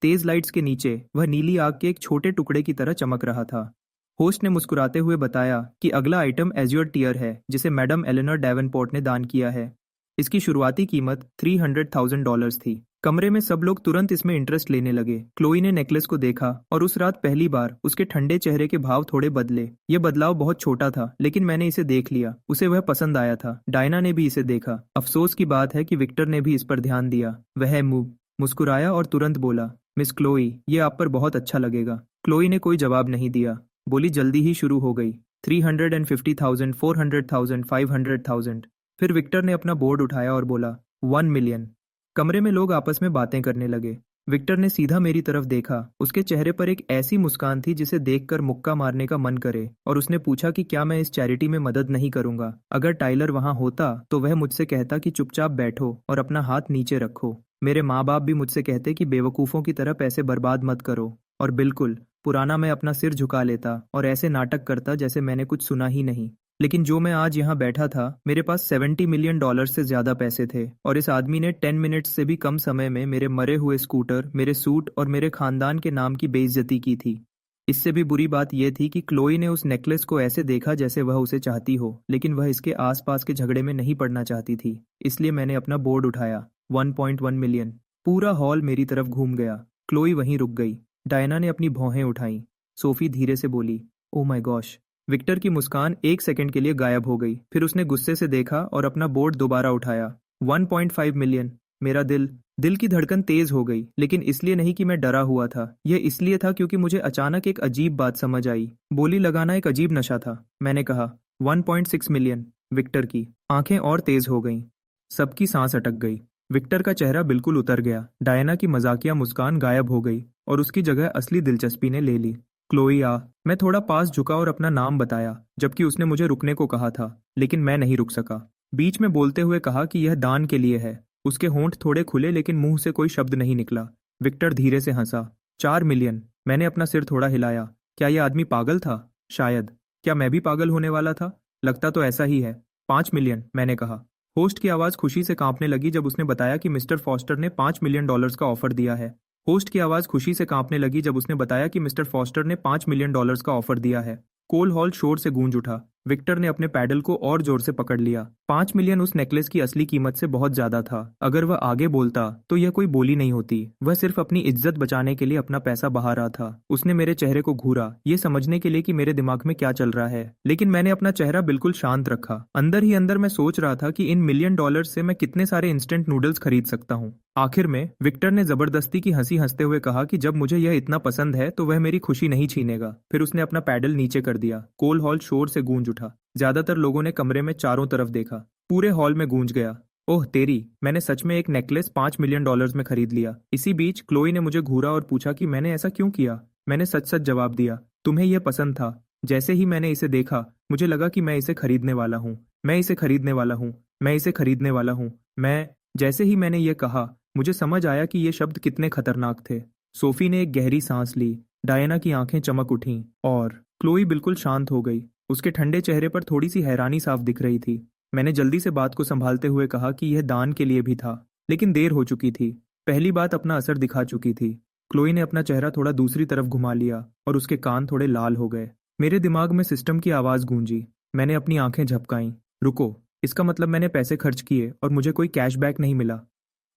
Speaker 1: तेज लाइट्स के नीचे वह नीली आग के एक छोटे टुकड़े की तरह चमक रहा था। होस्ट ने मुस्कुराते हुए बताया कि अगला आइटम एज्योर टीयर है, जिसे मैडम एलेनर डेवनपोर्ट ने दान किया है। इसकी शुरुआती कीमत $300,000 थी। कमरे में सब लोग तुरंत इसमें इंटरेस्ट लेने लगे। क्लोई ने नेकलेस को देखा और उस रात पहली बार उसके ठंडे चेहरे के भाव थोड़े बदले। यह बदलाव बहुत छोटा था, लेकिन मैंने इसे देख लिया। उसे वह पसंद आया था। डायना ने भी इसे देखा। अफसोस की बात है कि विक्टर ने भी इस पर ध्यान दिया। वह मुस्कुराया और तुरंत बोला, मिस क्लोई, ये आप पर बहुत अच्छा लगेगा। क्लोई ने कोई जवाब नहीं दिया। बोली जल्दी ही शुरू हो गई। 350,000, 400,000, 500,000। फिर विक्टर ने अपना बोर्ड उठाया और बोला, 1 मिलियन। कमरे में लोग आपस में बातें करने लगे। विक्टर ने सीधा मेरी तरफ देखा। उसके चेहरे पर एक ऐसी मुस्कान थी जिसे देखकर मुक्का मारने का मन करे, और उसने पूछा कि क्या मैं इस चैरिटी में मदद नहीं करूंगा। अगर टाइलर वहां होता तो वह मुझसे कहता कि चुपचाप बैठो और अपना हाथ नीचे रखो। मेरे माँ बाप भी मुझसे कहते कि बेवकूफ़ों की तरह पैसे बर्बाद मत करो। और बिल्कुल पुराना मैं अपना सिर झुका लेता और ऐसे नाटक करता जैसे मैंने कुछ सुना ही नहीं। लेकिन जो मैं आज यहाँ बैठा था, मेरे पास $70 मिलियन से ज्यादा पैसे थे, और इस आदमी ने 10 मिनट से भी कम समय में मेरे मरे हुए स्कूटर, मेरे सूट और मेरे खानदान के नाम की बेइज्जती की थी। इससे भी बुरी बात यह थी कि क्लोई ने उस नेकलेस को ऐसे देखा जैसे वह उसे चाहती हो, लेकिन वह इसके आसपास के झगड़े में नहीं पड़ना चाहती थी। इसलिए मैंने अपना बोर्ड उठाया, 1.1 मिलियन। पूरा हॉल मेरी तरफ घूम गया। क्लोई वहीं रुक गई। डायना ने अपनी भौहें उठाई। सोफी धीरे से बोली। Oh my gosh. विक्टर की मुस्कान एक सेकंड के लिए गायब हो गई, फिर उसने गुस्से से देखा और अपना बोर्ड दोबारा उठाया। 1.5 मिलियन। मेरा दिल दिल की धड़कन तेज हो गई, लेकिन इसलिए नहीं कि मैं डरा हुआ था, यह इसलिए था क्योंकि मुझे अचानक एक अजीब बात समझ आई। बोली लगाना एक अजीब नशा था। मैंने कहा 1.6 मिलियन। विक्टर की आंखें और तेज हो गईं। सबकी सांस अटक गई। विक्टर का चेहरा बिल्कुल उतर गया। डायना की मजाकिया मुस्कान गायब हो गई और उसकी जगह असली दिलचस्पी ने ले ली। क्लोई आ। मैं थोड़ा पास झुका और अपना नाम बताया, जबकि उसने मुझे रुकने को कहा था, लेकिन मैं नहीं रुक सका। बीच में बोलते हुए कहा कि यह दान के लिए है। उसके होंठ थोड़े खुले, लेकिन मुंह से कोई शब्द नहीं निकला। विक्टर धीरे से हंसा। 4 मिलियन। मैंने अपना सिर थोड़ा हिलाया। क्या यह आदमी पागल था? शायद। क्या मैं भी पागल होने वाला था? लगता तो ऐसा ही है। 5 मिलियन, मैंने कहा। होस्ट की आवाज खुशी से कांपने लगी जब उसने बताया कि मिस्टर फॉस्टर ने $5 मिलियन का ऑफर दिया है। होस्ट की आवाज खुशी से कांपने लगी जब उसने बताया कि मिस्टर फॉस्टर ने $5 मिलियन का ऑफर दिया है। कोल हॉल शोर से गूंज उठा। विक्टर ने अपने पैडल को और जोर से पकड़ लिया। 5 मिलियन उस नेकलेस की असली कीमत से बहुत ज्यादा था। अगर वह आगे बोलता तो यह कोई बोली नहीं होती। वह सिर्फ अपनी इज्जत बचाने के लिए अपना पैसा बहा रहा था। उसने मेरे चेहरे को घूरा, ये समझने के लिए कि मेरे दिमाग में क्या चल रहा है, लेकिन मैंने अपना चेहरा बिल्कुल शांत रखा। अंदर ही अंदर मैं सोच रहा था कि इन $1 मिलियन से मैं कितने सारे इंस्टेंट नूडल्स खरीद सकता हूँ। आखिर में विक्टर ने जबरदस्ती की हंसी हंसते हुए कहा कि जब मुझे यह इतना पसंद है तो वह मेरी खुशी नहीं छीनेगा। फिर उसने अपना पैडल नीचे कर दिया। कोल हॉल शोर से गूंज उठा। ज्यादातर लोगों ने कमरे में चारों तरफ देखा। पूरे हॉल में गूंज गया, ओह तेरी, मैंने सच में एक नेकलेस $5 मिलियन में खरीद लिया। इसी बीच क्लोई ने मुझे घूरा और पूछा कि मैंने ऐसा क्यों किया। मैंने सच सच जवाब दिया, तुम्हें यह पसंद था। जैसे ही मैंने इसे देखा, मुझे लगा कि मैं इसे खरीदने वाला हूँ, मैं इसे खरीदने वाला हूँ, मैं इसे खरीदने वाला हूँ। मैं जैसे ही मैंने ये कहा, मुझे समझ आया कि ये शब्द कितने खतरनाक थे। सोफी ने एक गहरी सांस ली। डायना की आंखें चमक उठीं और क्लोई बिल्कुल शांत हो गई। उसके ठंडे चेहरे पर थोड़ी सी हैरानी साफ दिख रही थी। मैंने जल्दी से बात को संभालते हुए कहा कि यह दान के लिए भी था, लेकिन देर हो चुकी थी। पहली बात अपना असर दिखा चुकी थी। क्लोई ने अपना चेहरा थोड़ा दूसरी तरफ घुमा लिया और उसके कान थोड़े लाल हो गए। मेरे दिमाग में सिस्टम की आवाज गूंजी। मैंने अपनी आंखें झपकाईं। रुको, इसका मतलब मैंने पैसे खर्च किए और मुझे कोई कैशबैक नहीं मिला?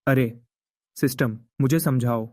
Speaker 1: अरे सिस्टम, मुझे समझाओ।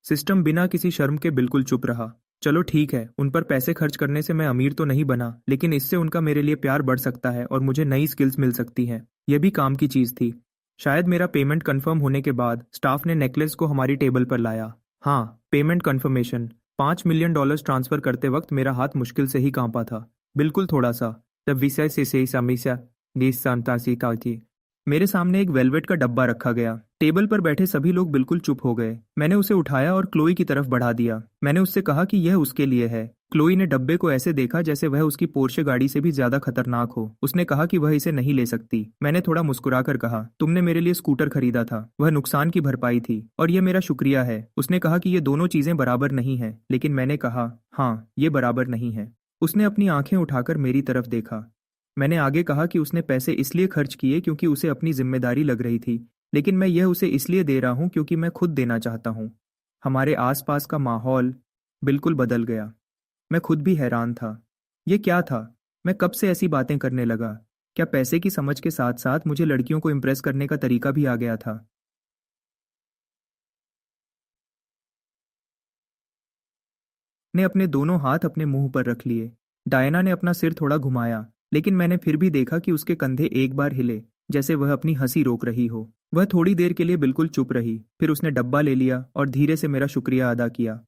Speaker 1: सिस्टम बिना किसी शर्म के बिल्कुल चुप रहा। चलो ठीक है, उन पर पैसे खर्च करने से मैं अमीर तो नहीं बना, लेकिन इससे उनका मेरे लिए प्यार बढ़ सकता है और मुझे नई स्किल्स मिल सकती हैं। यह भी काम की चीज थी। शायद मेरा पेमेंट कंफर्म होने के बाद स्टाफ ने नेकलेस को हमारी टेबल पर लाया। हाँ, पेमेंट कंफर्मेशन। $5 मिलियन ट्रांसफर करते वक्त मेरा हाथ मुश्किल से ही कांपा था, बिल्कुल थोड़ा सा। तब विषय से समस्या निशांतासी का थी। मेरे सामने एक वेलवेट का डब्बा रखा गया। टेबल पर बैठे सभी लोग बिल्कुल चुप हो गए। मैंने उसे उठाया और क्लोई की तरफ बढ़ा दिया। मैंने उससे कहा कि यह उसके लिए है। क्लोई ने डब्बे को ऐसे देखा जैसे वह उसकी पोर्शे गाड़ी से भी ज्यादा खतरनाक हो। उसने कहा कि वह इसे नहीं ले सकती। मैंने थोड़ा मुस्कुराकर कहा, तुमने मेरे लिए स्कूटर खरीदा था, वह नुकसान की भरपाई थी, और यह मेरा शुक्रिया है। उसने कहा कि ये दोनों चीजें बराबर नहीं है, लेकिन मैंने कहा, हाँ, ये बराबर नहीं है। उसने अपनी आंखें उठाकर मेरी तरफ देखा। मैंने आगे कहा कि उसने पैसे इसलिए खर्च किए क्योंकि उसे अपनी जिम्मेदारी लग रही थी, लेकिन मैं यह उसे इसलिए दे रहा हूं क्योंकि मैं खुद देना चाहता हूं। हमारे आसपास का माहौल बिल्कुल बदल गया। मैं खुद भी हैरान था। ये क्या था? मैं कब से ऐसी बातें करने लगा? क्या पैसे की समझ के साथ साथ मुझे लड़कियों को इम्प्रेस करने का तरीका भी आ गया था? ने अपने दोनों हाथ अपने मुंह पर रख लिए। डायना ने अपना सिर थोड़ा घुमाया, लेकिन मैंने फिर भी देखा कि उसके कंधे एक बार हिले, जैसे वह अपनी हंसी रोक रही हो। वह थोड़ी देर के लिए बिल्कुल चुप रही, फिर उसने डब्बा ले लिया और धीरे से मेरा शुक्रिया अदा किया।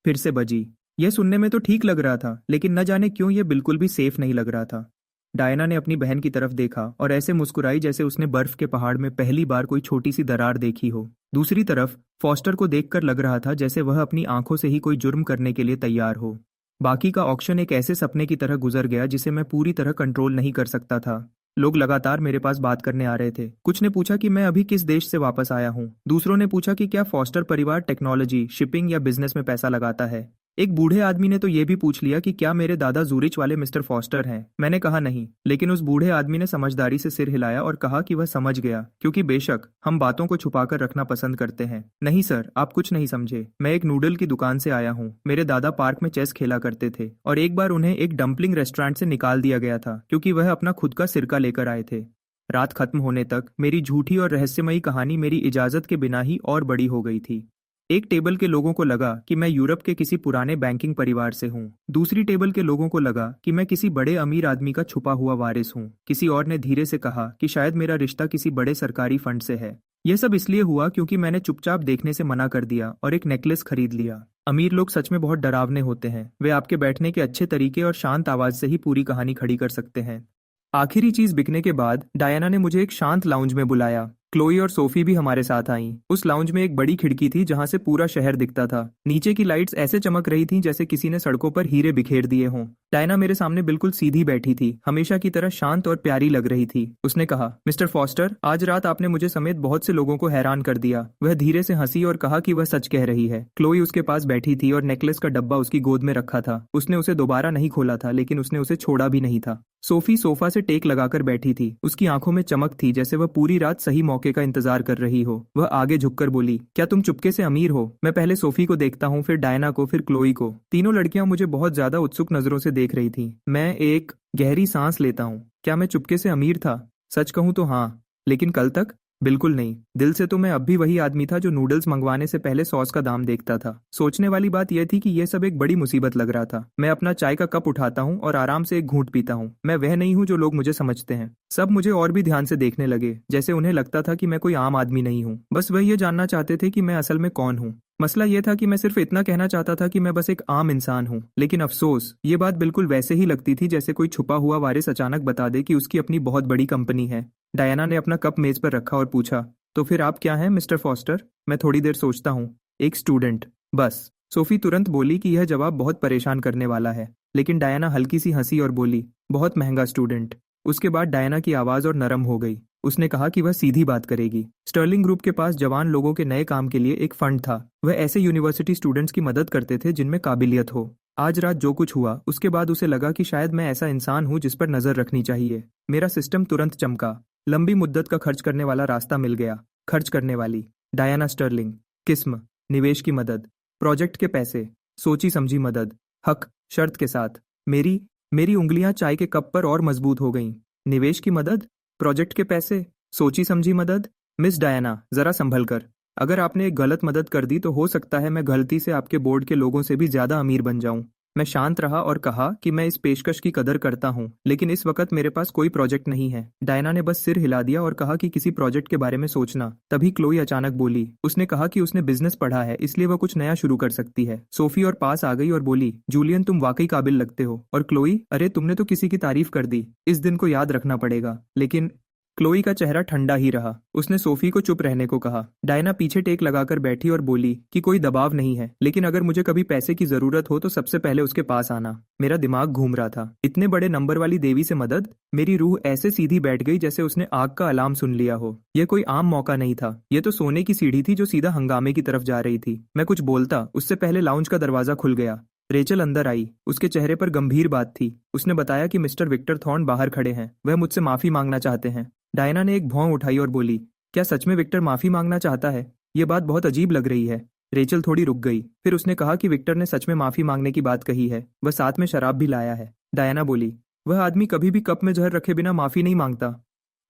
Speaker 1: फिर से बजी। यह सुनने में तो ठीक लग रहा था, लेकिन न जाने क्यों यह बिल्कुल भी सेफ नहीं लग रहा था। डायना ने अपनी बहन की तरफ देखा और ऐसे मुस्कुराई जैसे उसने बर्फ के पहाड़ में पहली बार कोई छोटी सी दरार देखी हो। दूसरी तरफ फॉस्टर को देखकर लग रहा था जैसे वह अपनी आंखों से ही कोई जुर्म करने के लिए तैयार हो। बाकी का ऑक्शन एक ऐसे सपने की तरह गुजर गया जिसे मैं पूरी तरह कंट्रोल नहीं कर सकता था। लोग लगातार मेरे पास बात करने आ रहे थे। कुछ ने पूछा कि मैं अभी किस देश से वापस आया हूँ। दूसरों ने पूछा कि क्या फॉस्टर परिवार टेक्नोलॉजी, शिपिंग या बिजनेस में पैसा लगाता है। एक बूढ़े आदमी ने तो ये भी पूछ लिया कि क्या मेरे दादा जूरिच वाले मिस्टर फॉस्टर हैं। मैंने कहा नहीं, लेकिन उस बूढ़े आदमी ने समझदारी से सिर हिलाया और कहा कि वह समझ गया, क्योंकि बेशक हम बातों को छुपाकर रखना पसंद करते हैं। नहीं सर, आप कुछ नहीं समझे। मैं एक नूडल की दुकान से आया हूँ। मेरे दादा पार्क में चेस खेला करते थे और एक बार उन्हें एक डंपलिंग रेस्टोरेंट से निकाल दिया गया था क्योंकि वह अपना खुद का सिरका लेकर आए थे। रात खत्म होने तक मेरी झूठी और रहस्यमयी कहानी मेरी इजाजत के बिना ही और बड़ी हो गई थी। एक टेबल के लोगों को लगा कि मैं यूरोप के किसी पुराने बैंकिंग परिवार से हूँ। दूसरी टेबल के लोगों को लगा कि मैं किसी बड़े अमीर आदमी का छुपा हुआ वारिस हूँ। किसी और ने धीरे से कहा कि शायद मेरा रिश्ता किसी बड़े सरकारी फंड से है। यह सब इसलिए हुआ क्योंकि मैंने चुपचाप देखने से मना कर दिया और एक नेकलेस खरीद लिया। अमीर लोग सच में बहुत डरावने होते हैं। वे आपके बैठने के अच्छे तरीके और शांत आवाज से ही पूरी कहानी खड़ी कर सकते हैं। आखिरी चीज बिकने के बाद डायना ने मुझे एक शांत लाउंज में बुलाया। क्लोई और सोफी भी हमारे साथ आईं। उस लाउंज में एक बड़ी खिड़की थी जहां से पूरा शहर दिखता था। नीचे की लाइट्स ऐसे चमक रही थीं जैसे किसी ने सड़कों पर हीरे बिखेर दिए हों। डायना मेरे सामने बिल्कुल सीधी बैठी थी, हमेशा की तरह शांत और प्यारी लग रही थी। उसने कहा, मिस्टर फॉस्टर, आज रात आपने मुझे समेत बहुत से लोगों को हैरान कर दिया। वह धीरे से हंसी और कहा कि वह सच कह रही है। क्लोई उसके पास बैठी थी और नेकलेस का डब्बा उसकी गोद में रखा था। उसने उसे दोबारा नहीं खोला था, लेकिन उसने उसे छोड़ा भी नहीं था। सोफी सोफा से टेक लगाकर बैठी थी। उसकी आंखों में चमक थी जैसे वह पूरी रात सही मौके का इंतजार कर रही हो। वह आगे झुककर बोली, क्या तुम चुपके से अमीर हो? मैं पहले सोफी को देखता हूँ, फिर डायना को, फिर क्लोई को। तीनों लड़कियां मुझे बहुत ज्यादा उत्सुक नजरों से देख रही थी। मैं एक गहरी सांस लेता हूँ। क्या मैं चुपके से अमीर था? सच कहूं तो हाँ, लेकिन कल तक बिल्कुल नहीं। दिल से तो मैं अब भी वही आदमी था जो नूडल्स मंगवाने से पहले सॉस का दाम देखता था। सोचने वाली बात यह थी कि यह सब एक बड़ी मुसीबत लग रहा था। मैं अपना चाय का कप उठाता हूँ और आराम से एक घूंट पीता हूँ। मैं वह नहीं हूँ जो लोग मुझे समझते हैं। सब मुझे और भी ध्यान से देखने लगे, जैसे उन्हें लगता था कि मैं कोई आम आदमी नहीं हूँ। बस वह ये जानना चाहते थे कि मैं असल में कौन हूँ। मसला यह था कि मैं सिर्फ इतना कहना चाहता था कि मैं बस एक आम इंसान हूँ। लेकिन अफसोस, ये बात बिल्कुल वैसे ही लगती थी जैसे कोई छुपा हुआ वारिस अचानक बता दे कि उसकी अपनी बहुत बड़ी कंपनी है। डायना ने अपना कप मेज पर रखा और पूछा, तो फिर आप क्या हैं मिस्टर फॉस्टर? मैं थोड़ी देर सोचता हूँ। एक स्टूडेंट, बस। सोफी तुरंत बोली कि यह जवाब बहुत परेशान करने वाला है, लेकिन डायना हल्की सी हंसी और बोली, बहुत महंगा स्टूडेंट। उसके बाद डायना की आवाज और नरम हो गई। उसने कहा कि वह सीधी बात करेगी। स्टर्लिंग ग्रुप के पास जवान लोगों के नए काम के लिए एक फंड था। वह ऐसे यूनिवर्सिटी स्टूडेंट्स की मदद करते थे जिनमें काबिलियत हो। आज रात जो कुछ हुआ उसके बाद उसे लगा कि शायद मैं ऐसा इंसान हूं जिस पर नजर रखनी चाहिए। मेरा सिस्टम तुरंत चमका। लंबी मुद्दत का खर्च करने वाला रास्ता मिल गया। खर्च करने वाली डायना स्टर्लिंग। किस्म, निवेश की मदद। प्रोजेक्ट के पैसे, सोची समझी मदद। हक, शर्त के साथ। मेरी मेरी उंगलियां चाय के कप पर और मजबूत हो गईं। निवेश की मदद, प्रोजेक्ट के पैसे, सोची समझी मदद। मिस डायना, जरा संभल कर। अगर आपने एक गलत मदद कर दी तो हो सकता है मैं गलती से आपके बोर्ड के लोगों से भी ज्यादा अमीर बन जाऊं। मैं शांत रहा और कहा कि मैं इस पेशकश की कदर करता हूं, लेकिन इस वक्त मेरे पास कोई प्रोजेक्ट नहीं है। डायना ने बस सिर हिला दिया और कहा कि किसी प्रोजेक्ट के बारे में सोचना। तभी क्लोई अचानक बोली। उसने कहा कि उसने बिजनेस पढ़ा है, इसलिए वह कुछ नया शुरू कर सकती है। सोफी और पास आ गई और बोली, जूलियन तुम वाकई काबिल लगते हो। और क्लोई, अरे तुमने तो किसी की तारीफ कर दी। इस दिन को याद रखना पड़ेगा। लेकिन क्लोई का चेहरा ठंडा ही रहा। उसने सोफी को चुप रहने को कहा। डायना पीछे टेक लगाकर बैठी और बोली कि कोई दबाव नहीं है, लेकिन अगर मुझे कभी पैसे की जरूरत हो तो सबसे पहले उसके पास आना। मेरा दिमाग घूम रहा था। इतने बड़े नंबर वाली देवी से मदद? मेरी रूह ऐसे सीधी बैठ गई जैसे उसने आग का अलार्म सुन लिया हो। यह कोई आम मौका नहीं था। यह तो सोने की सीढ़ी थी जो सीधा हंगामे की तरफ जा रही थी। मैं कुछ बोलता उससे पहले लाउंज का दरवाजा खुल गया। रेचल अंदर आई। उसके चेहरे पर गंभीर बात थी। उसने बताया कि मिस्टर विक्टर थॉर्न बाहर खड़े हैं। वह मुझसे माफी मांगना चाहते हैं। डायना ने एक भौं उठाई और बोली, क्या सच में विक्टर माफी मांगना चाहता है? यह बात बहुत अजीब लग रही है। रेचल थोड़ी रुक गई। फिर उसने कहा कि विक्टर ने सच में माफी मांगने की बात कही है। वह साथ में शराब भी लाया है। डायना बोली, वह आदमी कभी भी कप में जहर रखे बिना माफी नहीं मांगता।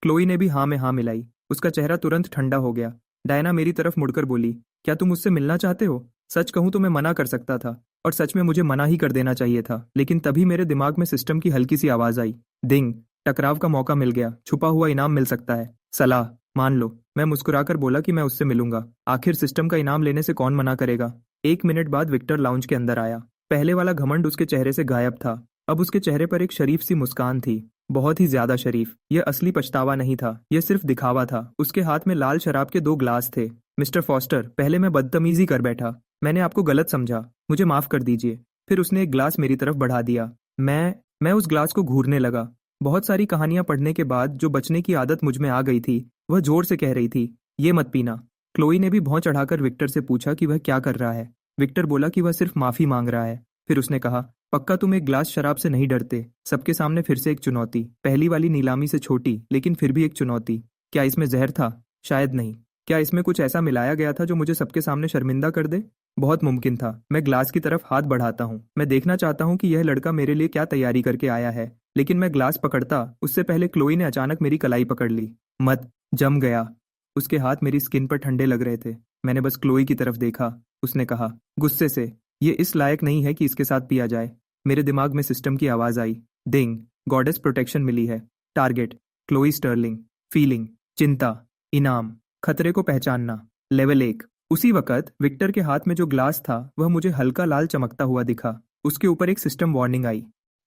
Speaker 1: क्लोई ने भी हाँ में हाँ मिलाई। उसका चेहरा तुरंत ठंडा हो गया। डायना मेरी तरफ मुड़कर बोली, क्या तुम मुझसे मिलना चाहते हो? सच कहूं तो मैं मना कर सकता था, और सच में मुझे मना ही कर देना चाहिए था। लेकिन तभी मेरे दिमाग में सिस्टम की हल्की सी आवाज आई। डिंग। टकराव का मौका मिल गया। छुपा हुआ इनाम मिल सकता है। सलाह, मान लो। मैं मुस्कुराकर बोला कि मैं उससे मिलूंगा। आखिर सिस्टम का इनाम लेने से कौन मना करेगा। 1 मिनट बाद विक्टर लाउंज के अंदर आया। पहले वाला घमंड उसके चेहरे से गायब था। अब उसके चेहरे पर एक शरीफ सी मुस्कान थी, बहुत ही ज्यादा शरीफ। यह असली पछतावा नहीं था, यह सिर्फ दिखावा था। उसके हाथ में लाल शराब के 2 ग्लास थे। मिस्टर फॉस्टर, पहले मैं बदतमीजी कर बैठा। मैंने आपको गलत समझा, मुझे माफ कर दीजिए। फिर उसने एक ग्लास मेरी तरफ बढ़ा दिया। मैं उस ग्लास को घूरने लगा। बहुत सारी कहानियां पढ़ने के बाद जो बचने की आदत मुझ में आ गई थी, वह जोर से कह रही थी, ये मत पीना। क्लोई ने भी भौं चढ़ाकर विक्टर से पूछा कि वह क्या कर रहा है। विक्टर बोला कि वह सिर्फ माफी मांग रहा है। फिर उसने कहा, पक्का तुम एक ग्लास शराब से नहीं डरते? सबके सामने फिर से एक चुनौती। पहली वाली नीलामी से छोटी, लेकिन फिर भी एक चुनौती। क्या इसमें जहर था? शायद नहीं। क्या इसमें कुछ ऐसा मिलाया गया था जो मुझे सबके सामने शर्मिंदा कर दे? बहुत मुमकिन था। मैं ग्लास की तरफ हाथ बढ़ाता हूँ। मैं देखना चाहता हूँ कि यह लड़का मेरे लिए क्या तैयारी करके आया है। लेकिन मैं ग्लास पकड़ता उससे पहले क्लोई ने अचानक मेरी कलाई पकड़ ली। मत। जम गया। उसके हाथ मेरी स्किन पर ठंडे लग रहे थे। मैंने बस क्लोई की तरफ देखा। उसने कहा गुस्से से, ये इस लायक नहीं है कि इसके साथ पिया जाए। मेरे दिमाग में सिस्टम की आवाज आई। डिंग। गॉडेस प्रोटेक्शन मिली है। Target Chloe Stirling. फीलिंग चिंता। इनाम खतरे को पहचानना। लेवल 1। उसी वक्त विक्टर के हाथ में जो ग्लास था वह मुझे हल्का लाल चमकता हुआ दिखा। उसके ऊपर एक सिस्टम वार्निंग आई।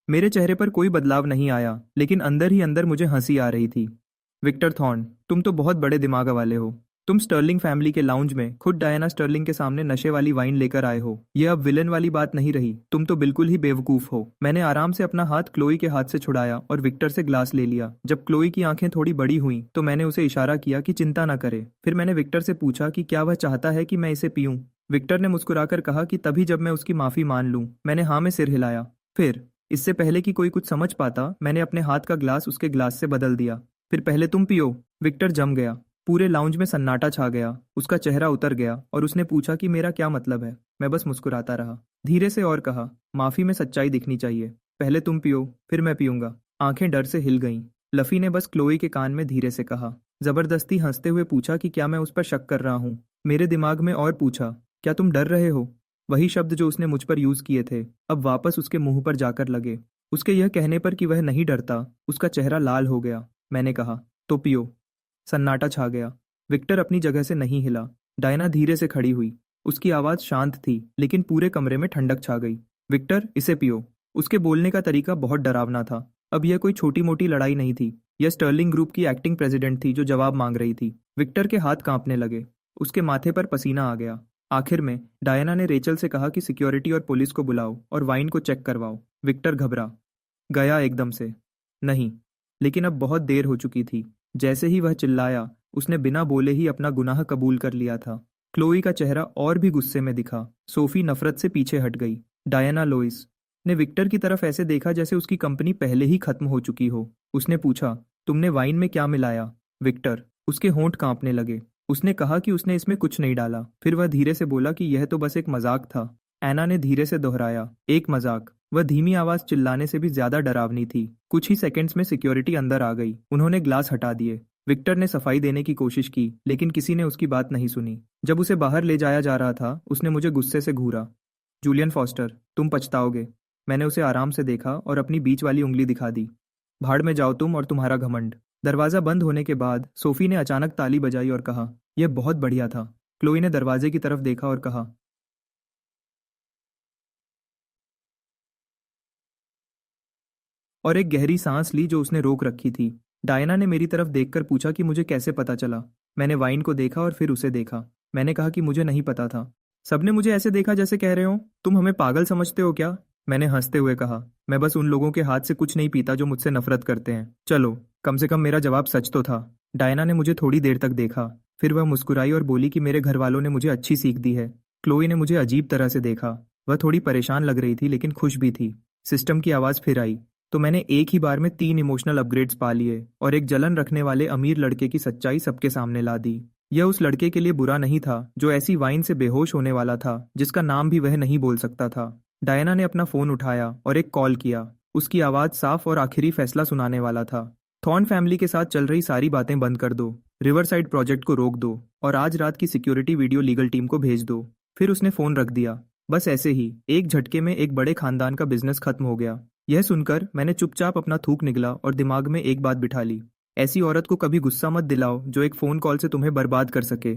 Speaker 1: मेरे चेहरे पर कोई बदलाव नहीं आया, लेकिन अंदर ही अंदर मुझे हंसी आ रही थी। विक्टर थॉर्न, तुम तो बहुत बड़े दिमाग वाले हो। तुम स्टर्लिंग फैमिली के लाउंज में खुद डायना स्टर्लिंग के सामने नशे वाली वाइन लेकर आए हो। यह अब विलन वाली बात नहीं रही, तुम तो बिल्कुल ही बेवकूफ हो। मैंने आराम से अपना हाथ क्लोई के हाथ से छुड़ाया और विक्टर से ग्लास ले लिया। जब क्लोई की आंखें थोड़ी बड़ी हुई तो मैंने उसे इशारा किया कि चिंता ना करे। फिर मैंने विक्टर से पूछा कि क्या वह चाहता है कि मैं इसे पीऊं। विक्टर ने मुस्कुराकर कहा कि तभी जब मैं उसकी माफी मान लूं। मैंने हाँ में सिर हिलाया। फिर इससे पहले कि कोई कुछ समझ पाता, मैंने अपने हाथ का ग्लास उसके ग्लास से बदल दिया। फिर पहले तुम पियो। विक्टर जम गया। पूरे लाउंज में सन्नाटा छा गया। उसका चेहरा उतर गया और उसने पूछा कि मेरा क्या मतलब है। मैं बस मुस्कुराता रहा। धीरे से और कहा, माफी में सच्चाई दिखनी चाहिए। पहले तुम पियो, फिर मैं पीऊंगा। आंखें डर से हिल गईं। लफी ने बस क्लोई के कान में धीरे से कहा। जबरदस्ती हंसते हुए पूछा कि क्या मैं उस पर शक कर रहा हूँ। मेरे दिमाग में और पूछा, क्या तुम डर रहे हो। वही शब्द जो उसने मुझ पर यूज किए थे अब वापस उसके मुंह पर जाकर लगे। उसके यह कहने पर कि वह नहीं डरता, उसका चेहरा लाल हो गया। मैंने कहा, तो पियो। सन्नाटा छा गया। विक्टर अपनी जगह से नहीं हिला। डायना धीरे से खड़ी हुई। उसकी आवाज शांत थी, लेकिन पूरे कमरे में ठंडक छा गई। विक्टर, इसे पियो। उसके बोलने का तरीका बहुत डरावना था। अब यह कोई छोटी मोटी लड़ाई नहीं थी। यह स्टर्लिंग ग्रुप की एक्टिंग प्रेसिडेंट थी जो जवाब मांग रही थी। विक्टर के हाथ कांपने लगे। उसके माथे पर पसीना आ गया। आखिर में डायना ने रेचल से कहा कि सिक्योरिटी और पुलिस को बुलाओ और वाइन को चेक करवाओ। विक्टर घबरा गया एकदम से। नहीं, लेकिन अब बहुत देर हो चुकी थी। जैसे ही वह चिल्लाया, उसने बिना बोले ही अपना गुनाह कबूल कर लिया था। क्लोई का चेहरा और भी गुस्से में दिखा। सोफी नफरत से पीछे हट गई। डायना लोइस ने विक्टर की तरफ ऐसे देखा जैसे उसकी कंपनी पहले ही खत्म हो चुकी हो। उसने पूछा, तुमने वाइन में क्या मिलाया। विक्टर, उसके होंठ कांपने लगे। उसने कहा कि उसने इसमें कुछ नहीं डाला। फिर वह धीरे से बोला कि यह तो बस एक मजाक था। एना ने धीरे से दोहराया, एक मजाक। वह धीमी आवाज चिल्लाने से भी ज्यादा डरावनी थी। कुछ ही सेकंड्स में सिक्योरिटी अंदर आ गई। उन्होंने ग्लास हटा दिए। विक्टर ने सफाई देने की कोशिश की, लेकिन किसी ने उसकी बात नहीं सुनी। जब उसे बाहर ले जाया जा रहा था, उसने मुझे गुस्से से घूरा। जूलियन फॉस्टर, तुम पछताओगे। मैंने उसे आराम से देखा और अपनी बीच वाली उंगली दिखा दी। भाड़ में जाओ तुम और तुम्हारा घमंड। दरवाजा बंद होने के बाद सोफी ने अचानक ताली बजाई और कहा, यह बहुत बढ़िया था। क्लोई ने दरवाजे की तरफ देखा और कहा, और एक गहरी सांस ली जो उसने रोक रखी थी। डायना ने मेरी तरफ देखकर पूछा कि मुझे कैसे पता चला। मैंने वाइन को देखा और फिर उसे देखा। मैंने कहा कि मुझे नहीं पता था। सबने मुझे ऐसे देखा जैसे कह रहे हो, तुम हमें पागल समझते हो क्या। मैंने हंसते हुए कहा, मैं बस उन लोगों के हाथ से कुछ नहीं पीता जो मुझसे नफरत करते हैं। चलो, कम से कम मेरा जवाब सच तो था। डायना ने मुझे थोड़ी देर तक देखा। फिर वह मुस्कुराई और बोली कि मेरे घर वालों ने मुझे अच्छी सीख दी है। क्लोई ने मुझे अजीब तरह से देखा। वह थोड़ी परेशान लग रही थी, लेकिन खुश भी थी। सिस्टम की आवाज फिर आई। तो मैंने एक ही बार में 3 इमोशनल अपग्रेड्स पा लिए और एक जलन रखने वाले अमीर लड़के की सच्चाई सबके सामने ला दी। यह उस लड़के के लिए बुरा नहीं था जो ऐसी वाइन से बेहोश होने वाला था जिसका नाम भी वह नहीं बोल सकता था। डायना ने अपना फोन उठाया और एक कॉल किया। उसकी आवाज साफ और आखिरी फैसला सुनाने वाला था। थॉर्न फैमिली के साथ चल रही सारी बातें बंद कर दो। रिवरसाइड प्रोजेक्ट को रोक दो और आज रात की सिक्योरिटी वीडियो लीगल टीम को भेज दो। फिर उसने फोन रख दिया। बस ऐसे ही एक झटके में एक बड़े खानदान का बिजनेस खत्म हो गया। यह सुनकर मैंने चुपचाप अपना थूक निगला और दिमाग में एक बात बिठा ली, ऐसी औरत को कभी गुस्सा मत दिलाओ जो एक फोन कॉल से तुम्हें बर्बाद कर सके।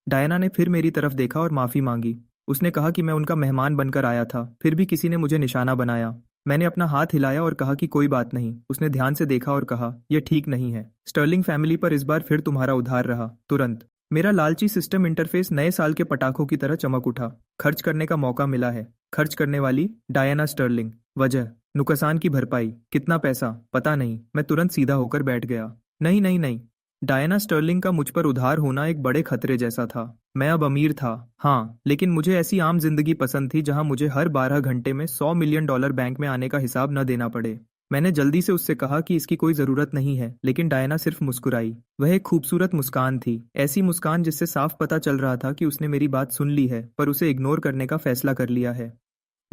Speaker 1: डायना ने फिर मेरी तरफ देखा और माफी मांगी। उसने कहा कि मैं उनका मेहमान बनकर आया था, फिर भी किसी ने मुझे निशाना बनाया। मैंने अपना हाथ हिलाया और कहा कि कोई बात नहीं। उसने ध्यान से देखा और कहा, यह ठीक नहीं है। स्टर्लिंग फैमिली पर इस बार फिर तुम्हारा उधार रहा। तुरंत मेरा लालची सिस्टम इंटरफेस नए साल के पटाखों की तरह चमक उठा। खर्च करने का मौका मिला है। खर्च करने वाली डायना स्टर्लिंग। वजह नुकसान की भरपाई। कितना पैसा पता नहीं। मैं तुरंत सीधा होकर बैठ गया। नहीं नहीं नहीं, डायना स्टर्लिंग का मुझ पर उधार होना एक बड़े खतरे जैसा था। मैं अब अमीर था, हाँ, लेकिन मुझे ऐसी आम जिंदगी पसंद थी जहां मुझे हर 12 घंटे में $100 मिलियन बैंक में आने का हिसाब न देना पड़े। मैंने जल्दी से उससे कहा कि इसकी कोई जरूरत नहीं है, लेकिन डायना सिर्फ मुस्कुराई। वह एक खूबसूरत मुस्कान थी, ऐसी मुस्कान जिससे साफ पता चल रहा था कि उसने मेरी बात सुन ली है पर उसे इग्नोर करने का फैसला कर लिया है।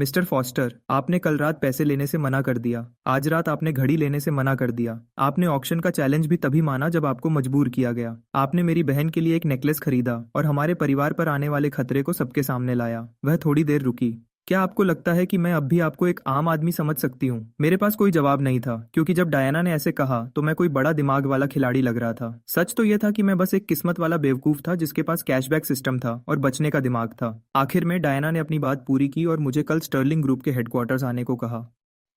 Speaker 1: मिस्टर फॉस्टर, आपने कल रात पैसे लेने से मना कर दिया। आज रात आपने घड़ी लेने से मना कर दिया। आपने ऑक्शन का चैलेंज भी तभी माना जब आपको मजबूर किया गया। आपने मेरी बहन के लिए एक नेकलेस खरीदा और हमारे परिवार पर आने वाले खतरे को सबके सामने लाया। वह थोड़ी देर रुकी। क्या आपको लगता है कि मैं अब भी आपको एक आम आदमी समझ सकती हूँ? मेरे पास कोई जवाब नहीं था, क्योंकि जब डायना ने ऐसे कहा तो मैं कोई बड़ा दिमाग वाला खिलाड़ी लग रहा था। सच तो यह था कि मैं बस एक किस्मत वाला बेवकूफ था जिसके पास कैशबैक सिस्टम था और बचने का दिमाग था। आखिर में डायना ने अपनी बात पूरी की और मुझे कल स्टर्लिंग ग्रुप के हेडक्वार्टर्स आने को कहा।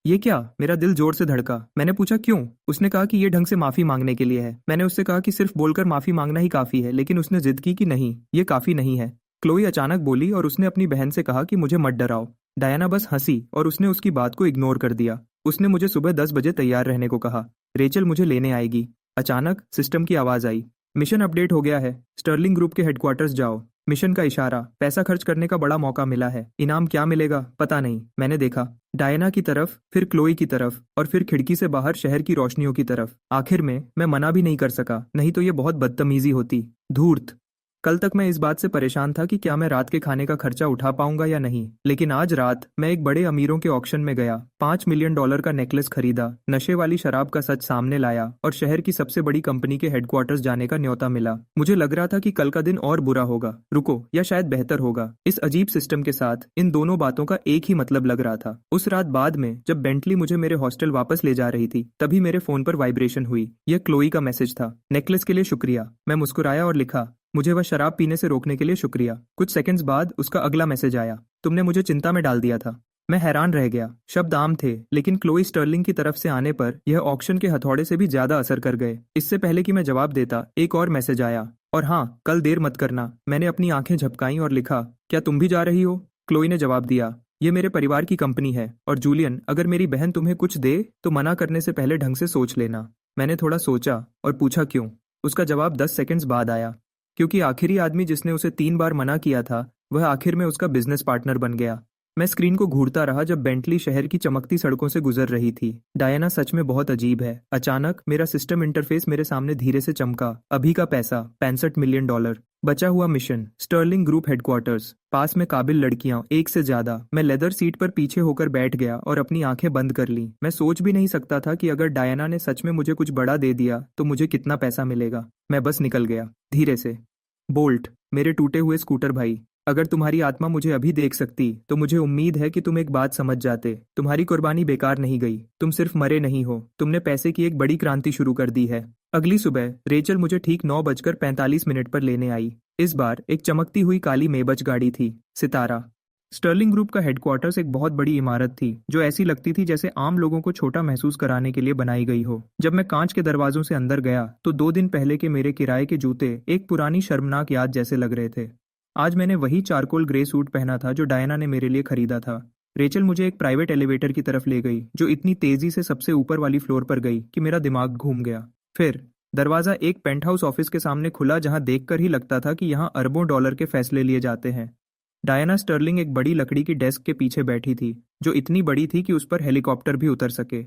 Speaker 1: ये क्या? मेरा दिल जोर से धड़का। मैंने पूछा क्यों? उसने कहा कि ये ढंग से माफी मांगने के लिए है। मैंने उससे कहा कि सिर्फ बोलकर माफी मांगना ही काफी है, लेकिन उसने जिद की कि नहीं, ये काफी नहीं है। क्लोई अचानक बोली और उसने अपनी बहन से कहा कि मुझे मत डराओ। डायना बस हंसी और उसने उसकी बात को इग्नोर कर दिया। उसने मुझे सुबह 10 बजे तैयार रहने को कहा। रेचल मुझे लेने आएगी। अचानक सिस्टम की आवाज आई। मिशन अपडेट हो गया है, स्टर्लिंग ग्रुप के हेडक्वार्टर्स जाओ। मिशन का इशारा। पैसा खर्च करने का बड़ा मौका मिला है। इनाम क्या मिलेगा पता नहीं। मैंने देखा डायना की तरफ, फिर क्लोई की तरफ और फिर खिड़की से बाहर शहर की रोशनियों की तरफ। आखिर में मैं मना भी नहीं कर सका, नहीं तो ये बहुत बदतमीजी होती। धूर्त। कल तक मैं इस बात से परेशान था कि क्या मैं रात के खाने का खर्चा उठा पाऊंगा या नहीं, लेकिन आज रात मैं एक बड़े अमीरों के ऑक्शन में गया, $5 मिलियन का नेकलेस खरीदा, नशे वाली शराब का सच सामने लाया और शहर की सबसे बड़ी कंपनी के हेडक्वार्टर्स जाने का न्योता मिला। मुझे लग रहा था कि कल का दिन और बुरा होगा, रुको, या शायद बेहतर होगा। इस अजीब सिस्टम के साथ इन दोनों बातों का एक ही मतलब लग रहा था। उस रात बाद में जब बेंटली मुझे मेरे हॉस्टल वापस ले जा रही थी, तभी मेरे फोन पर वाइब्रेशन हुई। यह क्लोई का मैसेज था। नेकलेस के लिए शुक्रिया। मैं मुस्कुराया और लिखा, मुझे वह शराब पीने से रोकने के लिए शुक्रिया। कुछ सेकंड्स बाद उसका अगला मैसेज आया, तुमने मुझे चिंता में डाल दिया था। मैं हैरान रह गया। शब्द आम थे, लेकिन क्लोई स्टर्लिंग की तरफ से आने पर यह ऑक्शन के हथौड़े से भी ज्यादा असर कर गए। इससे पहले कि मैं जवाब देता, एक और मैसेज आया, और हाँ, कल देर मत करना। मैंने अपनी आंखें झपकाई और लिखा, क्या तुम भी जा रही हो? क्लोई ने जवाब दिया, ये मेरे परिवार की कंपनी है, और जूलियन, अगर मेरी बहन तुम्हें कुछ दे तो मना करने से पहले ढंग से सोच लेना। मैंने थोड़ा सोचा और पूछा क्यों? उसका जवाब 10 सेकंड्स बाद आया, क्योंकि आखिरी आदमी जिसने उसे 3 बार मना किया था वह आखिर में उसका बिजनेस पार्टनर बन गया। मैं स्क्रीन को घूरता रहा जब बेंटली शहर की चमकती सड़कों से गुजर रही थी। डायना सच में बहुत अजीब है। अचानक मेरा सिस्टम इंटरफेस मेरे सामने धीरे से चमका। अभी का पैसा $65 मिलियन। बचा हुआ मिशन स्टर्लिंग ग्रुप हेडक्वार्टर्स। पास में काबिल लड़कियां, एक से ज्यादा। मैं लेदर सीट पर पीछे होकर बैठ गया और अपनी आंखें बंद कर ली। मैं सोच भी नहीं सकता था कि अगर डायना ने सच में मुझे कुछ बड़ा दे दिया तो मुझे कितना पैसा मिलेगा। मैं बस निकल गया, धीरे से। बोल्ट, मेरे टूटे हुए स्कूटर भाई, अगर तुम्हारी आत्मा मुझे अभी देख सकती तो मुझे उम्मीद है कि तुम एक बात समझ जाते। तुम्हारी कुर्बानी बेकार नहीं गई। तुम सिर्फ मरे नहीं हो, तुमने पैसे की एक बड़ी क्रांति शुरू कर दी है। अगली सुबह रेचल मुझे ठीक 9:45 पर लेने आई। इस बार एक चमकती हुई काली मेबच गाड़ी थी, सितारा। स्टर्लिंग ग्रुप का हेडक्वार्टर्स एक बहुत बड़ी इमारत थी जो ऐसी लगती थी जैसे आम लोगों को छोटा महसूस कराने के लिए बनाई गई हो। जब मैं कांच के दरवाजों से अंदर गया तो 2 दिन पहले के मेरे किराए के जूते एक पुरानी शर्मनाक याद जैसे लग रहे थे। आज मैंने वही चारकोल ग्रे सूट पहना था जो डायना ने मेरे लिए खरीदा था। रेचल मुझे एक प्राइवेट एलिवेटर की तरफ ले गई जो इतनी तेजी से सबसे ऊपर वाली फ्लोर पर गई कि मेरा दिमाग घूम गया। फिर दरवाजा एक पेंटहाउस ऑफिस के सामने खुला जहां देखकर ही लगता था कि यहां अरबों डॉलर के फैसले लिए जाते हैं। डायना स्टर्लिंग एक बड़ी लकड़ी की डेस्क के पीछे बैठी थी जो इतनी बड़ी थी कि उस पर हेलीकॉप्टर भी उतर सके।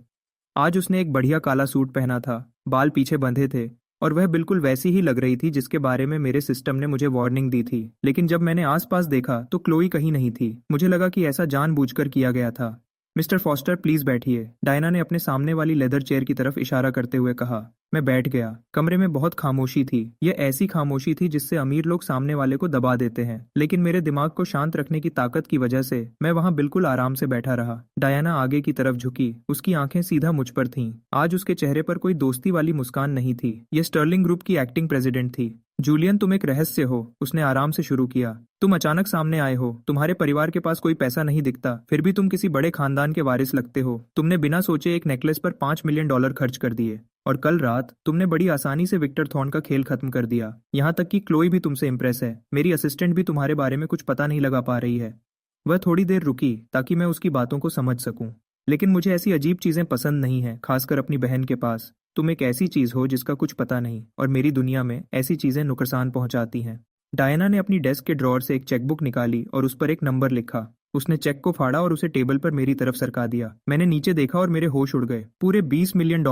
Speaker 1: आज उसने एक बढ़िया काला सूट पहना था, बाल पीछे बंधे थे और वह बिल्कुल वैसी ही लग रही थी जिसके बारे में मेरे सिस्टम ने मुझे वार्निंग दी थी। लेकिन जब मैंने आसपास देखा तो क्लोई कहीं नहीं थी। मुझे लगा कि ऐसा जानबूझकर किया गया था। मिस्टर फॉस्टर, प्लीज बैठिए, डायना ने अपने सामने वाली लेदर चेयर की तरफ इशारा करते हुए कहा। मैं बैठ गया। कमरे में बहुत खामोशी थी। यह ऐसी खामोशी थी जिससे अमीर लोग सामने वाले को दबा देते हैं, लेकिन मेरे दिमाग को शांत रखने की ताकत की वजह से मैं वहां बिल्कुल आराम से बैठा रहा। डायना आगे की तरफ झुकी, उसकी आंखें सीधा मुझ पर थीं। आज उसके चेहरे पर कोई दोस्ती वाली मुस्कान नहीं थी। यह स्टर्लिंग ग्रुप की एक्टिंग प्रेसिडेंट थी। जूलियन, तुम एक रहस्य हो, उसने आराम से शुरू किया। तुम अचानक सामने आए हो, तुम्हारे परिवार के पास कोई पैसा नहीं दिखता, फिर भी तुम किसी बड़े खानदान के वारिस लगते हो। तुमने बिना सोचे एक नेकलेस पर $5 मिलियन खर्च कर दिए, और कल रात तुमने बड़ी आसानी से विक्टर थॉर्न का खेल खत्म कर दिया। यहाँ तक कि क्लोई भी तुमसे इम्प्रेस है। मेरी असिस्टेंट भी तुम्हारे बारे में कुछ पता नहीं लगा पा रही है। वह थोड़ी देर रुकी ताकि मैं उसकी बातों को समझ सकूं। लेकिन मुझे ऐसी अजीब चीजें पसंद नहीं है, खासकर अपनी बहन के पास। तुम एक ऐसी चीज हो जिसका कुछ पता नहीं, और मेरी दुनिया में ऐसी चीजें नुकसान पहुंचाती हैं। डायना ने अपनी डेस्क के ड्रॉअर से एक चेकबुक निकाली और उस पर एक नंबर लिखा। उसने चेक को फाड़ा और उसे टेबल पर मेरी तरफ सरका दिया। मैंने नीचे देखा और मेरे होश उड़ गए। पूरे $20 मिलियन।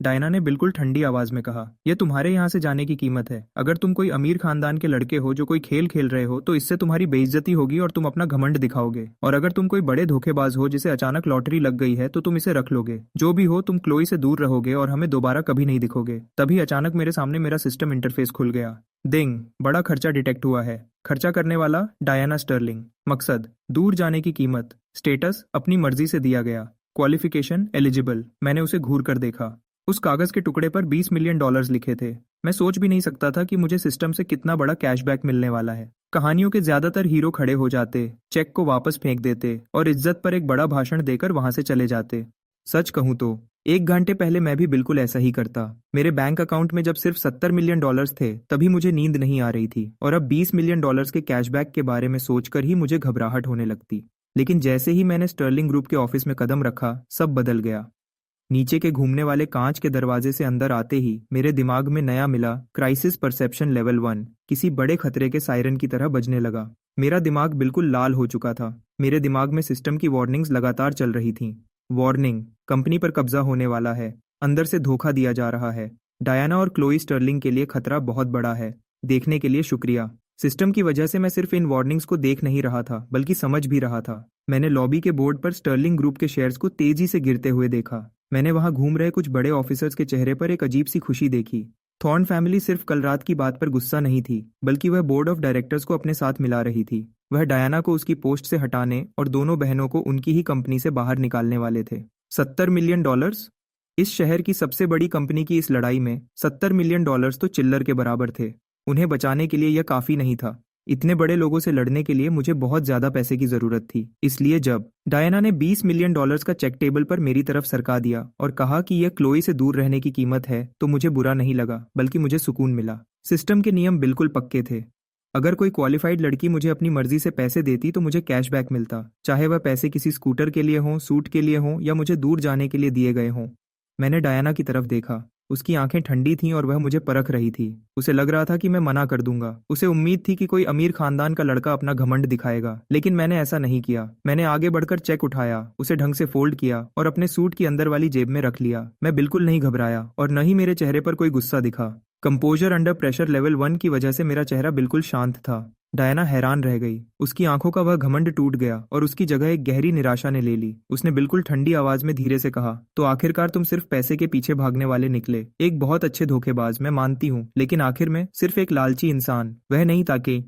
Speaker 1: डायना ने बिल्कुल ठंडी आवाज में कहा, यह तुम्हारे यहाँ से जाने की कीमत है। अगर तुम कोई अमीर खानदान के लड़के हो जो कोई खेल खेल रहे हो तो इससे तुम्हारी बेइज्जती होगी और तुम अपना घमंड दिखाओगे। और अगर तुम कोई बड़े धोखेबाज हो जिसे अचानक लॉटरी लग गई है तो तुम इसे रख लोगे। जो भी हो, तुम क्लोई से दूर रहोगे और हमें दोबारा कभी नहीं दिखोगे। तभी अचानक मेरे सामने मेरा सिस्टम इंटरफेस खुल गया। डिंग, बड़ा खर्चा डिटेक्ट हुआ है। खर्चा करने वाला डायना स्टर्लिंग। मकसद, दूर जाने की कीमत। स्टेटस, अपनी मर्जी से दिया गया। Qualification, eligible. मैंने उसे घूर कर देखा। उस कागज के टुकड़े पर $20 मिलियन लिखे थे। मैं सोच भी नहीं सकता था कि मुझे सिस्टम से कितना बड़ा कैशबैक मिलने वाला है। कहानियों के ज्यादातर हीरो खड़े हो जाते, चेक को वापस फेंक देते और इज्जत पर एक बड़ा भाषण देकर वहां से चले जाते। सच कहूं तो 1 घंटे पहले मैं भी बिल्कुल ऐसा ही करता। मेरे बैंक अकाउंट में जब सिर्फ $70 मिलियन थे तभी मुझे नींद नहीं आ रही थी और अब $20 मिलियन के कैशबैक के बारे में सोचकर ही मुझे घबराहट होने लगती। लेकिन जैसे ही मैंने स्टर्लिंग ग्रुप के ऑफिस में कदम रखा, सब बदल गया। नीचे के घूमने वाले कांच के दरवाजे से अंदर आते ही मेरे दिमाग में नया मिला क्राइसिस परसेप्शन लेवल 1 किसी बड़े खतरे के सायरन की तरह बजने लगा। मेरा दिमाग बिल्कुल लाल हो चुका था। मेरे दिमाग में सिस्टम की वार्निंग्स लगातार चल रही थीं। वार्निंग, कंपनी पर कब्जा होने वाला है। अंदर से धोखा दिया जा रहा है। डायना और क्लोई स्टर्लिंग के लिए खतरा बहुत बड़ा है। देखने के लिए शुक्रिया। सिस्टम की वजह से मैं सिर्फ इन वार्निंग्स को देख नहीं रहा था बल्कि समझ भी रहा था। मैंने लॉबी के बोर्ड पर स्टर्लिंग ग्रुप के शेयर्स को तेजी से गिरते हुए देखा। मैंने वहां घूम रहे कुछ बड़े ऑफिसर्स के चेहरे पर एक अजीब सी खुशी देखी। थॉर्न फैमिली सिर्फ कल रात की बात पर गुस्सा नहीं थी, बल्कि वह बोर्ड ऑफ डायरेक्टर्स को अपने साथ मिला रही थी। वह डायना को उसकी पोस्ट से हटाने और दोनों बहनों को उनकी ही कंपनी से बाहर निकालने वाले थे। $70 मिलियन। इस शहर की सबसे बड़ी कंपनी की इस लड़ाई में $70 मिलियन तो चिल्लर के बराबर थे। उन्हें बचाने के लिए यह काफी नहीं था। इतने बड़े लोगों से लड़ने के लिए मुझे बहुत ज्यादा पैसे की जरूरत थी। इसलिए जब डायना ने $20 मिलियन का चेक टेबल पर मेरी तरफ सरका दिया और कहा कि यह क्लोई से दूर रहने की कीमत है तो मुझे बुरा नहीं लगा, बल्कि मुझे सुकून मिला। सिस्टम के नियम बिल्कुल पक्के थे। अगर कोई क्वालिफाइड लड़की मुझे अपनी मर्जी से पैसे देती तो मुझे कैशबैक मिलता, चाहे वह पैसे किसी स्कूटर के लिए हों, सूट के लिए हों या मुझे दूर जाने के लिए दिए गए हों। मैंने डायना की तरफ देखा। उसकी आंखें ठंडी थीं और वह मुझे परख रही थी। उसे लग रहा था कि मैं मना कर दूंगा। उसे उम्मीद थी कि कोई अमीर खानदान का लड़का अपना घमंड दिखाएगा, लेकिन मैंने ऐसा नहीं किया। मैंने आगे बढ़कर चेक उठाया, उसे ढंग से फोल्ड किया और अपने सूट की अंदर वाली जेब में रख लिया। मैं बिल्कुल नहीं घबराया और न ही मेरे चेहरे पर कोई गुस्सा दिखा। कंपोजर अंडर प्रेशर लेवल 1 की वजह से मेरा चेहरा बिल्कुल शांत था। डायना हैरान रह गई। उसकी आंखों का वह घमंड टूट गया और उसकी जगह एक गहरी निराशा ने ले ली। उसने बिल्कुल ठंडी आवाज में धीरे से कहा, तो आखिरकार तुम सिर्फ पैसे के पीछे भागने वाले निकले। एक बहुत अच्छे धोखेबाज, मैं मानती हूँ, लेकिन आखिर में सिर्फ एक लालची इंसान। वह नहीं ताकि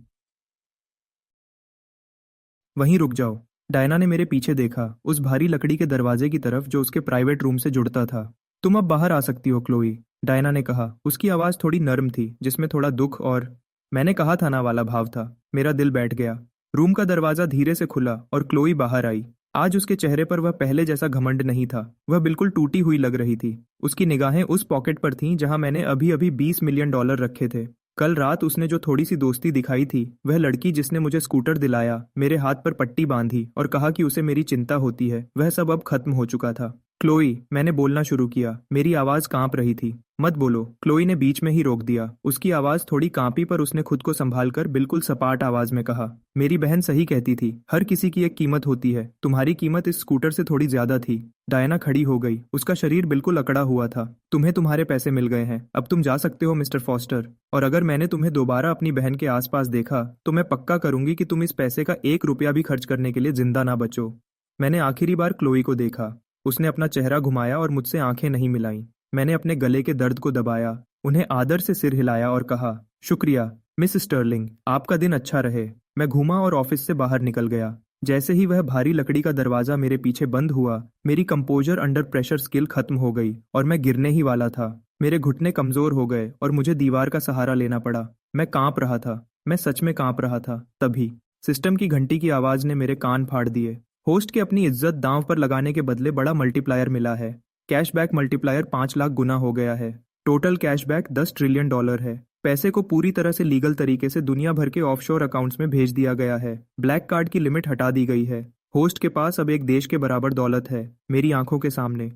Speaker 1: वहीं रुक जाओ। डायना ने मेरे पीछे देखा, उस भारी लकड़ी के दरवाजे की तरफ जो उसके प्राइवेट रूम से जुड़ता था। तुम अब बाहर आ सकती हो क्लोई, डायना ने कहा। उसकी आवाज थोड़ी नर्म थी, जिसमें थोड़ा दुख और मैंने कहा था ना वाला भाव था। मेरा दिल बैठ गया। रूम का दरवाजा धीरे से खुला और क्लोई बाहर आई। आज उसके चेहरे पर वह पहले जैसा घमंड नहीं था। वह बिल्कुल टूटी हुई लग रही थी। उसकी निगाहें उस पॉकेट पर थीं जहां मैंने अभी अभी $20 मिलियन रखे थे। कल रात उसने जो थोड़ी सी दोस्ती दिखाई थी, वह लड़की जिसने मुझे स्कूटर दिलाया, मेरे हाथ पर पट्टी बांधी और कहा कि उसे मेरी चिंता होती है, वह सब अब खत्म हो चुका था। क्लोई, मैंने बोलना शुरू किया। मेरी आवाज कांप रही थी। मत बोलो, क्लोई ने बीच में ही रोक दिया। उसकी आवाज थोड़ी कांपी पर उसने खुद को संभालकर बिल्कुल सपाट आवाज में कहा, मेरी बहन सही कहती थी, हर किसी की एक कीमत होती है। तुम्हारी कीमत इस स्कूटर से थोड़ी ज्यादा थी। डायना खड़ी हो गई। उसका शरीर बिल्कुल अकड़ा हुआ था। तुम्हें तुम्हारे पैसे मिल गए हैं, अब तुम जा सकते हो मिस्टर फॉस्टर। और अगर मैंने तुम्हें दोबारा अपनी बहन के आसपास देखा तो मैं पक्का करूंगी कि तुम इस पैसे का 1 रुपया भी खर्च करने के लिए जिंदा ना बचो। मैंने आखिरी बार क्लोई को देखा। उसने अपना चेहरा घुमाया और मुझसे आंखें नहीं मिलाईं। मैंने अपने गले के दर्द को दबाया, उन्हें आदर से सिर हिलाया और कहा, शुक्रिया मिस स्टर्लिंग, आपका दिन अच्छा रहे। मैं घूमा और ऑफिस से बाहर निकल गया। जैसे ही वह भारी लकड़ी का दरवाजा मेरे पीछे बंद हुआ, मेरी कंपोजर अंडर प्रेशर स्किल खत्म हो गई और मैं गिरने ही वाला था। मेरे घुटने कमजोर हो गए और मुझे दीवार का सहारा लेना पड़ा। मैं कांप रहा था। मैं सच में कांप रहा था। तभी सिस्टम की घंटी की आवाज ने मेरे कान फाड़ दिए। होस्ट के अपनी इज्जत दांव पर लगाने के बदले बड़ा मल्टीप्लायर मिला है। कैशबैक मल्टीप्लायर 5 लाख गुना हो गया है। टोटल कैशबैक $10 ट्रिलियन है। पैसे को पूरी तरह से लीगल तरीके से दुनिया भर के ऑफशोर अकाउंट्स में भेज दिया गया है। ब्लैक कार्ड की लिमिट हटा दी गई है। होस्ट के पास अब एक देश के बराबर दौलत है, मेरी आंखों के सामने।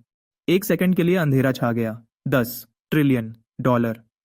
Speaker 1: एक सेकंड के लिए अंधेरा छा गया। $10 ट्रिलियन।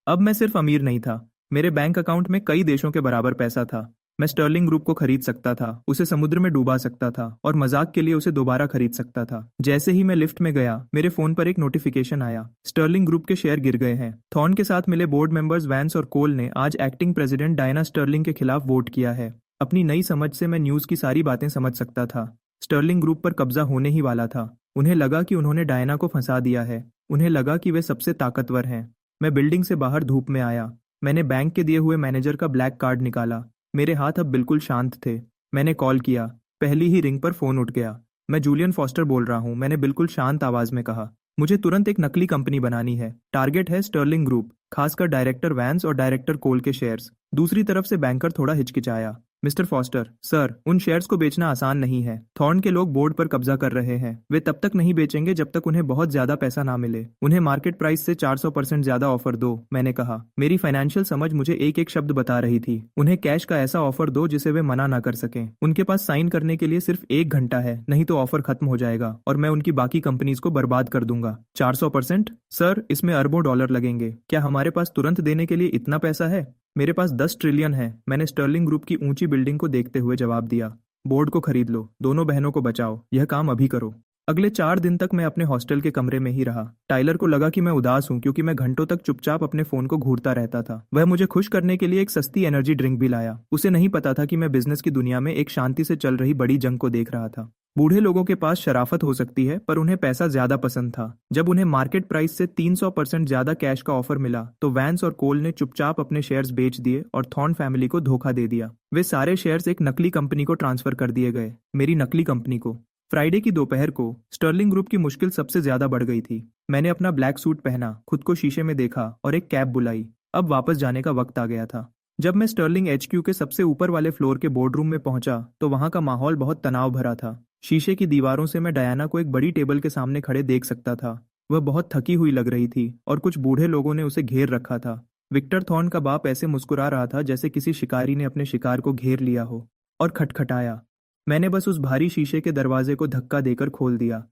Speaker 1: अब मैं सिर्फ अमीर नहीं था, मेरे बैंक अकाउंट में कई देशों के बराबर पैसा था। मैं स्टर्लिंग ग्रुप को खरीद सकता था, उसे समुद्र में डुबा सकता था और मजाक के लिए उसे दोबारा खरीद सकता था। जैसे ही मैं लिफ्ट में गया, मेरे फोन पर एक नोटिफिकेशन आया, स्टर्लिंग ग्रुप के शेयर गिर गए हैं। थॉर्न के साथ मिले बोर्ड मेंबर्स वैंस और कोल ने आज एक्टिंग प्रेसिडेंट डायना स्टर्लिंग के खिलाफ वोट किया है। अपनी नई समझ से मैं न्यूज की सारी बातें समझ सकता था। स्टर्लिंग ग्रुप पर कब्जा होने ही वाला था। उन्हें लगा कि उन्होंने डायना को फंसा दिया है। उन्हें लगा कि वे सबसे ताकतवर हैं। मैं बिल्डिंग से बाहर धूप में आया। मैंने बैंक के दिए हुए मैनेजर का ब्लैक कार्ड निकाला। मेरे हाथ अब बिल्कुल शांत थे। मैंने कॉल किया। पहली ही रिंग पर फोन उठ गया। मैं जूलियन फॉस्टर बोल रहा हूँ, मैंने बिल्कुल शांत आवाज में कहा। मुझे तुरंत एक नकली कंपनी बनानी है। टारगेट है स्टर्लिंग ग्रुप, खासकर डायरेक्टर वैंस और डायरेक्टर कोल के शेयर्स। दूसरी तरफ से बैंकर थोड़ा हिचकिचाया। मिस्टर फॉस्टर, सर, उन शेयर्स को बेचना आसान नहीं है। थॉर्न के लोग बोर्ड पर कब्जा कर रहे हैं। वे तब तक नहीं बेचेंगे जब तक उन्हें बहुत ज्यादा पैसा ना मिले। उन्हें मार्केट प्राइस से 400% ज्यादा ऑफर दो, मैंने कहा। मेरी फाइनेंशियल समझ मुझे एक एक शब्द बता रही थी। उन्हें कैश का ऐसा ऑफर दो जिसे वे मना ना कर सकें। उनके पास साइन करने के लिए सिर्फ 1 घंटा है, नहीं तो ऑफर खत्म हो जाएगा और मैं उनकी बाकी कंपनीज को बर्बाद कर दूंगा। 400%? सर, इसमें अरबों डॉलर लगेंगे। क्या हमारे पास तुरंत देने के लिए इतना पैसा है? मेरे पास 10 ट्रिलियन है, मैंने स्टर्लिंग ग्रुप की ऊंची बिल्डिंग को देखते हुए जवाब दिया। बोर्ड को खरीद लो, दोनों बहनों को बचाओ, यह काम अभी करो। अगले 4 दिन तक मैं अपने हॉस्टल के कमरे में ही रहा। टाइलर को लगा कि मैं उदास हूं क्योंकि मैं घंटों तक चुपचाप अपने फोन को घूरता रहता था। वह मुझे खुश करने के लिए एक सस्ती एनर्जी ड्रिंक भी लाया। उसे नहीं पता था कि मैं बिजनेस की दुनिया में एक शांति से चल रही बड़ी जंग को देख रहा था। बूढ़े लोगों के पास शराफत हो सकती है, पर उन्हें पैसा ज्यादा पसंद था। जब उन्हें मार्केट प्राइस से 300% ज्यादा कैश का ऑफर मिला तो वैंस और कोल ने चुपचाप अपने शेयर्स बेच दिए और थॉर्न फैमिली को धोखा दे दिया। वे सारे शेयर्स एक नकली कंपनी को ट्रांसफर कर दिए गए, मेरी नकली कंपनी को। फ्राइडे की दोपहर को स्टर्लिंग ग्रुप की मुश्किल सबसे ज्यादा बढ़ गई थी। मैंने अपना ब्लैक सूट पहना, खुद को शीशे में देखा और एक कैब बुलाई। अब वापस जाने का वक्त आ गया था। जब मैं स्टर्लिंग HQ के सबसे ऊपर वाले फ्लोर के बोर्डरूम में पहुंचा तो वहां का माहौल बहुत तनाव भरा था। शीशे की दीवारों से मैं डायना को एक बड़ी टेबल के सामने खड़े देख सकता था। वह बहुत थकी हुई लग रही थी और कुछ बूढ़े लोगों ने उसे घेर रखा था। विक्टर थॉर्न का बाप ऐसे मुस्कुरा रहा था जैसे किसी शिकारी ने अपने शिकार को घेर लिया हो, और खटखटाया। मैंने बस उस भारी शीशे के दरवाजे को धक्का देकर खोल दिया।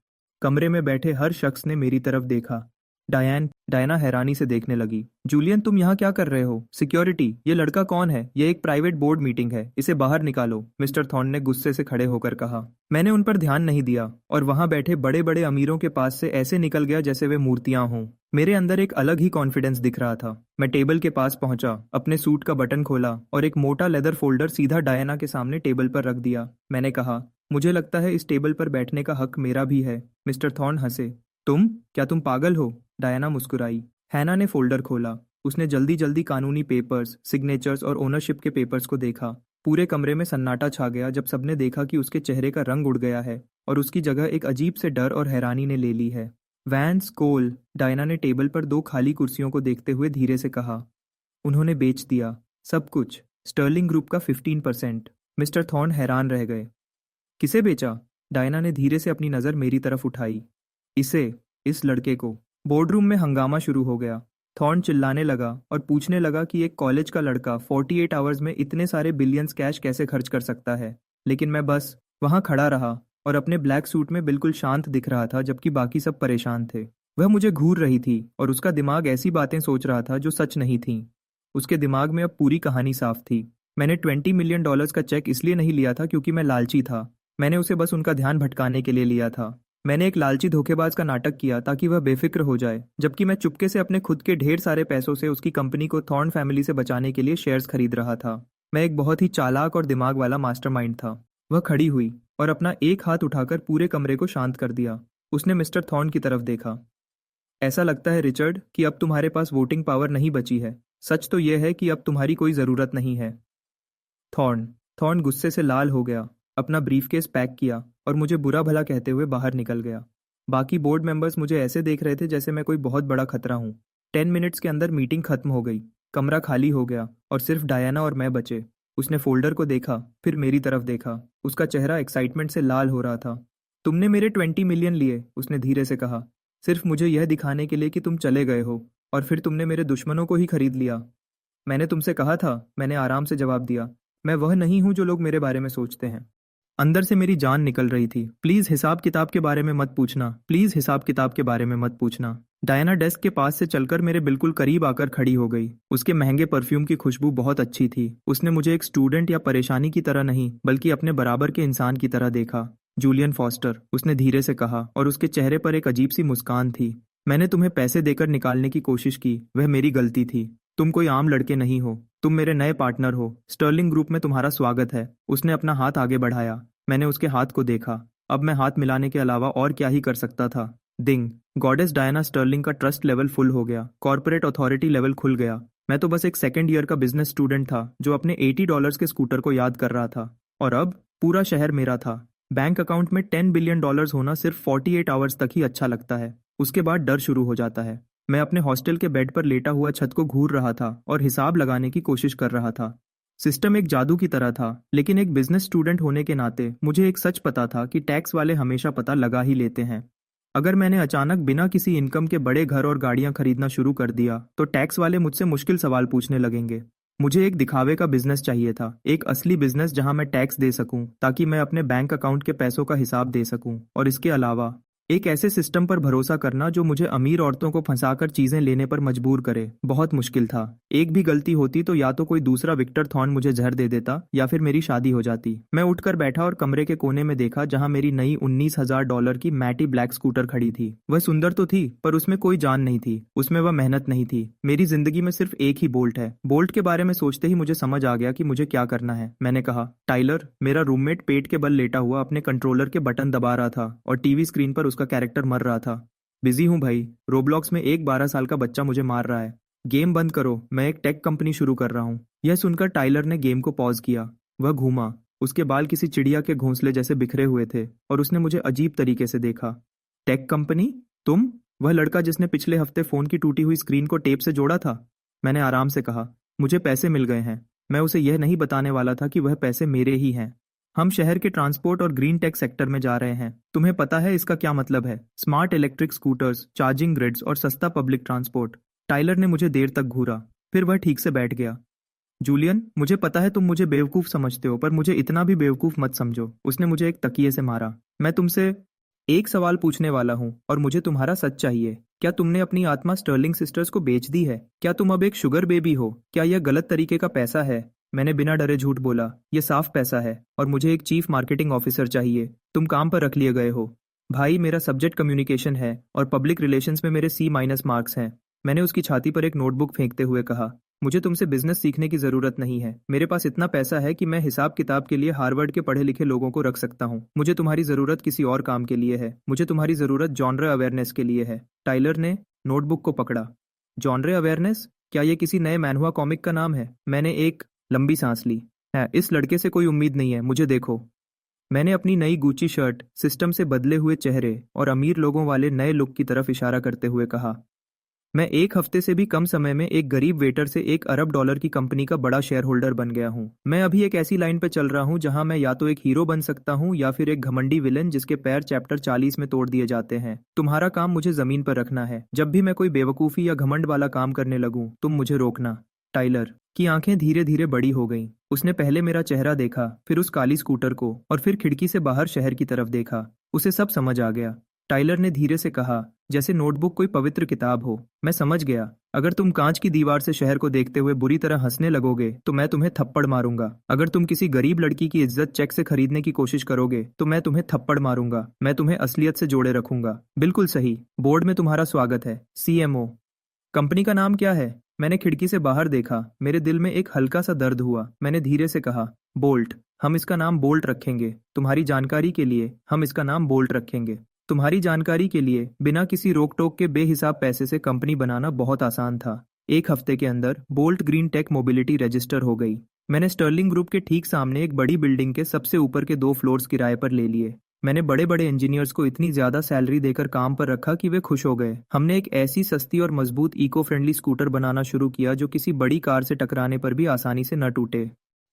Speaker 1: कमरे में बैठे हर शख्स ने मेरी तरफ देखा। डायना हैरानी से देखने लगी। जूलियन, तुम यहाँ क्या कर रहे हो? सिक्योरिटी, ये लड़का कौन है? ये एक प्राइवेट बोर्ड मीटिंग है, इसे बाहर निकालो, मिस्टर थॉर्न ने गुस्से से खड़े होकर कहा। मैंने उन पर ध्यान नहीं दिया और वहां बैठे बड़े बड़े अमीरों के पास से ऐसे निकल गया जैसे वे मूर्तियां हों। मेरे अंदर एक अलग ही कॉन्फिडेंस दिख रहा था। मैं टेबल के पास पहुंचा, अपने सूट का बटन खोला और एक मोटा लेदर फोल्डर सीधा डायना के सामने टेबल पर रख दिया। मैंने कहा, मुझे लगता है इस टेबल पर बैठने का हक मेरा भी है। मिस्टर थॉर्न हंसे। क्या तुम पागल हो? डायना मुस्कुराई। हैना ने फोल्डर खोला। उसने जल्दी जल्दी कानूनी पेपर्स, सिग्नेचर्स और ओनरशिप के पेपर्स को देखा। पूरे कमरे में सन्नाटा छा गया जब सबने देखा कि उसके चेहरे का रंग उड़ गया है और उसकी जगह एक अजीब से डर और हैरानी ने ले ली है। वैंस, कोल, डायना ने टेबल पर 2 खाली कुर्सियों को देखते हुए धीरे से कहा, उन्होंने बेच दिया सब कुछ, स्टर्लिंग ग्रुप का 15%। मिस्टर थॉर्न हैरान रह गए। किसे बेचा? डायना ने धीरे से अपनी नजर मेरी तरफ उठाई। इस लड़के को। बोर्डरूम में हंगामा शुरू हो गया। थॉर्न चिल्लाने लगा और पूछने लगा कि एक कॉलेज का लड़का 48 आवर्स में इतने सारे बिलियंस कैश कैसे खर्च कर सकता है। लेकिन मैं बस वहां खड़ा रहा और अपने ब्लैक सूट में बिल्कुल शांत दिख रहा था, जबकि बाकी सब परेशान थे। वह मुझे घूर रही थी और उसका दिमाग ऐसी बातें सोच रहा था जो सच नहीं थीं। उसके दिमाग में अब पूरी कहानी साफ थी। मैंने $20 मिलियन का चेक इसलिए नहीं लिया था क्योंकि मैं लालची था। मैंने उसे बस उनका ध्यान भटकाने के लिए लिया था। मैंने एक लालची धोखेबाज का नाटक किया ताकि वह बेफिक्र हो जाए, जबकि मैं चुपके से अपने खुद के ढेर सारे पैसों से उसकी कंपनी को थॉर्न फैमिली से बचाने के लिए शेयर्स खरीद रहा था। मैं एक बहुत ही चालाक और दिमाग वाला मास्टरमाइंड था। वह खड़ी हुई और अपना एक हाथ उठाकर पूरे कमरे को शांत कर दिया। उसने मिस्टर थॉर्न की तरफ देखा। ऐसा लगता है रिचर्ड कि अब तुम्हारे पास वोटिंग पावर नहीं बची है। सच तो यह है कि अब तुम्हारी कोई जरूरत नहीं है। थॉर्न गुस्से से लाल हो गया, अपना ब्रीफकेस पैक किया और मुझे बुरा भला कहते हुए बाहर निकल गया। बाकी बोर्ड मेंबर्स मुझे ऐसे देख रहे थे जैसे मैं कोई बहुत बड़ा खतरा हूँ। 10 मिनट्स के अंदर मीटिंग खत्म हो गई। कमरा खाली हो गया और सिर्फ डायना और मैं बचे। उसने फोल्डर को देखा, फिर मेरी तरफ देखा। उसका चेहरा एक्साइटमेंट से लाल हो रहा था। तुमने मेरे 20 मिलियन लिए, उसने धीरे से कहा, सिर्फ मुझे यह दिखाने के लिए कि तुम चले गए हो, और फिर तुमने मेरे दुश्मनों को ही खरीद लिया। मैंने तुमसे कहा था, मैंने आराम से जवाब दिया। मैं वह नहीं हूं जो लोग मेरे बारे में सोचते हैं। अंदर से मेरी जान निकल रही थी। प्लीज हिसाब किताब के बारे में मत पूछना, प्लीज हिसाब किताब के बारे में मत पूछना। डायना डेस्क के पास से चलकर मेरे बिल्कुल करीब आकर खड़ी हो गई। उसके महंगे परफ्यूम की खुशबू बहुत अच्छी थी। उसने मुझे एक स्टूडेंट या परेशानी की तरह नहीं, बल्कि अपने बराबर के इंसान की तरह देखा। जूलियन फॉस्टर, उसने धीरे से कहा, और उसके चेहरे पर एक अजीब सी मुस्कान थी। मैंने तुम्हें पैसे देकर निकालने की कोशिश की, वह मेरी गलती थी। तुम कोई आम लड़के नहीं हो, तुम मेरे नए पार्टनर हो। स्टर्लिंग ग्रुप में तुम्हारा स्वागत है। उसने अपना हाथ आगे बढ़ाया। मैंने उसके हाथ को देखा। अब मैं हाथ मिलाने के अलावा और क्या ही कर सकता था। डिंग। गॉडेस डायना स्टर्लिंग का ट्रस्ट लेवल फुल हो गया। कॉर्पोरेट अथॉरिटी लेवल खुल गया। मैं तो बस एक सेकेंड ईयर का बिजनेस स्टूडेंट था जो अपने $80 के स्कूटर को याद कर रहा था। और अब पूरा शहर मेरा था। बैंक अकाउंट में $10 बिलियन होना सिर्फ 48 आवर्स तक ही अच्छा लगता है। उसके बाद डर शुरू हो जाता है। मैं अपने हॉस्टल के बेड पर लेटा हुआ छत को घूर रहा था और हिसाब लगाने की कोशिश कर रहा था। सिस्टम एक जादू की तरह था, लेकिन एक बिजनेस स्टूडेंट होने के नाते मुझे एक सच पता था कि टैक्स वाले हमेशा पता लगा ही लेते हैं। अगर मैंने अचानक बिना किसी इनकम के बड़े घर और गाड़ियां खरीदना शुरू कर दिया तो टैक्स वाले मुझसे मुश्किल सवाल पूछने लगेंगे। मुझे एक दिखावे का बिजनेस चाहिए था, एक असली बिजनेस जहां मैं टैक्स दे सकूं ताकि मैं अपने बैंक अकाउंट के पैसों का हिसाब दे सकूं, और इसके अलावा एक ऐसे सिस्टम पर भरोसा करना जो मुझे अमीर औरतों को फंसाकर चीजें लेने पर मजबूर करे। बहुत मुश्किल था। एक भी गलती होती तो या तो कोई दूसरा विक्टर थॉर्न मुझे जहर दे देता या फिर मेरी शादी हो जाती। मैं उठकर बैठा और कमरे के कोने में देखा जहां मेरी नई $19,000 की मैटी ब्लैक स्कूटर खड़ी थी। वह सुंदर तो थी, पर उसमें कोई जान नहीं थी, उसमें वह मेहनत नहीं थी। मेरी जिंदगी में सिर्फ एक ही बोल्ट है। बोल्ट के बारे में सोचते ही मुझे समझ आ गया कि मुझे क्या करना है। मैंने कहा, टाइलर। मेरा रूममेट पेट के बल लेटा हुआ अपने कंट्रोलर के बटन दबा रहा था और टीवी स्क्रीन पर उसका कैरेक्टर मर रहा था। बिजी हूँ भाई, रोब्लॉक्स में एक 12 साल का बच्चा मुझे मार रहा है। गेम बंद करो, मैं एक टेक कंपनी शुरू कर रहा हूँ। यह सुनकर टाइलर ने गेम को पॉज किया। वह घूमा। उसके बाल किसी चिड़िया के घोंसले जैसे बिखरे हुए थे और उसने मुझे अजीब तरीके से देखा। Tech company? तुम? वह लड़का जिसने पिछले हफ्ते फोन की टूटी हुई स्क्रीन को टेप से जोड़ा था। मैंने आराम से कहा, मुझे पैसे मिल गए हैं। मैं उसे यह नहीं बताने वाला था कि वह पैसे मेरे ही हैं। हम शहर के ट्रांसपोर्ट और ग्रीन टेक सेक्टर में जा रहे हैं। तुम्हें पता है इसका क्या मतलब है? Smart electric scooters, charging grids और सस्ता पब्लिक ट्रांसपोर्ट। टाइलर ने मुझे देर तक घूरा, फिर वह ठीक से बैठ गया। जूलियन, मुझे पता है तुम मुझे बेवकूफ समझते हो, पर मुझे इतना भी बेवकूफ मत समझो। उसने मुझे एक तकिए से मारा। मैं तुमसे एक सवाल पूछने वाला हूँ और मुझे तुम्हारा सच चाहिए। क्या तुमने अपनी आत्मा स्टर्लिंग सिस्टर्स को बेच दी है? क्या तुम अब एक शुगर बेबी हो? क्या यह गलत तरीके का पैसा है? मैंने बिना डरे झूठ बोला, यह साफ पैसा है और मुझे एक चीफ मार्केटिंग ऑफिसर चाहिए। तुम काम पर रख लिए गए हो। भाई, मेरा सब्जेक्ट कम्युनिकेशन है और पब्लिक रिलेशंस में मेरे C- मार्क्स हैं। मैंने उसकी छाती पर एक नोटबुक फेंकते हुए कहा, मुझे तुमसे बिजनेस सीखने की जरूरत नहीं है। मेरे पास इतना पैसा है कि मैं हिसाब किताब के लिए हार्वर्ड के पढ़े लिखे लोगों को रख सकता हूँ। मुझे तुम्हारी जरूरत किसी और काम के लिए है। मुझे तुम्हारी जरूरत जॉनर अवेयरनेस के लिए है। टाइलर ने नोटबुक को पकड़ा। Genre awareness? क्या यह किसी नए मैनहुआ कॉमिक का नाम है? मैंने एक लंबी सांस ली। है, इस लड़के से कोई उम्मीद नहीं है, मुझे देखो। मैंने अपनी नई गुची शर्ट, सिस्टम से बदले हुए चेहरे और अमीर लोगों वाले नए लुक की तरफ इशारा करते हुए कहा, मैं एक हफ्ते से भी कम समय में एक गरीब वेटर से $1 अरब की कंपनी का बड़ा शेयर होल्डर बन गया हूँ। मैं अभी एक ऐसी लाइन पर चल रहा हूँ जहाँ मैं या तो एक हीरो बन सकता हूँ या फिर एक घमंडी विलन जिसके पैर चैप्टर 40 में तोड़ दिए जाते हैं। तुम्हारा काम मुझे जमीन पर रखना है। जब भी मैं कोई बेवकूफ़ी या घमंड वाला काम करने लगूं, तुम मुझे रोकना। टाइलर की आंखें धीरे धीरे बड़ी हो गईं। उसने पहले मेरा चेहरा देखा, फिर उस काली स्कूटर को, और फिर खिड़की से बाहर शहर की तरफ देखा। उसे सब समझ आ गया। टाइलर ने धीरे से कहा, जैसे नोटबुक कोई पवित्र किताब हो, मैं समझ गया। अगर तुम कांच की दीवार से शहर को देखते हुए बुरी तरह हंसने लगोगे तो मैं तुम्हें थप्पड़ मारूंगा। अगर तुम किसी गरीब लड़की की इज्जत चेक से खरीदने की कोशिश करोगे तो मैं तुम्हें थप्पड़ मारूंगा। मैं तुम्हें असलियत से जोड़े रखूंगा। बिल्कुल सही। बोर्ड में तुम्हारा स्वागत है, CMO। कंपनी का नाम क्या है? मैंने खिड़की से बाहर देखा। मेरे दिल में एक हल्का सा दर्द हुआ। मैंने धीरे से कहा, बोल्ट। हम इसका नाम बोल्ट रखेंगे। तुम्हारी जानकारी के लिए हम इसका नाम बोल्ट रखेंगे। तुम्हारी जानकारी के लिए, बिना किसी रोक टोक के बेहिसाब पैसे से कंपनी बनाना बहुत आसान था। एक हफ्ते के अंदर Bolt green tech mobility register हो गई। मैंने स्टर्लिंग ग्रुप के ठीक सामने एक बड़ी बिल्डिंग के सबसे ऊपर के 2 फ्लोर्स किराए पर ले लिए। मैंने बड़े बड़े इंजीनियर्स को इतनी ज्यादा सैलरी देकर काम पर रखा कि वे खुश हो गए। हमने एक ऐसी सस्ती और मजबूत इको फ्रेंडली स्कूटर बनाना शुरू किया जो किसी बड़ी कार से टकराने पर भी आसानी से न टूटे।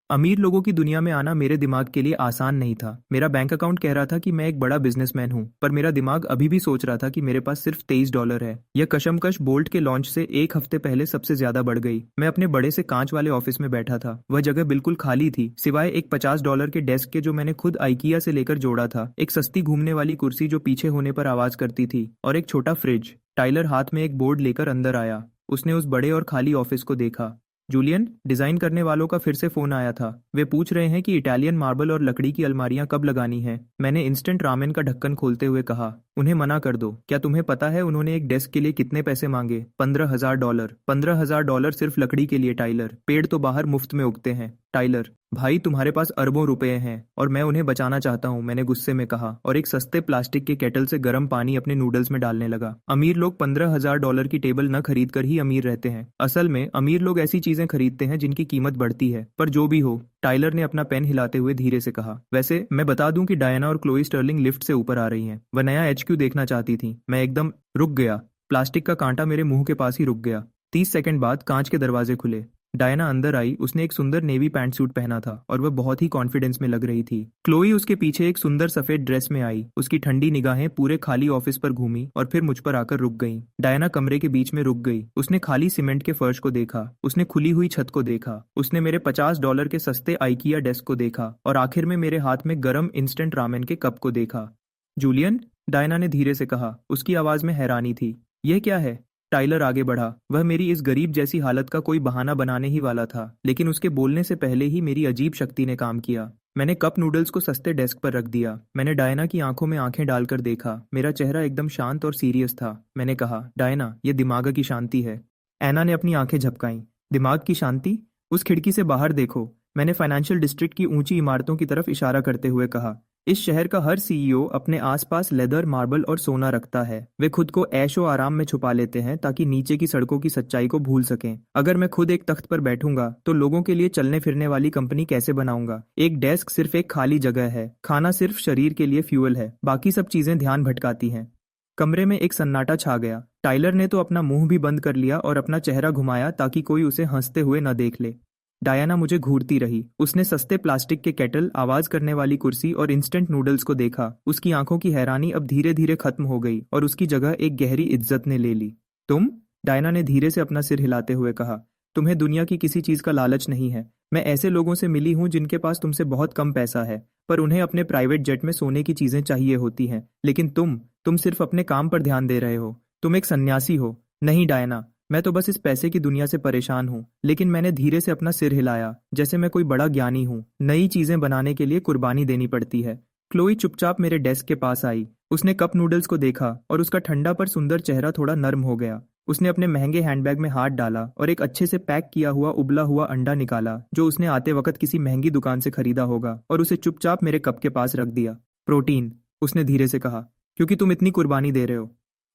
Speaker 1: अमीर लोगों की दुनिया में आना मेरे दिमाग के लिए आसान नहीं था। मेरा बैंक अकाउंट कह रहा था कि मैं एक बड़ा बिजनेसमैन हूँ, पर मेरा दिमाग अभी भी सोच रहा था कि मेरे पास सिर्फ $23 है। यह कशमकश बोल्ट के लॉन्च से एक हफ्ते पहले सबसे ज्यादा बढ़ गई। मैं अपने बड़े से कांच वाले ऑफिस में बैठा था। वह जगह बिल्कुल खाली थी, सिवाय एक $50 के डेस्क के जो मैंने खुद आइकिया से लेकर जोड़ा था, एक सस्ती घूमने वाली कुर्सी जो पीछे होने पर आवाज करती थी, और एक छोटा फ्रिज। टाइलर हाथ में एक बोर्ड लेकर अंदर आया। उसने उस बड़े और खाली ऑफिस को देखा। जूलियन, डिजाइन करने वालों का फिर से फोन आया था। वे पूछ रहे हैं कि इटालियन मार्बल और लकड़ी की अलमारियां कब लगानी है। मैंने इंस्टेंट रामेन का ढक्कन खोलते हुए कहा, उन्हें मना कर दो। क्या तुम्हें पता है उन्होंने एक डेस्क के लिए कितने पैसे मांगे? $15,000। $15,000 सिर्फ लकड़ी के लिए टाइलर। पेड़ तो बाहर मुफ्त में उगते हैं। टाइलर, भाई तुम्हारे पास अरबों रुपए हैं और मैं उन्हें बचाना चाहता हूँ, मैंने गुस्से में कहा, और एक सस्ते प्लास्टिक के केटल से गर्म पानी अपने नूडल्स में डालने लगा। अमीर लोग $15,000 की टेबल न खरीद कर ही अमीर रहते हैं। असल में अमीर लोग ऐसी चीजें खरीदते हैं जिनकी कीमत बढ़ती है। पर जो भी हो, टाइलर ने अपना पेन हिलाते हुए धीरे से कहा, वैसे मैं बता दूं कि डायना और क्लोई स्टर्लिंग लिफ्ट से ऊपर आ रही हैं। वह नया HQ देखना चाहती थी। मैं एकदम रुक गया। प्लास्टिक का कांटा मेरे मुंह के पास ही रुक गया। 30 सेकंड बाद कांच के दरवाजे खुले। डायना अंदर आई। उसने एक सुंदर नेवी पैंट सूट पहना था और वह बहुत ही कॉन्फिडेंस में लग रही थी। क्लोई उसके पीछे एक सुंदर सफेद ड्रेस में आई। उसकी ठंडी निगाहें पूरे खाली ऑफिस पर घूमी और फिर मुझ पर आकर रुक गईं। डायना कमरे के बीच में रुक गई। उसने खाली सीमेंट के फर्श को देखा, उसने खुली हुई छत को देखा, उसने मेरे $50 के सस्ते आइकिया डेस्क को देखा, और आखिर में मेरे हाथ में गर्म इंस्टेंट रामेन के कप को देखा। जूलियन, डायना ने धीरे से कहा। उसकी आवाज में हैरानी थी। यह क्या है? टाइलर आगे बढ़ा। वह मेरी इस गरीब जैसी हालत का कोई बहाना बनाने ही वाला था, लेकिन उसके बोलने से पहले ही मेरी अजीब शक्ति ने काम किया। मैंने कप नूडल्स को सस्ते डेस्क पर रख दिया। मैंने डायना की आंखों में आंखें डालकर देखा। मेरा चेहरा एकदम शांत और सीरियस था। मैंने कहा, डायना, यह दिमाग की शांति है। एना ने अपनी आंखें झपकाईं। दिमाग की शांति? उस खिड़की से बाहर देखो। मैंने फाइनेंशियल डिस्ट्रिक्ट की ऊंची इमारतों की तरफ इशारा करते हुए कहा। इस शहर का हर CEO अपने आसपास लेदर, मार्बल और सोना रखता है। वे खुद को ऐशो आराम में छुपा लेते हैं ताकि नीचे की सड़कों की सच्चाई को भूल सकें। अगर मैं खुद एक तख्त पर बैठूंगा तो लोगों के लिए चलने फिरने वाली कंपनी कैसे बनाऊंगा? एक डेस्क सिर्फ एक खाली जगह है, खाना सिर्फ शरीर के लिए फ्यूल है, बाकी सब चीजें ध्यान भटकाती हैं। कमरे में एक सन्नाटा छा गया। टाइलर ने तो अपना मुंह भी बंद कर लिया और अपना चेहरा घुमाया ताकि कोई उसे हंसते हुए न देख ले। डायना मुझे घूरती रही। उसने सस्ते प्लास्टिक के केटल, आवाज करने वाली कुर्सी और इंस्टेंट नूडल्स को देखा। उसकी आंखों की हैरानी अब धीरे धीरे खत्म हो गई और उसकी जगह एक गहरी इज्जत ने ले ली। तुम? डायना ने धीरे से अपना सिर हिलाते हुए कहा, तुम्हें दुनिया की किसी चीज का लालच नहीं है। मैं ऐसे लोगों से मिली हूं जिनके पास तुमसे बहुत कम पैसा है, पर उन्हें अपने प्राइवेट जेट में सोने की चीजें चाहिए होती हैं। लेकिन तुम सिर्फ अपने काम पर ध्यान दे रहे हो। तुम एक सन्यासी हो। नहीं डायना, मैं तो बस इस पैसे की दुनिया से परेशान हूँ। लेकिन मैंने धीरे से अपना सिर हिलाया, जैसे मैं कोई बड़ा ज्ञानी हूँ। नई चीजें बनाने के लिए कुर्बानी देनी पड़ती है। क्लोई चुपचाप मेरे डेस्क के पास आई। उसने कप नूडल्स को देखा और उसका ठंडा पर सुंदर चेहरा थोड़ा नर्म हो गया। उसने अपने महंगे हैंडबैग में हाथ डाला और एक अच्छे से पैक किया हुआ उबला हुआ अंडा निकाला, जो उसने आते वक्त किसी महंगी दुकान से खरीदा होगा, और उसे चुपचाप मेरे कप के पास रख दिया। प्रोटीन, उसने धीरे से कहा, क्योंकि तुम इतनी कुर्बानी दे रहे हो।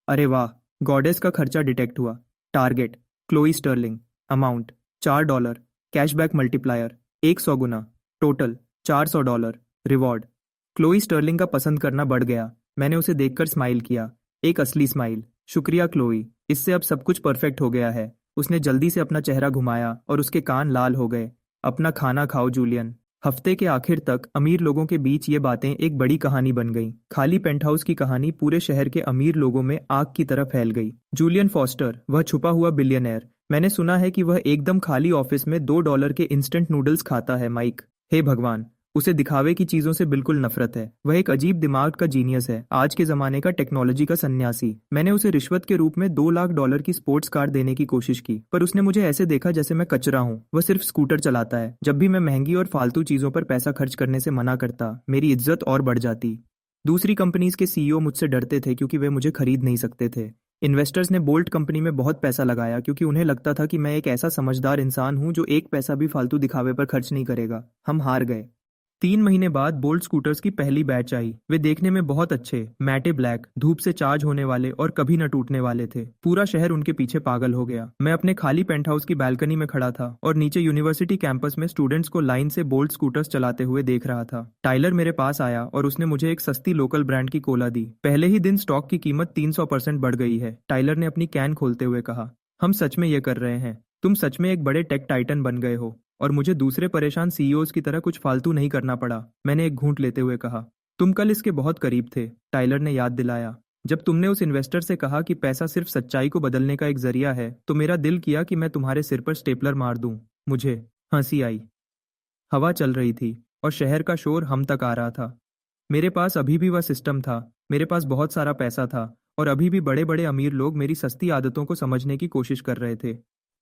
Speaker 1: अरे वाह! गॉडेस का खर्चा डिटेक्ट हुआ। Target, Chloe Sterling. Amount, $4। Cashback multiplier, 100 गुना। टोटल, $400। रिवॉर्ड। क्लोई स्टर्लिंग का पसंद करना बढ़ गया। मैंने उसे देखकर स्माइल किया, एक असली स्माइल। शुक्रिया क्लोई, इससे अब सब कुछ परफेक्ट हो गया है। उसने जल्दी से अपना चेहरा घुमाया और उसके कान लाल हो गए। अपना खाना खाओ जूलियन। हफ्ते के आखिर तक अमीर लोगों के बीच ये बातें एक बड़ी कहानी बन गईं। खाली पेंटहाउस की कहानी पूरे शहर के अमीर लोगों में आग की तरह फैल गई। जूलियन फॉस्टर, वह छुपा हुआ बिलियनर। मैंने सुना है कि वह एकदम खाली ऑफिस में $2 के इंस्टेंट नूडल्स खाता है। माइक, हे भगवान, उसे दिखावे की चीजों से बिल्कुल नफरत है। वह एक अजीब दिमाग का जीनियस है, आज के जमाने का टेक्नोलॉजी का सन्यासी। मैंने उसे रिश्वत के रूप में $2 लाख की स्पोर्ट्स कार देने की कोशिश की, पर उसने मुझे ऐसे देखा जैसे मैं कचरा हूँ। वह सिर्फ स्कूटर चलाता है। जब भी मैं महंगी और फालतू चीजों पर पैसा खर्च करने से मना करता, मेरी इज्जत और बढ़ जाती। दूसरी कंपनीज के CEO मुझसे डरते थे क्योंकि वे मुझे खरीद नहीं सकते थे। इन्वेस्टर्स ने बोल्ट कंपनी में बहुत पैसा लगाया क्योंकि उन्हें लगता था कि मैं एक ऐसा समझदार इंसान हूं जो एक पैसा भी फालतू दिखावे पर खर्च नहीं करेगा। हम हार गए। 3 महीने बाद बोल्ट स्कूटर्स की पहली बैच आई। वे देखने में बहुत अच्छे, मैटे ब्लैक, धूप से चार्ज होने वाले और कभी न टूटने वाले थे। पूरा शहर उनके पीछे पागल हो गया। मैं अपने खाली पेंटहाउस की बालकनी में खड़ा था और नीचे यूनिवर्सिटी कैंपस में स्टूडेंट्स को लाइन से बोल्ट स्कूटर्स चलाते हुए देख रहा था। टाइलर मेरे पास आया और उसने मुझे एक सस्ती लोकल ब्रांड की कोला दी। पहले ही दिन स्टॉक की कीमत 300% बढ़ गई है। टाइलर ने अपनी कैन खोलते हुए कहा, हम सच में ये कर रहे हैं। तुम सच में एक बड़े टेक टाइटन बन गए हो। और मुझे दूसरे परेशान सीईओज की तरह कुछ फालतू नहीं करना पड़ा। मैंने एक घूंट लेते हुए कहा। तुम कल इसके बहुत करीब थे, टाइलर ने याद दिलाया। जब तुमने उस इन्वेस्टर से कहा कि पैसा सिर्फ सच्चाई को बदलने का एक जरिया है, तो मेरा दिल किया कि मैं तुम्हारे सिर पर स्टेपलर मार दूं। मुझे हंसी आई। हवा चल रही थी और शहर का शोर हम तक आ रहा था। मेरे पास अभी भी वह सिस्टम था, मेरे पास बहुत सारा पैसा था, और अभी भी बड़े बड़े अमीर लोग मेरी सस्ती आदतों को समझने की कोशिश कर रहे थे।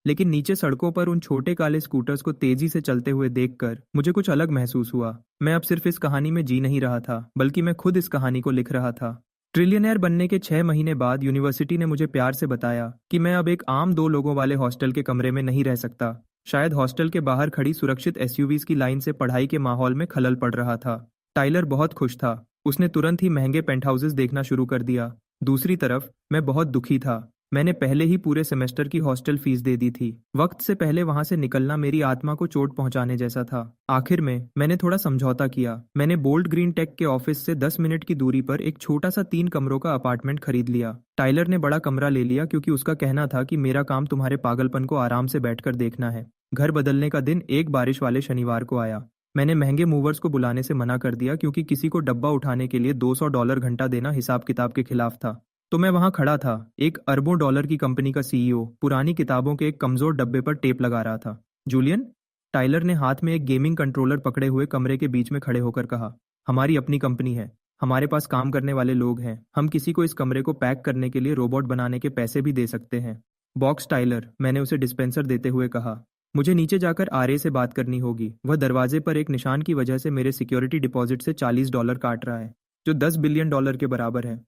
Speaker 1: लेकिन नीचे सड़कों पर उन छोटे काले स्कूटर्स को तेजी से चलते हुए देखकर मुझे कुछ अलग महसूस हुआ। मैं अब सिर्फ इस कहानी में जी नहीं रहा था, बल्कि मैं खुद इस कहानी को लिख रहा था। ट्रिलियनेयर बनने के 6 महीने बाद यूनिवर्सिटी ने मुझे प्यार से बताया कि मैं अब एक आम 2 लोगों वाले हॉस्टल के कमरे में नहीं रह सकता। शायद हॉस्टल के बाहर खड़ी सुरक्षित एसयूवीज की लाइन से पढ़ाई के माहौल में खलल पड़ रहा था। टाइलर बहुत खुश था। उसने तुरंत ही महंगे पेंटहाउसेस देखना शुरू कर दिया। दूसरी तरफ मैं बहुत दुखी था। मैंने पहले ही पूरे सेमेस्टर की हॉस्टल फीस दे दी थी। वक्त से पहले वहां से निकलना मेरी आत्मा को चोट पहुंचाने जैसा था। आखिर में मैंने थोड़ा समझौता किया। मैंने बोल्ड ग्रीन टेक के ऑफिस से 10 मिनट की दूरी पर एक छोटा सा 3 कमरों का अपार्टमेंट खरीद लिया। टाइलर ने बड़ा कमरा ले लिया क्योंकि उसका कहना था कि मेरा काम तुम्हारे पागलपन को आराम से बैठकर देखना है। घर बदलने का दिन एक बारिश वाले शनिवार को आया। मैंने महंगे मूवर्स को बुलाने से मना कर दिया क्योंकि किसी को डब्बा उठाने के लिए $200 घंटा देना हिसाब किताब के खिलाफ था। तो मैं वहां खड़ा था, एक अरबों डॉलर की कंपनी का सीईओ, पुरानी किताबों के एक कमजोर डब्बे पर टेप लगा रहा था। जूलियन, टाइलर ने हाथ में एक गेमिंग कंट्रोलर पकड़े हुए कमरे के बीच में खड़े होकर कहा, हमारी अपनी कंपनी है, हमारे पास काम करने वाले लोग हैं, हम किसी को इस कमरे को पैक करने के लिए रोबोट बनाने के पैसे भी दे सकते हैं। बॉक्स टाइलर, मैंने उसे डिस्पेंसर देते हुए कहा। मुझे नीचे जाकर आरए से बात करनी होगी। वह दरवाजे पर एक निशान की वजह से मेरे सिक्योरिटी डिपॉजिट से $40 काट रहा है, जो $10 बिलियन के बराबर है।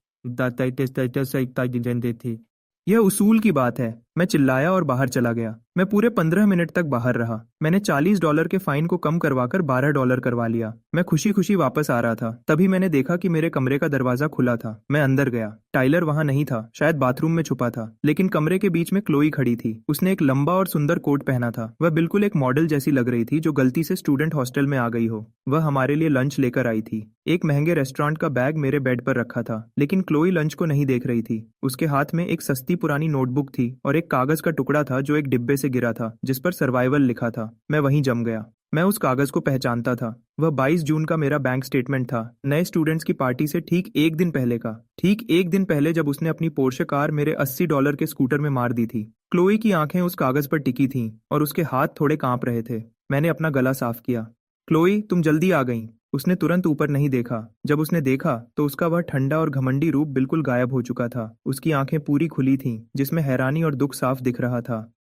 Speaker 1: थी। यह उसूल की बात है। मैं चिल्लाया और बाहर चला गया। मैं पूरे 15 मिनट तक बाहर रहा। मैंने $40 के फाइन को कम करवाकर $12 करवा लिया। मैं खुशी खुशी वापस आ रहा था, तभी मैंने देखा कि मेरे कमरे का दरवाजा खुला था। मैं अंदर गया। टाइलर वहां नहीं था, शायद बाथरूम में छुपा था। लेकिन कमरे के बीच में क्लोई खड़ी थी। उसने एक लंबा और सुंदर कोट पहना था। वह बिल्कुल एक मॉडल जैसी लग रही थी जो गलती से स्टूडेंट हॉस्टल में आ गई हो। वह हमारे लिए लंच लेकर आई थी। एक महंगे रेस्टोरेंट का बैग मेरे बेड पर रखा था, लेकिन क्लोई लंच को नहीं देख रही थी। उसके हाथ में एक सस्ती पुरानी नोटबुक थी और एक कागज का टुकड़ा था जो एक डिब्बे से गिरा था, जिस पर सर्वाइवल लिखा था। मैं वहीं जम गया। मैं उस कागज को पहचानता था। वह 22 जून का मेरा बैंक स्टेटमेंट था, नए स्टूडेंट्स की पार्टी से ठीक एक दिन पहले का। ठीक एक दिन पहले जब उसने अपनी पोर्शे कार मेरे $80 के स्कूटर में मार दी थी। क्लोई की आंखें उस कागज पर टिकी थीं और उसके हाथ थोड़े कांप रहे थे। मैंने अपना गला साफ किया। क्लोई, तुम जल्दी आ गई। उसने तुरंत ऊपर नहीं देखा। जब उसने देखा तो उसका वह ठंडा और घमंडी रूप बिल्कुल गायब हो चुका था। उसकी आंखें पूरी खुली थीं, जिसमें हैरानी और दुख साफ दिख रहा था।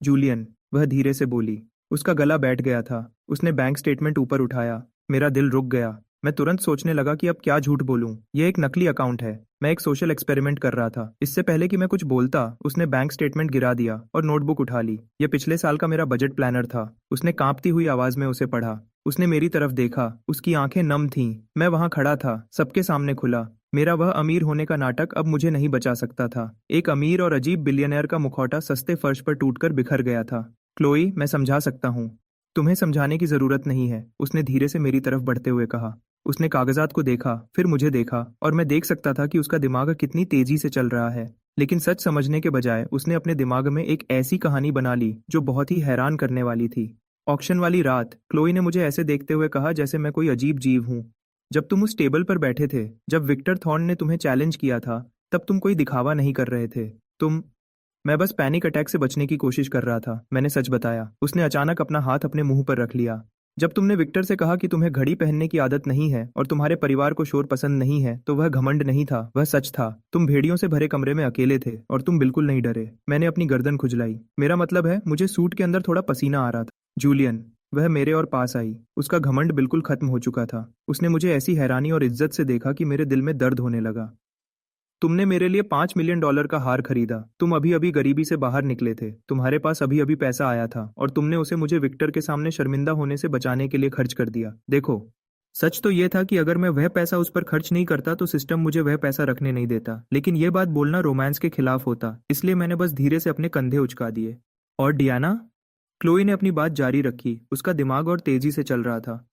Speaker 1: जूलियन, वह धीरे से बोली। उसका गला बैठ गया था। उसने बैंक स्टेटमेंट ऊपर उठाया। मेरा दिल रुक गया। मैं तुरंत सोचने लगा कि अब क्या झूठ बोलूं। यह एक नकली अकाउंट है। मैं एक सोशल एक्सपेरिमेंट कर रहा था। इससे पहले कि मैं कुछ बोलता, उसने बैंक स्टेटमेंट गिरा दिया और नोटबुक उठा ली। यह पिछले साल का मेरा बजट प्लानर था। उसने कांपती हुई आवाज में उसे पढ़ा। उसने मेरी तरफ देखा। उसकी आंखें नम थीं। मैं वहां खड़ा था, सबके सामने खुला। मेरा वह अमीर होने का नाटक अब मुझे नहीं बचा सकता था। एक अमीर और अजीब बिलियनर का मुखौटा सस्ते फर्श पर टूटकर बिखर गया था। क्लोई, मैं समझा सकता हूँ। तुम्हें समझाने की जरूरत नहीं है, उसने धीरे से मेरी तरफ बढ़ते हुए कहा। उसने कागजात को देखा, फिर मुझे देखा, और मैं देख सकता था कि उसका दिमाग कितनी तेजी से चल रहा है। लेकिन सच समझने के बजाय उसने अपने दिमाग में एक ऐसी कहानी बना ली जो बहुत ही हैरान करने वाली थी। ऑक्शन वाली रात, क्लोई ने मुझे ऐसे देखते हुए कहा जैसे मैं कोई अजीब जीव हूँ। जब तुम उस टेबल पर बैठे थे, जब विक्टर थॉर्न ने तुम्हें चैलेंज किया था, तब तुम कोई दिखावा नहीं कर रहे थे। मैं बस पैनिक अटैक से बचने की कोशिश कर रहा था, मैंने सच बताया। उसने अचानक अपना हाथ अपने मुंह पर रख लिया। जब तुमने विक्टर से कहा कि तुम्हें घड़ी पहनने की आदत नहीं है और तुम्हारे परिवार को शोर पसंद नहीं है, तो वह घमंड नहीं था, वह सच था। तुम भेड़ियों से भरे कमरे में अकेले थे और तुम बिल्कुल नहीं डरे। मैंने अपनी गर्दन खुजलाई। मेरा मतलब है, मुझे सूट के अंदर थोड़ा पसीना आ रहा था। जूलियन, वह मेरे और पास आई। उसका घमंड बिल्कुल खत्म हो चुका था। उसने मुझे ऐसी हैरानी और इज्जत से देखा कि मेरे दिल में दर्द होने लगा। तुमने मेरे लिए $5 मिलियन का हार खरीदा। तुम अभी अभी गरीबी से बाहर निकले थे। तुम्हारे पास अभी अभी पैसा आया था और तुमने उसे मुझे विक्टर के सामने शर्मिंदा होने से बचाने के लिए खर्च कर दिया। देखो, सच तो यह था कि अगर मैं वह पैसा उस पर खर्च नहीं करता तो सिस्टम मुझे वह पैसा रखने नहीं देता। लेकिन यह बात बोलना रोमांस के खिलाफ होता, इसलिए मैंने बस धीरे से अपने कंधे उचका दिए। और डियाना? क्लोई ने अपनी बात जारी रखी। उसका दिमाग और तेजी से चल रहा था।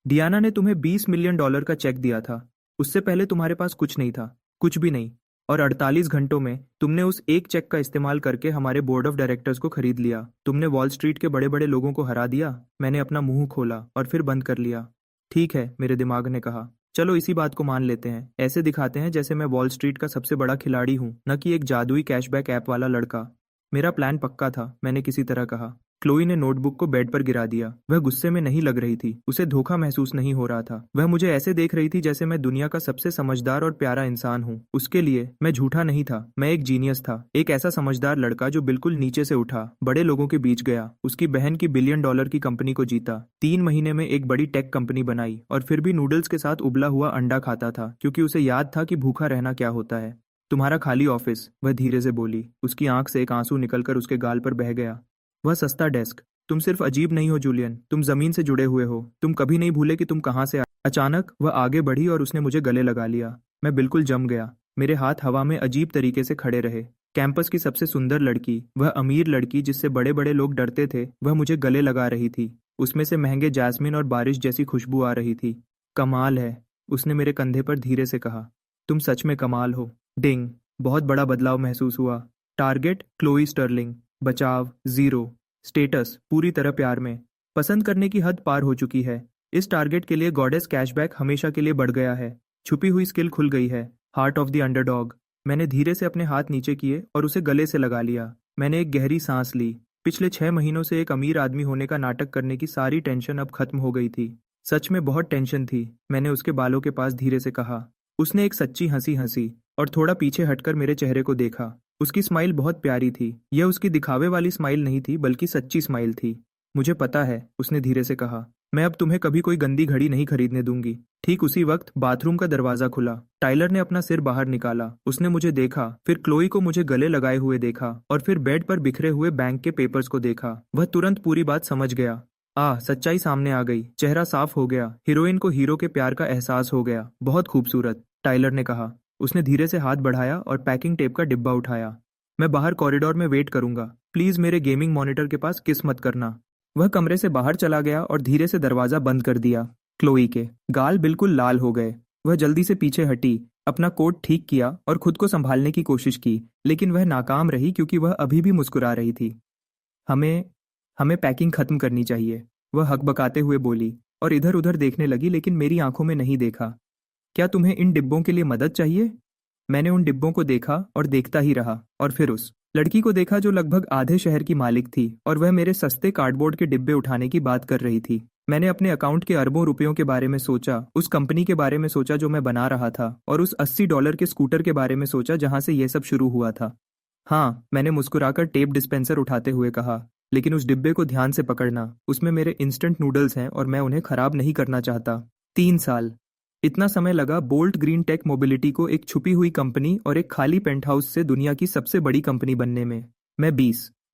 Speaker 1: डियाना ने तुम्हें $20 मिलियन का चेक दिया था। उससे पहले तुम्हारे पास कुछ नहीं था, कुछ भी नहीं। और 48 घंटों में तुमने उस एक चेक का इस्तेमाल करके हमारे बोर्ड ऑफ डायरेक्टर्स को खरीद लिया। तुमने वॉल स्ट्रीट के बड़े बड़े लोगों को हरा दिया। मैंने अपना मुंह खोला और फिर बंद कर लिया। ठीक है, मेरे दिमाग ने कहा। चलो इसी बात को मान लेते हैं। ऐसे दिखाते हैं जैसे मैं वॉल स्ट्रीट का सबसे बड़ा खिलाड़ी हूँ, न कि एक जादुई कैशबैक ऐप वाला लड़का। मेरा प्लान पक्का था, मैंने किसी तरह कहा। क्लोई ने नोटबुक को बेड पर गिरा दिया। वह गुस्से में नहीं लग रही थी, उसे धोखा महसूस नहीं हो रहा था। वह मुझे ऐसे देख रही थी जैसे मैं दुनिया का सबसे समझदार और प्यारा इंसान हूँ। उसके लिए मैं झूठा नहीं था, मैं एक जीनियस था, एक ऐसा समझदार लड़का जो बिल्कुल नीचे से उठा, बड़े लोगों के बीच गया, उसकी बहन की $1 बिलियन की कंपनी को जीता, 3 महीने में एक बड़ी टेक कंपनी बनाई, और फिर भी नूडल्स के साथ उबला हुआ अंडा खाता था, क्योंकि उसे याद था कि भूखा रहना क्या होता है। तुम्हारा खाली ऑफिस, वह धीरे से बोली। उसकी आंख से एक आंसू निकलकर उसके गाल पर बह गया। वह सस्ता डेस्क। तुम सिर्फ अजीब नहीं हो जूलियन, तुम जमीन से जुड़े हुए हो। तुम कभी नहीं भूले कि तुम कहाँ से आए। अचानक वह आगे बढ़ी और उसने मुझे गले लगा लिया। मैं बिल्कुल जम गया। मेरे हाथ हवा में अजीब तरीके से खड़े रहे। कैंपस की सबसे सुंदर लड़की, वह अमीर लड़की जिससे बड़े बड़े लोग डरते थे, वह मुझे गले लगा रही थी। उसमें से महंगे जैस्मिन और बारिश जैसी खुशबू आ रही थी। कमाल है, उसने मेरे कंधे पर धीरे से कहा। तुम सच में कमाल हो। डिंग। बहुत बड़ा बदलाव महसूस हुआ। Target Chloe Sterling. बचाव 0। स्टेटस पूरी तरह प्यार में। पसंद करने की हद पार हो चुकी है। इस टारगेट के लिए गॉडेस कैशबैक हमेशा के लिए बढ़ गया है। छुपी हुई स्किल खुल गई है। Heart of the underdog. मैंने धीरे से अपने हाथ नीचे किए और उसे गले से लगा लिया। मैंने एक गहरी सांस ली। पिछले 6 महीनों से एक अमीर आदमी होने का नाटक करने की सारी टेंशन अब खत्म हो गई थी। सच में बहुत टेंशन थी। मैंने उसके बालों के पास धीरे से कहा। उसने एक सच्ची हंसी हंसी और थोड़ा पीछे हटकर मेरे चेहरे को देखा। उसकी स्माइल बहुत प्यारी थी। यह उसकी दिखावे वाली स्माइल नहीं थी, बल्कि सच्ची स्माइल थी। मुझे पता है, उसने धीरे से कहा। मैं अब तुम्हें कभी कोई गंदी घड़ी नहीं खरीदने दूंगी। ठीक उसी वक्त बाथरूम का दरवाजा खुला। टाइलर ने अपना सिर बाहर निकाला। उसने मुझे देखा, फिर क्लोई को मुझे गले लगाए हुए देखा, और फिर बेड पर बिखरे हुए बैंक के पेपर्स को देखा। वह तुरंत पूरी बात समझ गया। सच्चाई सामने आ गई। चेहरा साफ हो गया। हीरोइन को हीरो के प्यार का एहसास हो गया। बहुत खूबसूरत, टाइलर ने कहा। उसने धीरे से हाथ बढ़ाया और पैकिंग टेप का डिब्बा उठाया। मैं बाहर कॉरिडोर में वेट करूंगा। प्लीज मेरे गेमिंग मॉनिटर के पास किस मत करना। वह कमरे से बाहर चला गया और धीरे से दरवाजा बंद कर दिया। क्लोई के गाल बिल्कुल लाल हो गए। वह जल्दी से पीछे हटी, अपना कोट ठीक किया और खुद को संभालने की कोशिश की, लेकिन वह नाकाम रही क्योंकि वह अभी भी मुस्कुरा रही थी। हमें हमें पैकिंग खत्म करनी चाहिए, वह हकबकाते हुए बोली, और इधर उधर देखने लगी, लेकिन मेरी आंखों में नहीं देखा। क्या तुम्हें इन डिब्बों के लिए मदद चाहिए? मैंने उन डिब्बों को देखा और देखता ही रहा, और फिर उस लड़की को देखा जो लगभग आधे शहर की मालिक थी, और वह मेरे सस्ते कार्डबोर्ड के डिब्बे उठाने की बात कर रही थी। मैंने अपने अकाउंट के अरबों रुपयों के बारे में सोचा, उस कंपनी के बारे में सोचा जो मैं बना रहा था, और उस $80 के स्कूटर के बारे में सोचा जहां से यह सब शुरू हुआ था। हाँ, मैंने मुस्कुराकर टेप डिस्पेंसर उठाते हुए कहा, लेकिन उस डिब्बे को ध्यान से पकड़ना, उसमें मेरे इंस्टेंट नूडल्स हैं और मैं उन्हें खराब नहीं करना चाहता। 3 साल। इतना समय लगा बोल्ट ग्रीन टेक मोबिलिटी को एक छुपी हुई कंपनी और एक खाली पेंटहाउस से दुनिया की सबसे बड़ी कंपनी बनने में। मैं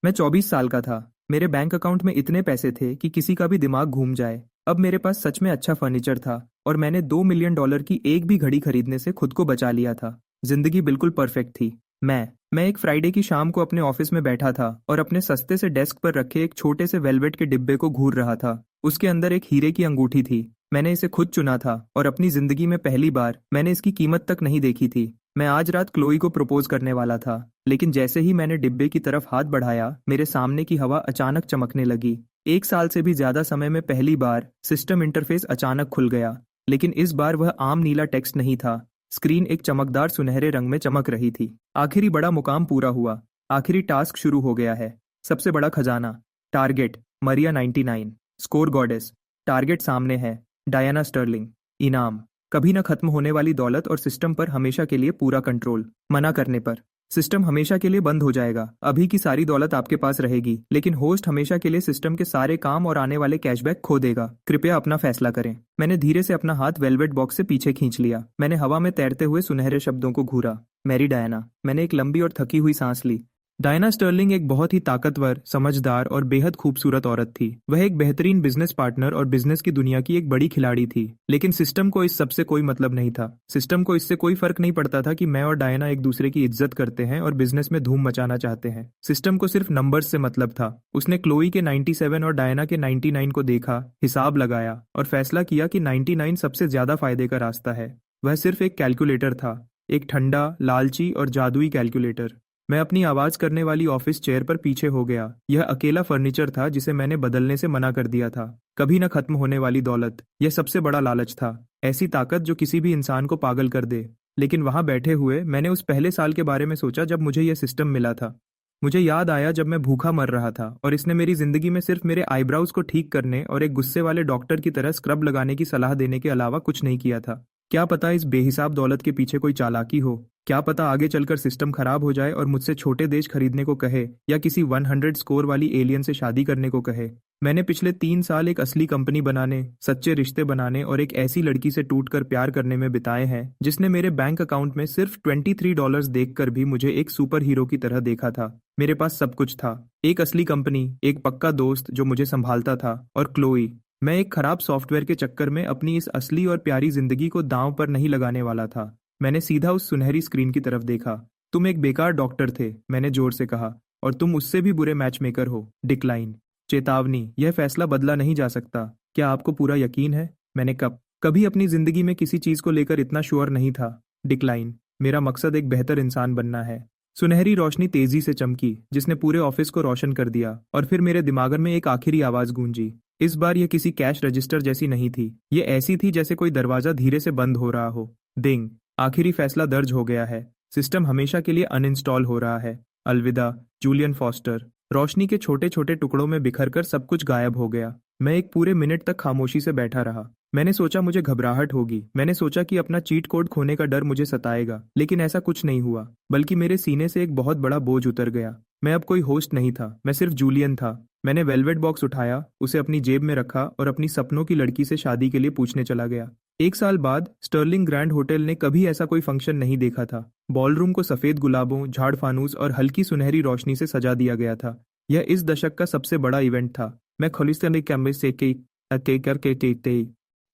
Speaker 1: 24 साल का था। मेरे बैंक अकाउंट में इतने पैसे थे कि किसी का भी दिमाग घूम जाए। अब मेरे पास सच में अच्छा फर्नीचर था, और मैंने $2 मिलियन की एक भी घड़ी खरीदने से खुद को बचा लिया था। जिंदगी बिल्कुल परफेक्ट थी। मैं एक फ्राइडे की शाम को अपने ऑफिस में बैठा था और अपने सस्ते से डेस्क पर रखे एक छोटे से वेलवेट के डिब्बे को घूर रहा था। उसके अंदर एक हीरे की अंगूठी थी। मैंने इसे खुद चुना था, और अपनी जिंदगी में पहली बार मैंने इसकी कीमत तक नहीं देखी थी। मैं आज रात क्लोई को प्रपोज करने वाला था, लेकिन जैसे ही मैंने डिब्बे की तरफ हाथ बढ़ाया, मेरे सामने की हवा अचानक चमकने लगी। 1 साल से भी ज्यादा समय में पहली बार सिस्टम इंटरफेस अचानक खुल गया, लेकिन इस बार वह आम नीला टेक्स्ट नहीं था। स्क्रीन एक चमकदार सुनहरे रंग में चमक रही थी। आखिरी बड़ा मुकाम पूरा हुआ। आखिरी टास्क शुरू हो गया है। सबसे बड़ा खजाना। Target Maria 99। Score goddess. Target सामने है। Diana Sterling. इनाम कभी न खत्म होने वाली दौलत और सिस्टम पर हमेशा के लिए पूरा कंट्रोल। मना करने पर सिस्टम हमेशा के लिए बंद हो जाएगा। अभी की सारी दौलत आपके पास रहेगी, लेकिन होस्ट हमेशा के लिए सिस्टम के सारे काम और आने वाले कैशबैक खो देगा। कृपया अपना फैसला करें। मैंने धीरे से अपना हाथ वेलवेट बॉक्स से पीछे खींच लिया। मैंने हवा में तैरते हुए सुनहरे शब्दों को घूरा। Mary Diana. मैंने एक लंबी और थकी हुई सांस ली। डायना स्टर्लिंग एक बहुत ही ताकतवर, समझदार और बेहद खूबसूरत औरत थी। वह एक बेहतरीन बिजनेस पार्टनर और बिजनेस की दुनिया की एक बड़ी खिलाड़ी थी। लेकिन सिस्टम को इस सबसे कोई मतलब नहीं था। सिस्टम को इससे कोई फर्क नहीं पड़ता था कि मैं और डायना एक दूसरे की इज्जत करते हैं और बिजनेस में धूम मचाना चाहते हैं। सिस्टम को सिर्फ नंबर्स से मतलब था। उसने क्लोई के 97 और डायना के 99 को देखा, हिसाब लगाया और फैसला किया कि 99 सबसे ज्यादा फायदे का रास्ता है। वह सिर्फ एक कैलकुलेटर था। एक ठंडा, लालची और जादुई कैलकुलेटर। मैं अपनी आवाज करने वाली ऑफिस चेयर पर पीछे हो गया। यह अकेला फर्नीचर था जिसे मैंने बदलने से मना कर दिया था। कभी न खत्म होने वाली दौलत, यह सबसे बड़ा लालच था। ऐसी ताकत जो किसी भी इंसान को पागल कर दे। लेकिन वहां बैठे हुए मैंने उस पहले साल के बारे में सोचा जब मुझे यह सिस्टम मिला था। मुझे याद आया जब मैं भूखा मर रहा था और इसने मेरी जिंदगी में सिर्फ मेरे आईब्राउज को ठीक करने और एक गुस्से वाले डॉक्टर की तरह स्क्रब लगाने की सलाह देने के अलावा कुछ नहीं किया था। क्या पता इस बेहिसाब दौलत के पीछे कोई चालाकी हो। क्या पता आगे चलकर सिस्टम खराब हो जाए और मुझसे छोटे देश खरीदने को कहे या किसी 100 स्कोर वाली एलियन से शादी करने को कहे। मैंने पिछले 3 साल एक असली कंपनी बनाने, सच्चे रिश्ते बनाने और एक ऐसी लड़की से टूटकर प्यार करने में बिताए हैं जिसने मेरे बैंक अकाउंट में सिर्फ $23 देखकर भी मुझे एक सुपर हीरो की तरह देखा था। मेरे पास सब कुछ था, एक असली कंपनी, एक पक्का दोस्त जो मुझे संभालता था, और क्लोई। मैं एक खराब सॉफ्टवेयर के चक्कर में अपनी इस असली और प्यारी जिंदगी को दांव पर नहीं लगाने वाला था। मैंने सीधा उस सुनहरी स्क्रीन की तरफ देखा। तुम एक बेकार डॉक्टर थे, मैंने जोर से कहा, और तुम उससे भी बुरे मैच मेकर हो। डिक्लाइन। चेतावनी, यह फैसला बदला नहीं जा सकता। क्या आपको पूरा यकीन है? मैंने कभी अपनी जिंदगी में किसी चीज को लेकर इतना श्योर नहीं था। डिक्लाइन। मेरा मकसद एक बेहतर इंसान बनना है। सुनहरी रोशनी तेजी से चमकी जिसने पूरे ऑफिस को रोशन कर दिया, और फिर मेरे दिमाग में एक आखिरी आवाज गूंजी। इस बार यह किसी कैश रजिस्टर जैसी नहीं थी। ये ऐसी थी जैसे कोई दरवाजा धीरे से बंद हो रहा हो। डिंग। आखिरी फैसला दर्ज हो गया है। सिस्टम हमेशा के लिए अनइंस्टॉल हो रहा है। अलविदा जूलियन फॉस्टर। रोशनी के छोटे छोटे टुकड़ों में बिखरकर सब कुछ गायब हो गया। मैं एक पूरे मिनट तक खामोशी से बैठा रहा। मैंने सोचा मुझे घबराहट होगी। मैंने सोचा कि अपना चीट कोड खोने का डर मुझे सताएगा, लेकिन ऐसा कुछ नहीं हुआ। बल्कि मेरे सीने से एक बहुत बड़ा बोझ उतर गया। मैं अब कोई होस्ट नहीं था, मैं सिर्फ जूलियन था। मैंने वेलवेट बॉक्स उठाया, उसे अपनी जेब में रखा और अपनी सपनों की लड़की से शादी के लिए पूछने चला गया। 1 साल बाद स्टर्लिंग ग्रैंड होटल ने कभी ऐसा कोई फंक्शन नहीं देखा था। बॉलरूम को सफेद गुलाबों, झाड़ फानूस और हल्की सुनहरी रोशनी से सजा दिया गया था। यह इस दशक का सबसे बड़ा इवेंट था। मैं खुलिस्तानी कैमरे से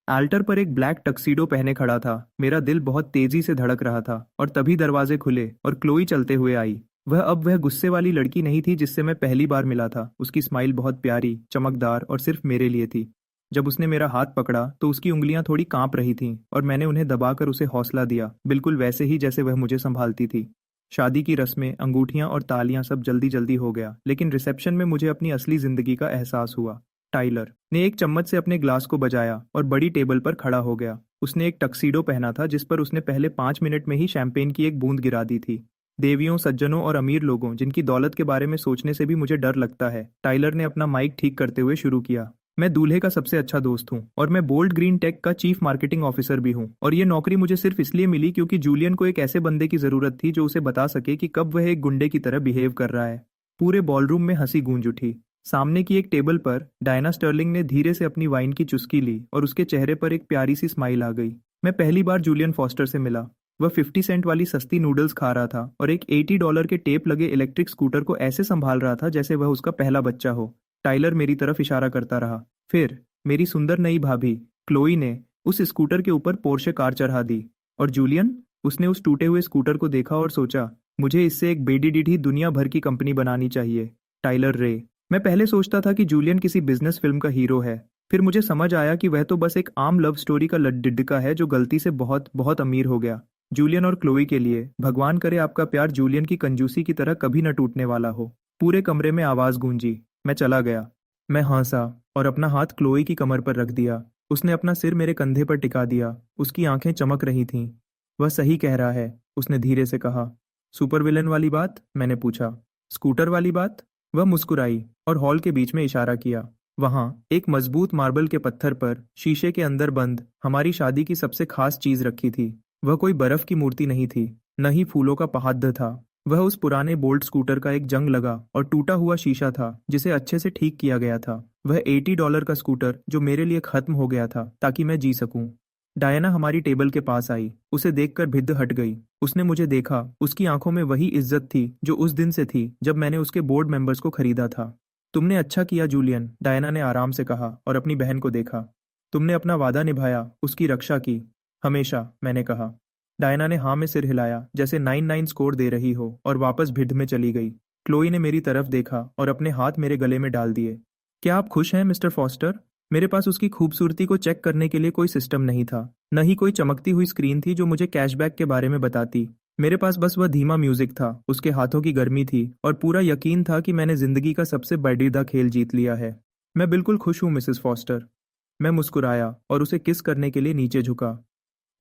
Speaker 1: आल्टर पर एक ब्लैक टक्सीडो पहने खड़ा था। मेरा दिल बहुत तेजी से धड़क रहा था, और तभी दरवाजे खुले और क्लोई चलते हुए आई। वह गुस्से वाली लड़की नहीं थी जिससे मैं पहली बार मिला था। उसकी स्माइल बहुत प्यारी, चमकदार और सिर्फ मेरे लिए थी। जब उसने मेरा हाथ पकड़ा तो उसकी उंगलियां थोड़ी कांप रही थीं, और मैंने उन्हें दबाकर उसे हौसला दिया, बिल्कुल वैसे ही जैसे वह मुझे संभालती थी। शादी की रस्में, अंगूठियां और तालियां सब जल्दी जल्दी हो गया, लेकिन रिसेप्शन में मुझे अपनी असली जिंदगी का एहसास हुआ। टाइलर ने एक चम्मच से अपने ग्लास को बजाया और बड़ी टेबल पर खड़ा हो गया। उसने एक टक्सीडो पहना था जिस पर उसने पहले 5 मिनट में ही शैंपेन की एक बूंद गिरा दी थी। देवियों, सज्जनों और अमीर लोगों जिनकी दौलत के बारे में सोचने से भी मुझे डर लगता है, टाइलर ने अपना माइक ठीक करते हुए शुरू किया। मैं दूल्हे का सबसे अच्छा दोस्त हूँ, और मैं बोल्ड ग्रीन टेक का चीफ मार्केटिंग ऑफिसर भी हूँ। और ये नौकरी मुझे सिर्फ इसलिए मिली क्योंकि जूलियन को एक ऐसे बंदे की जरूरत थी जो उसे बता सके कि कब वह एक गुंडे की तरह बिहेव कर रहा है। पूरे बॉलरूम में हंसी गूंज उठी। सामने की एक टेबल पर डायना स्टर्लिंग ने धीरे से अपनी वाइन की चुस्की ली और उसके चेहरे पर एक प्यारी सी स्माइल आ गई। मैं पहली बार जूलियन फॉस्टर से मिला। वह 50 सेंट वाली सस्ती नूडल्स खा रहा था और एक $80 के टेप लगे इलेक्ट्रिक स्कूटर को ऐसे संभाल रहा था जैसे वह उसका पहला बच्चा हो। टाइलर मेरी तरफ इशारा करता रहा। फिर मेरी सुंदर नई भाभी क्लोई ने उस स्कूटर के ऊपर पोर्शे कार चढ़ा दी। और जूलियन, उसने उस टूटे हुए स्कूटर को देखा और सोचा, मुझे इससे एक बेडी डीडी दुनिया भर की कंपनी बनानी चाहिए। टाइलर रे। मैं पहले सोचता था कि जूलियन किसी बिजनेस फिल्म का हीरो है। फिर मुझे समझ आया कि वह तो बस एक आम लव स्टोरी का लड्डिड्डका है जो गलती से बहुत बहुत अमीर हो गया। जूलियन और क्लोई के लिए भगवान करे आपका प्यार जूलियन की कंजूसी की तरह कभी न टूटने वाला हो। पूरे कमरे में आवाज गूंजी। मैं चला गया। मैं हंसा और अपना हाथ क्लोई की कमर पर रख दिया। उसने अपना सिर मेरे कंधे पर टिका दिया। उसकी आंखें चमक रही थीं। वह सही कह रहा है, उसने धीरे से कहा। सुपर विलन वाली बात? मैंने पूछा। स्कूटर वाली बात? वह मुस्कुराई और हॉल के बीच में इशारा किया। वहां एक मजबूत मार्बल के पत्थर पर शीशे के अंदर बंद हमारी शादी की सबसे खास चीज रखी थी। वह कोई बर्फ की मूर्ति नहीं थी, न ही फूलों का पहाड़ था। वह उस पुराने बोल्ट स्कूटर का एक जंग लगा और टूटा हुआ शीशा था जिसे अच्छे से ठीक किया गया था। वह $80 का स्कूटर जो मेरे लिए खत्म हो गया था ताकि मैं जी सकूं। डायना हमारी टेबल के पास आई। उसे देखकर भिद्द हट गई। उसने मुझे देखा। उसकी आंखों में वही इज्जत थी जो उस दिन से थी जब मैंने उसके बोर्ड मेंबर्स को खरीदा था। तुमने अच्छा किया जूलियन, डायना ने आराम से कहा और अपनी बहन को देखा। तुमने अपना वादा निभाया, उसकी रक्षा की। हमेशा, मैंने कहा। डायना ने हाँ में सिर हिलाया जैसे 99 स्कोर दे रही हो और वापस भिड़ में चली गई। क्लोई ने मेरी तरफ देखा और अपने हाथ मेरे गले में डाल दिए। क्या आप खुश हैं मिस्टर फॉस्टर? मेरे पास उसकी खूबसूरती को चेक करने के लिए कोई सिस्टम नहीं था, न ही कोई चमकती हुई स्क्रीन थी जो मुझे कैशबैक के बारे में बताती। मेरे पास बस वह धीमा म्यूजिक था, उसके हाथों की गर्मी थी और पूरा यकीन था कि मैंने जिंदगी का सबसे बजीदा खेल जीत लिया है। मैं बिल्कुल खुश हूँ मिसेस फॉस्टर। मैं मुस्कुराया और उसे किस करने के लिए नीचे झुका।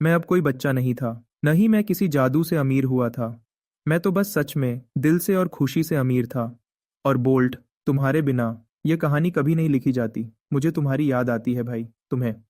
Speaker 1: मैं अब कोई बच्चा नहीं था, न ही मैं किसी जादू से अमीर हुआ था। मैं तो बस सच में दिल से और खुशी से अमीर था। और बोल्ट, तुम्हारे बिना यह कहानी कभी नहीं लिखी जाती। मुझे तुम्हारी याद आती है भाई, तुम्हें।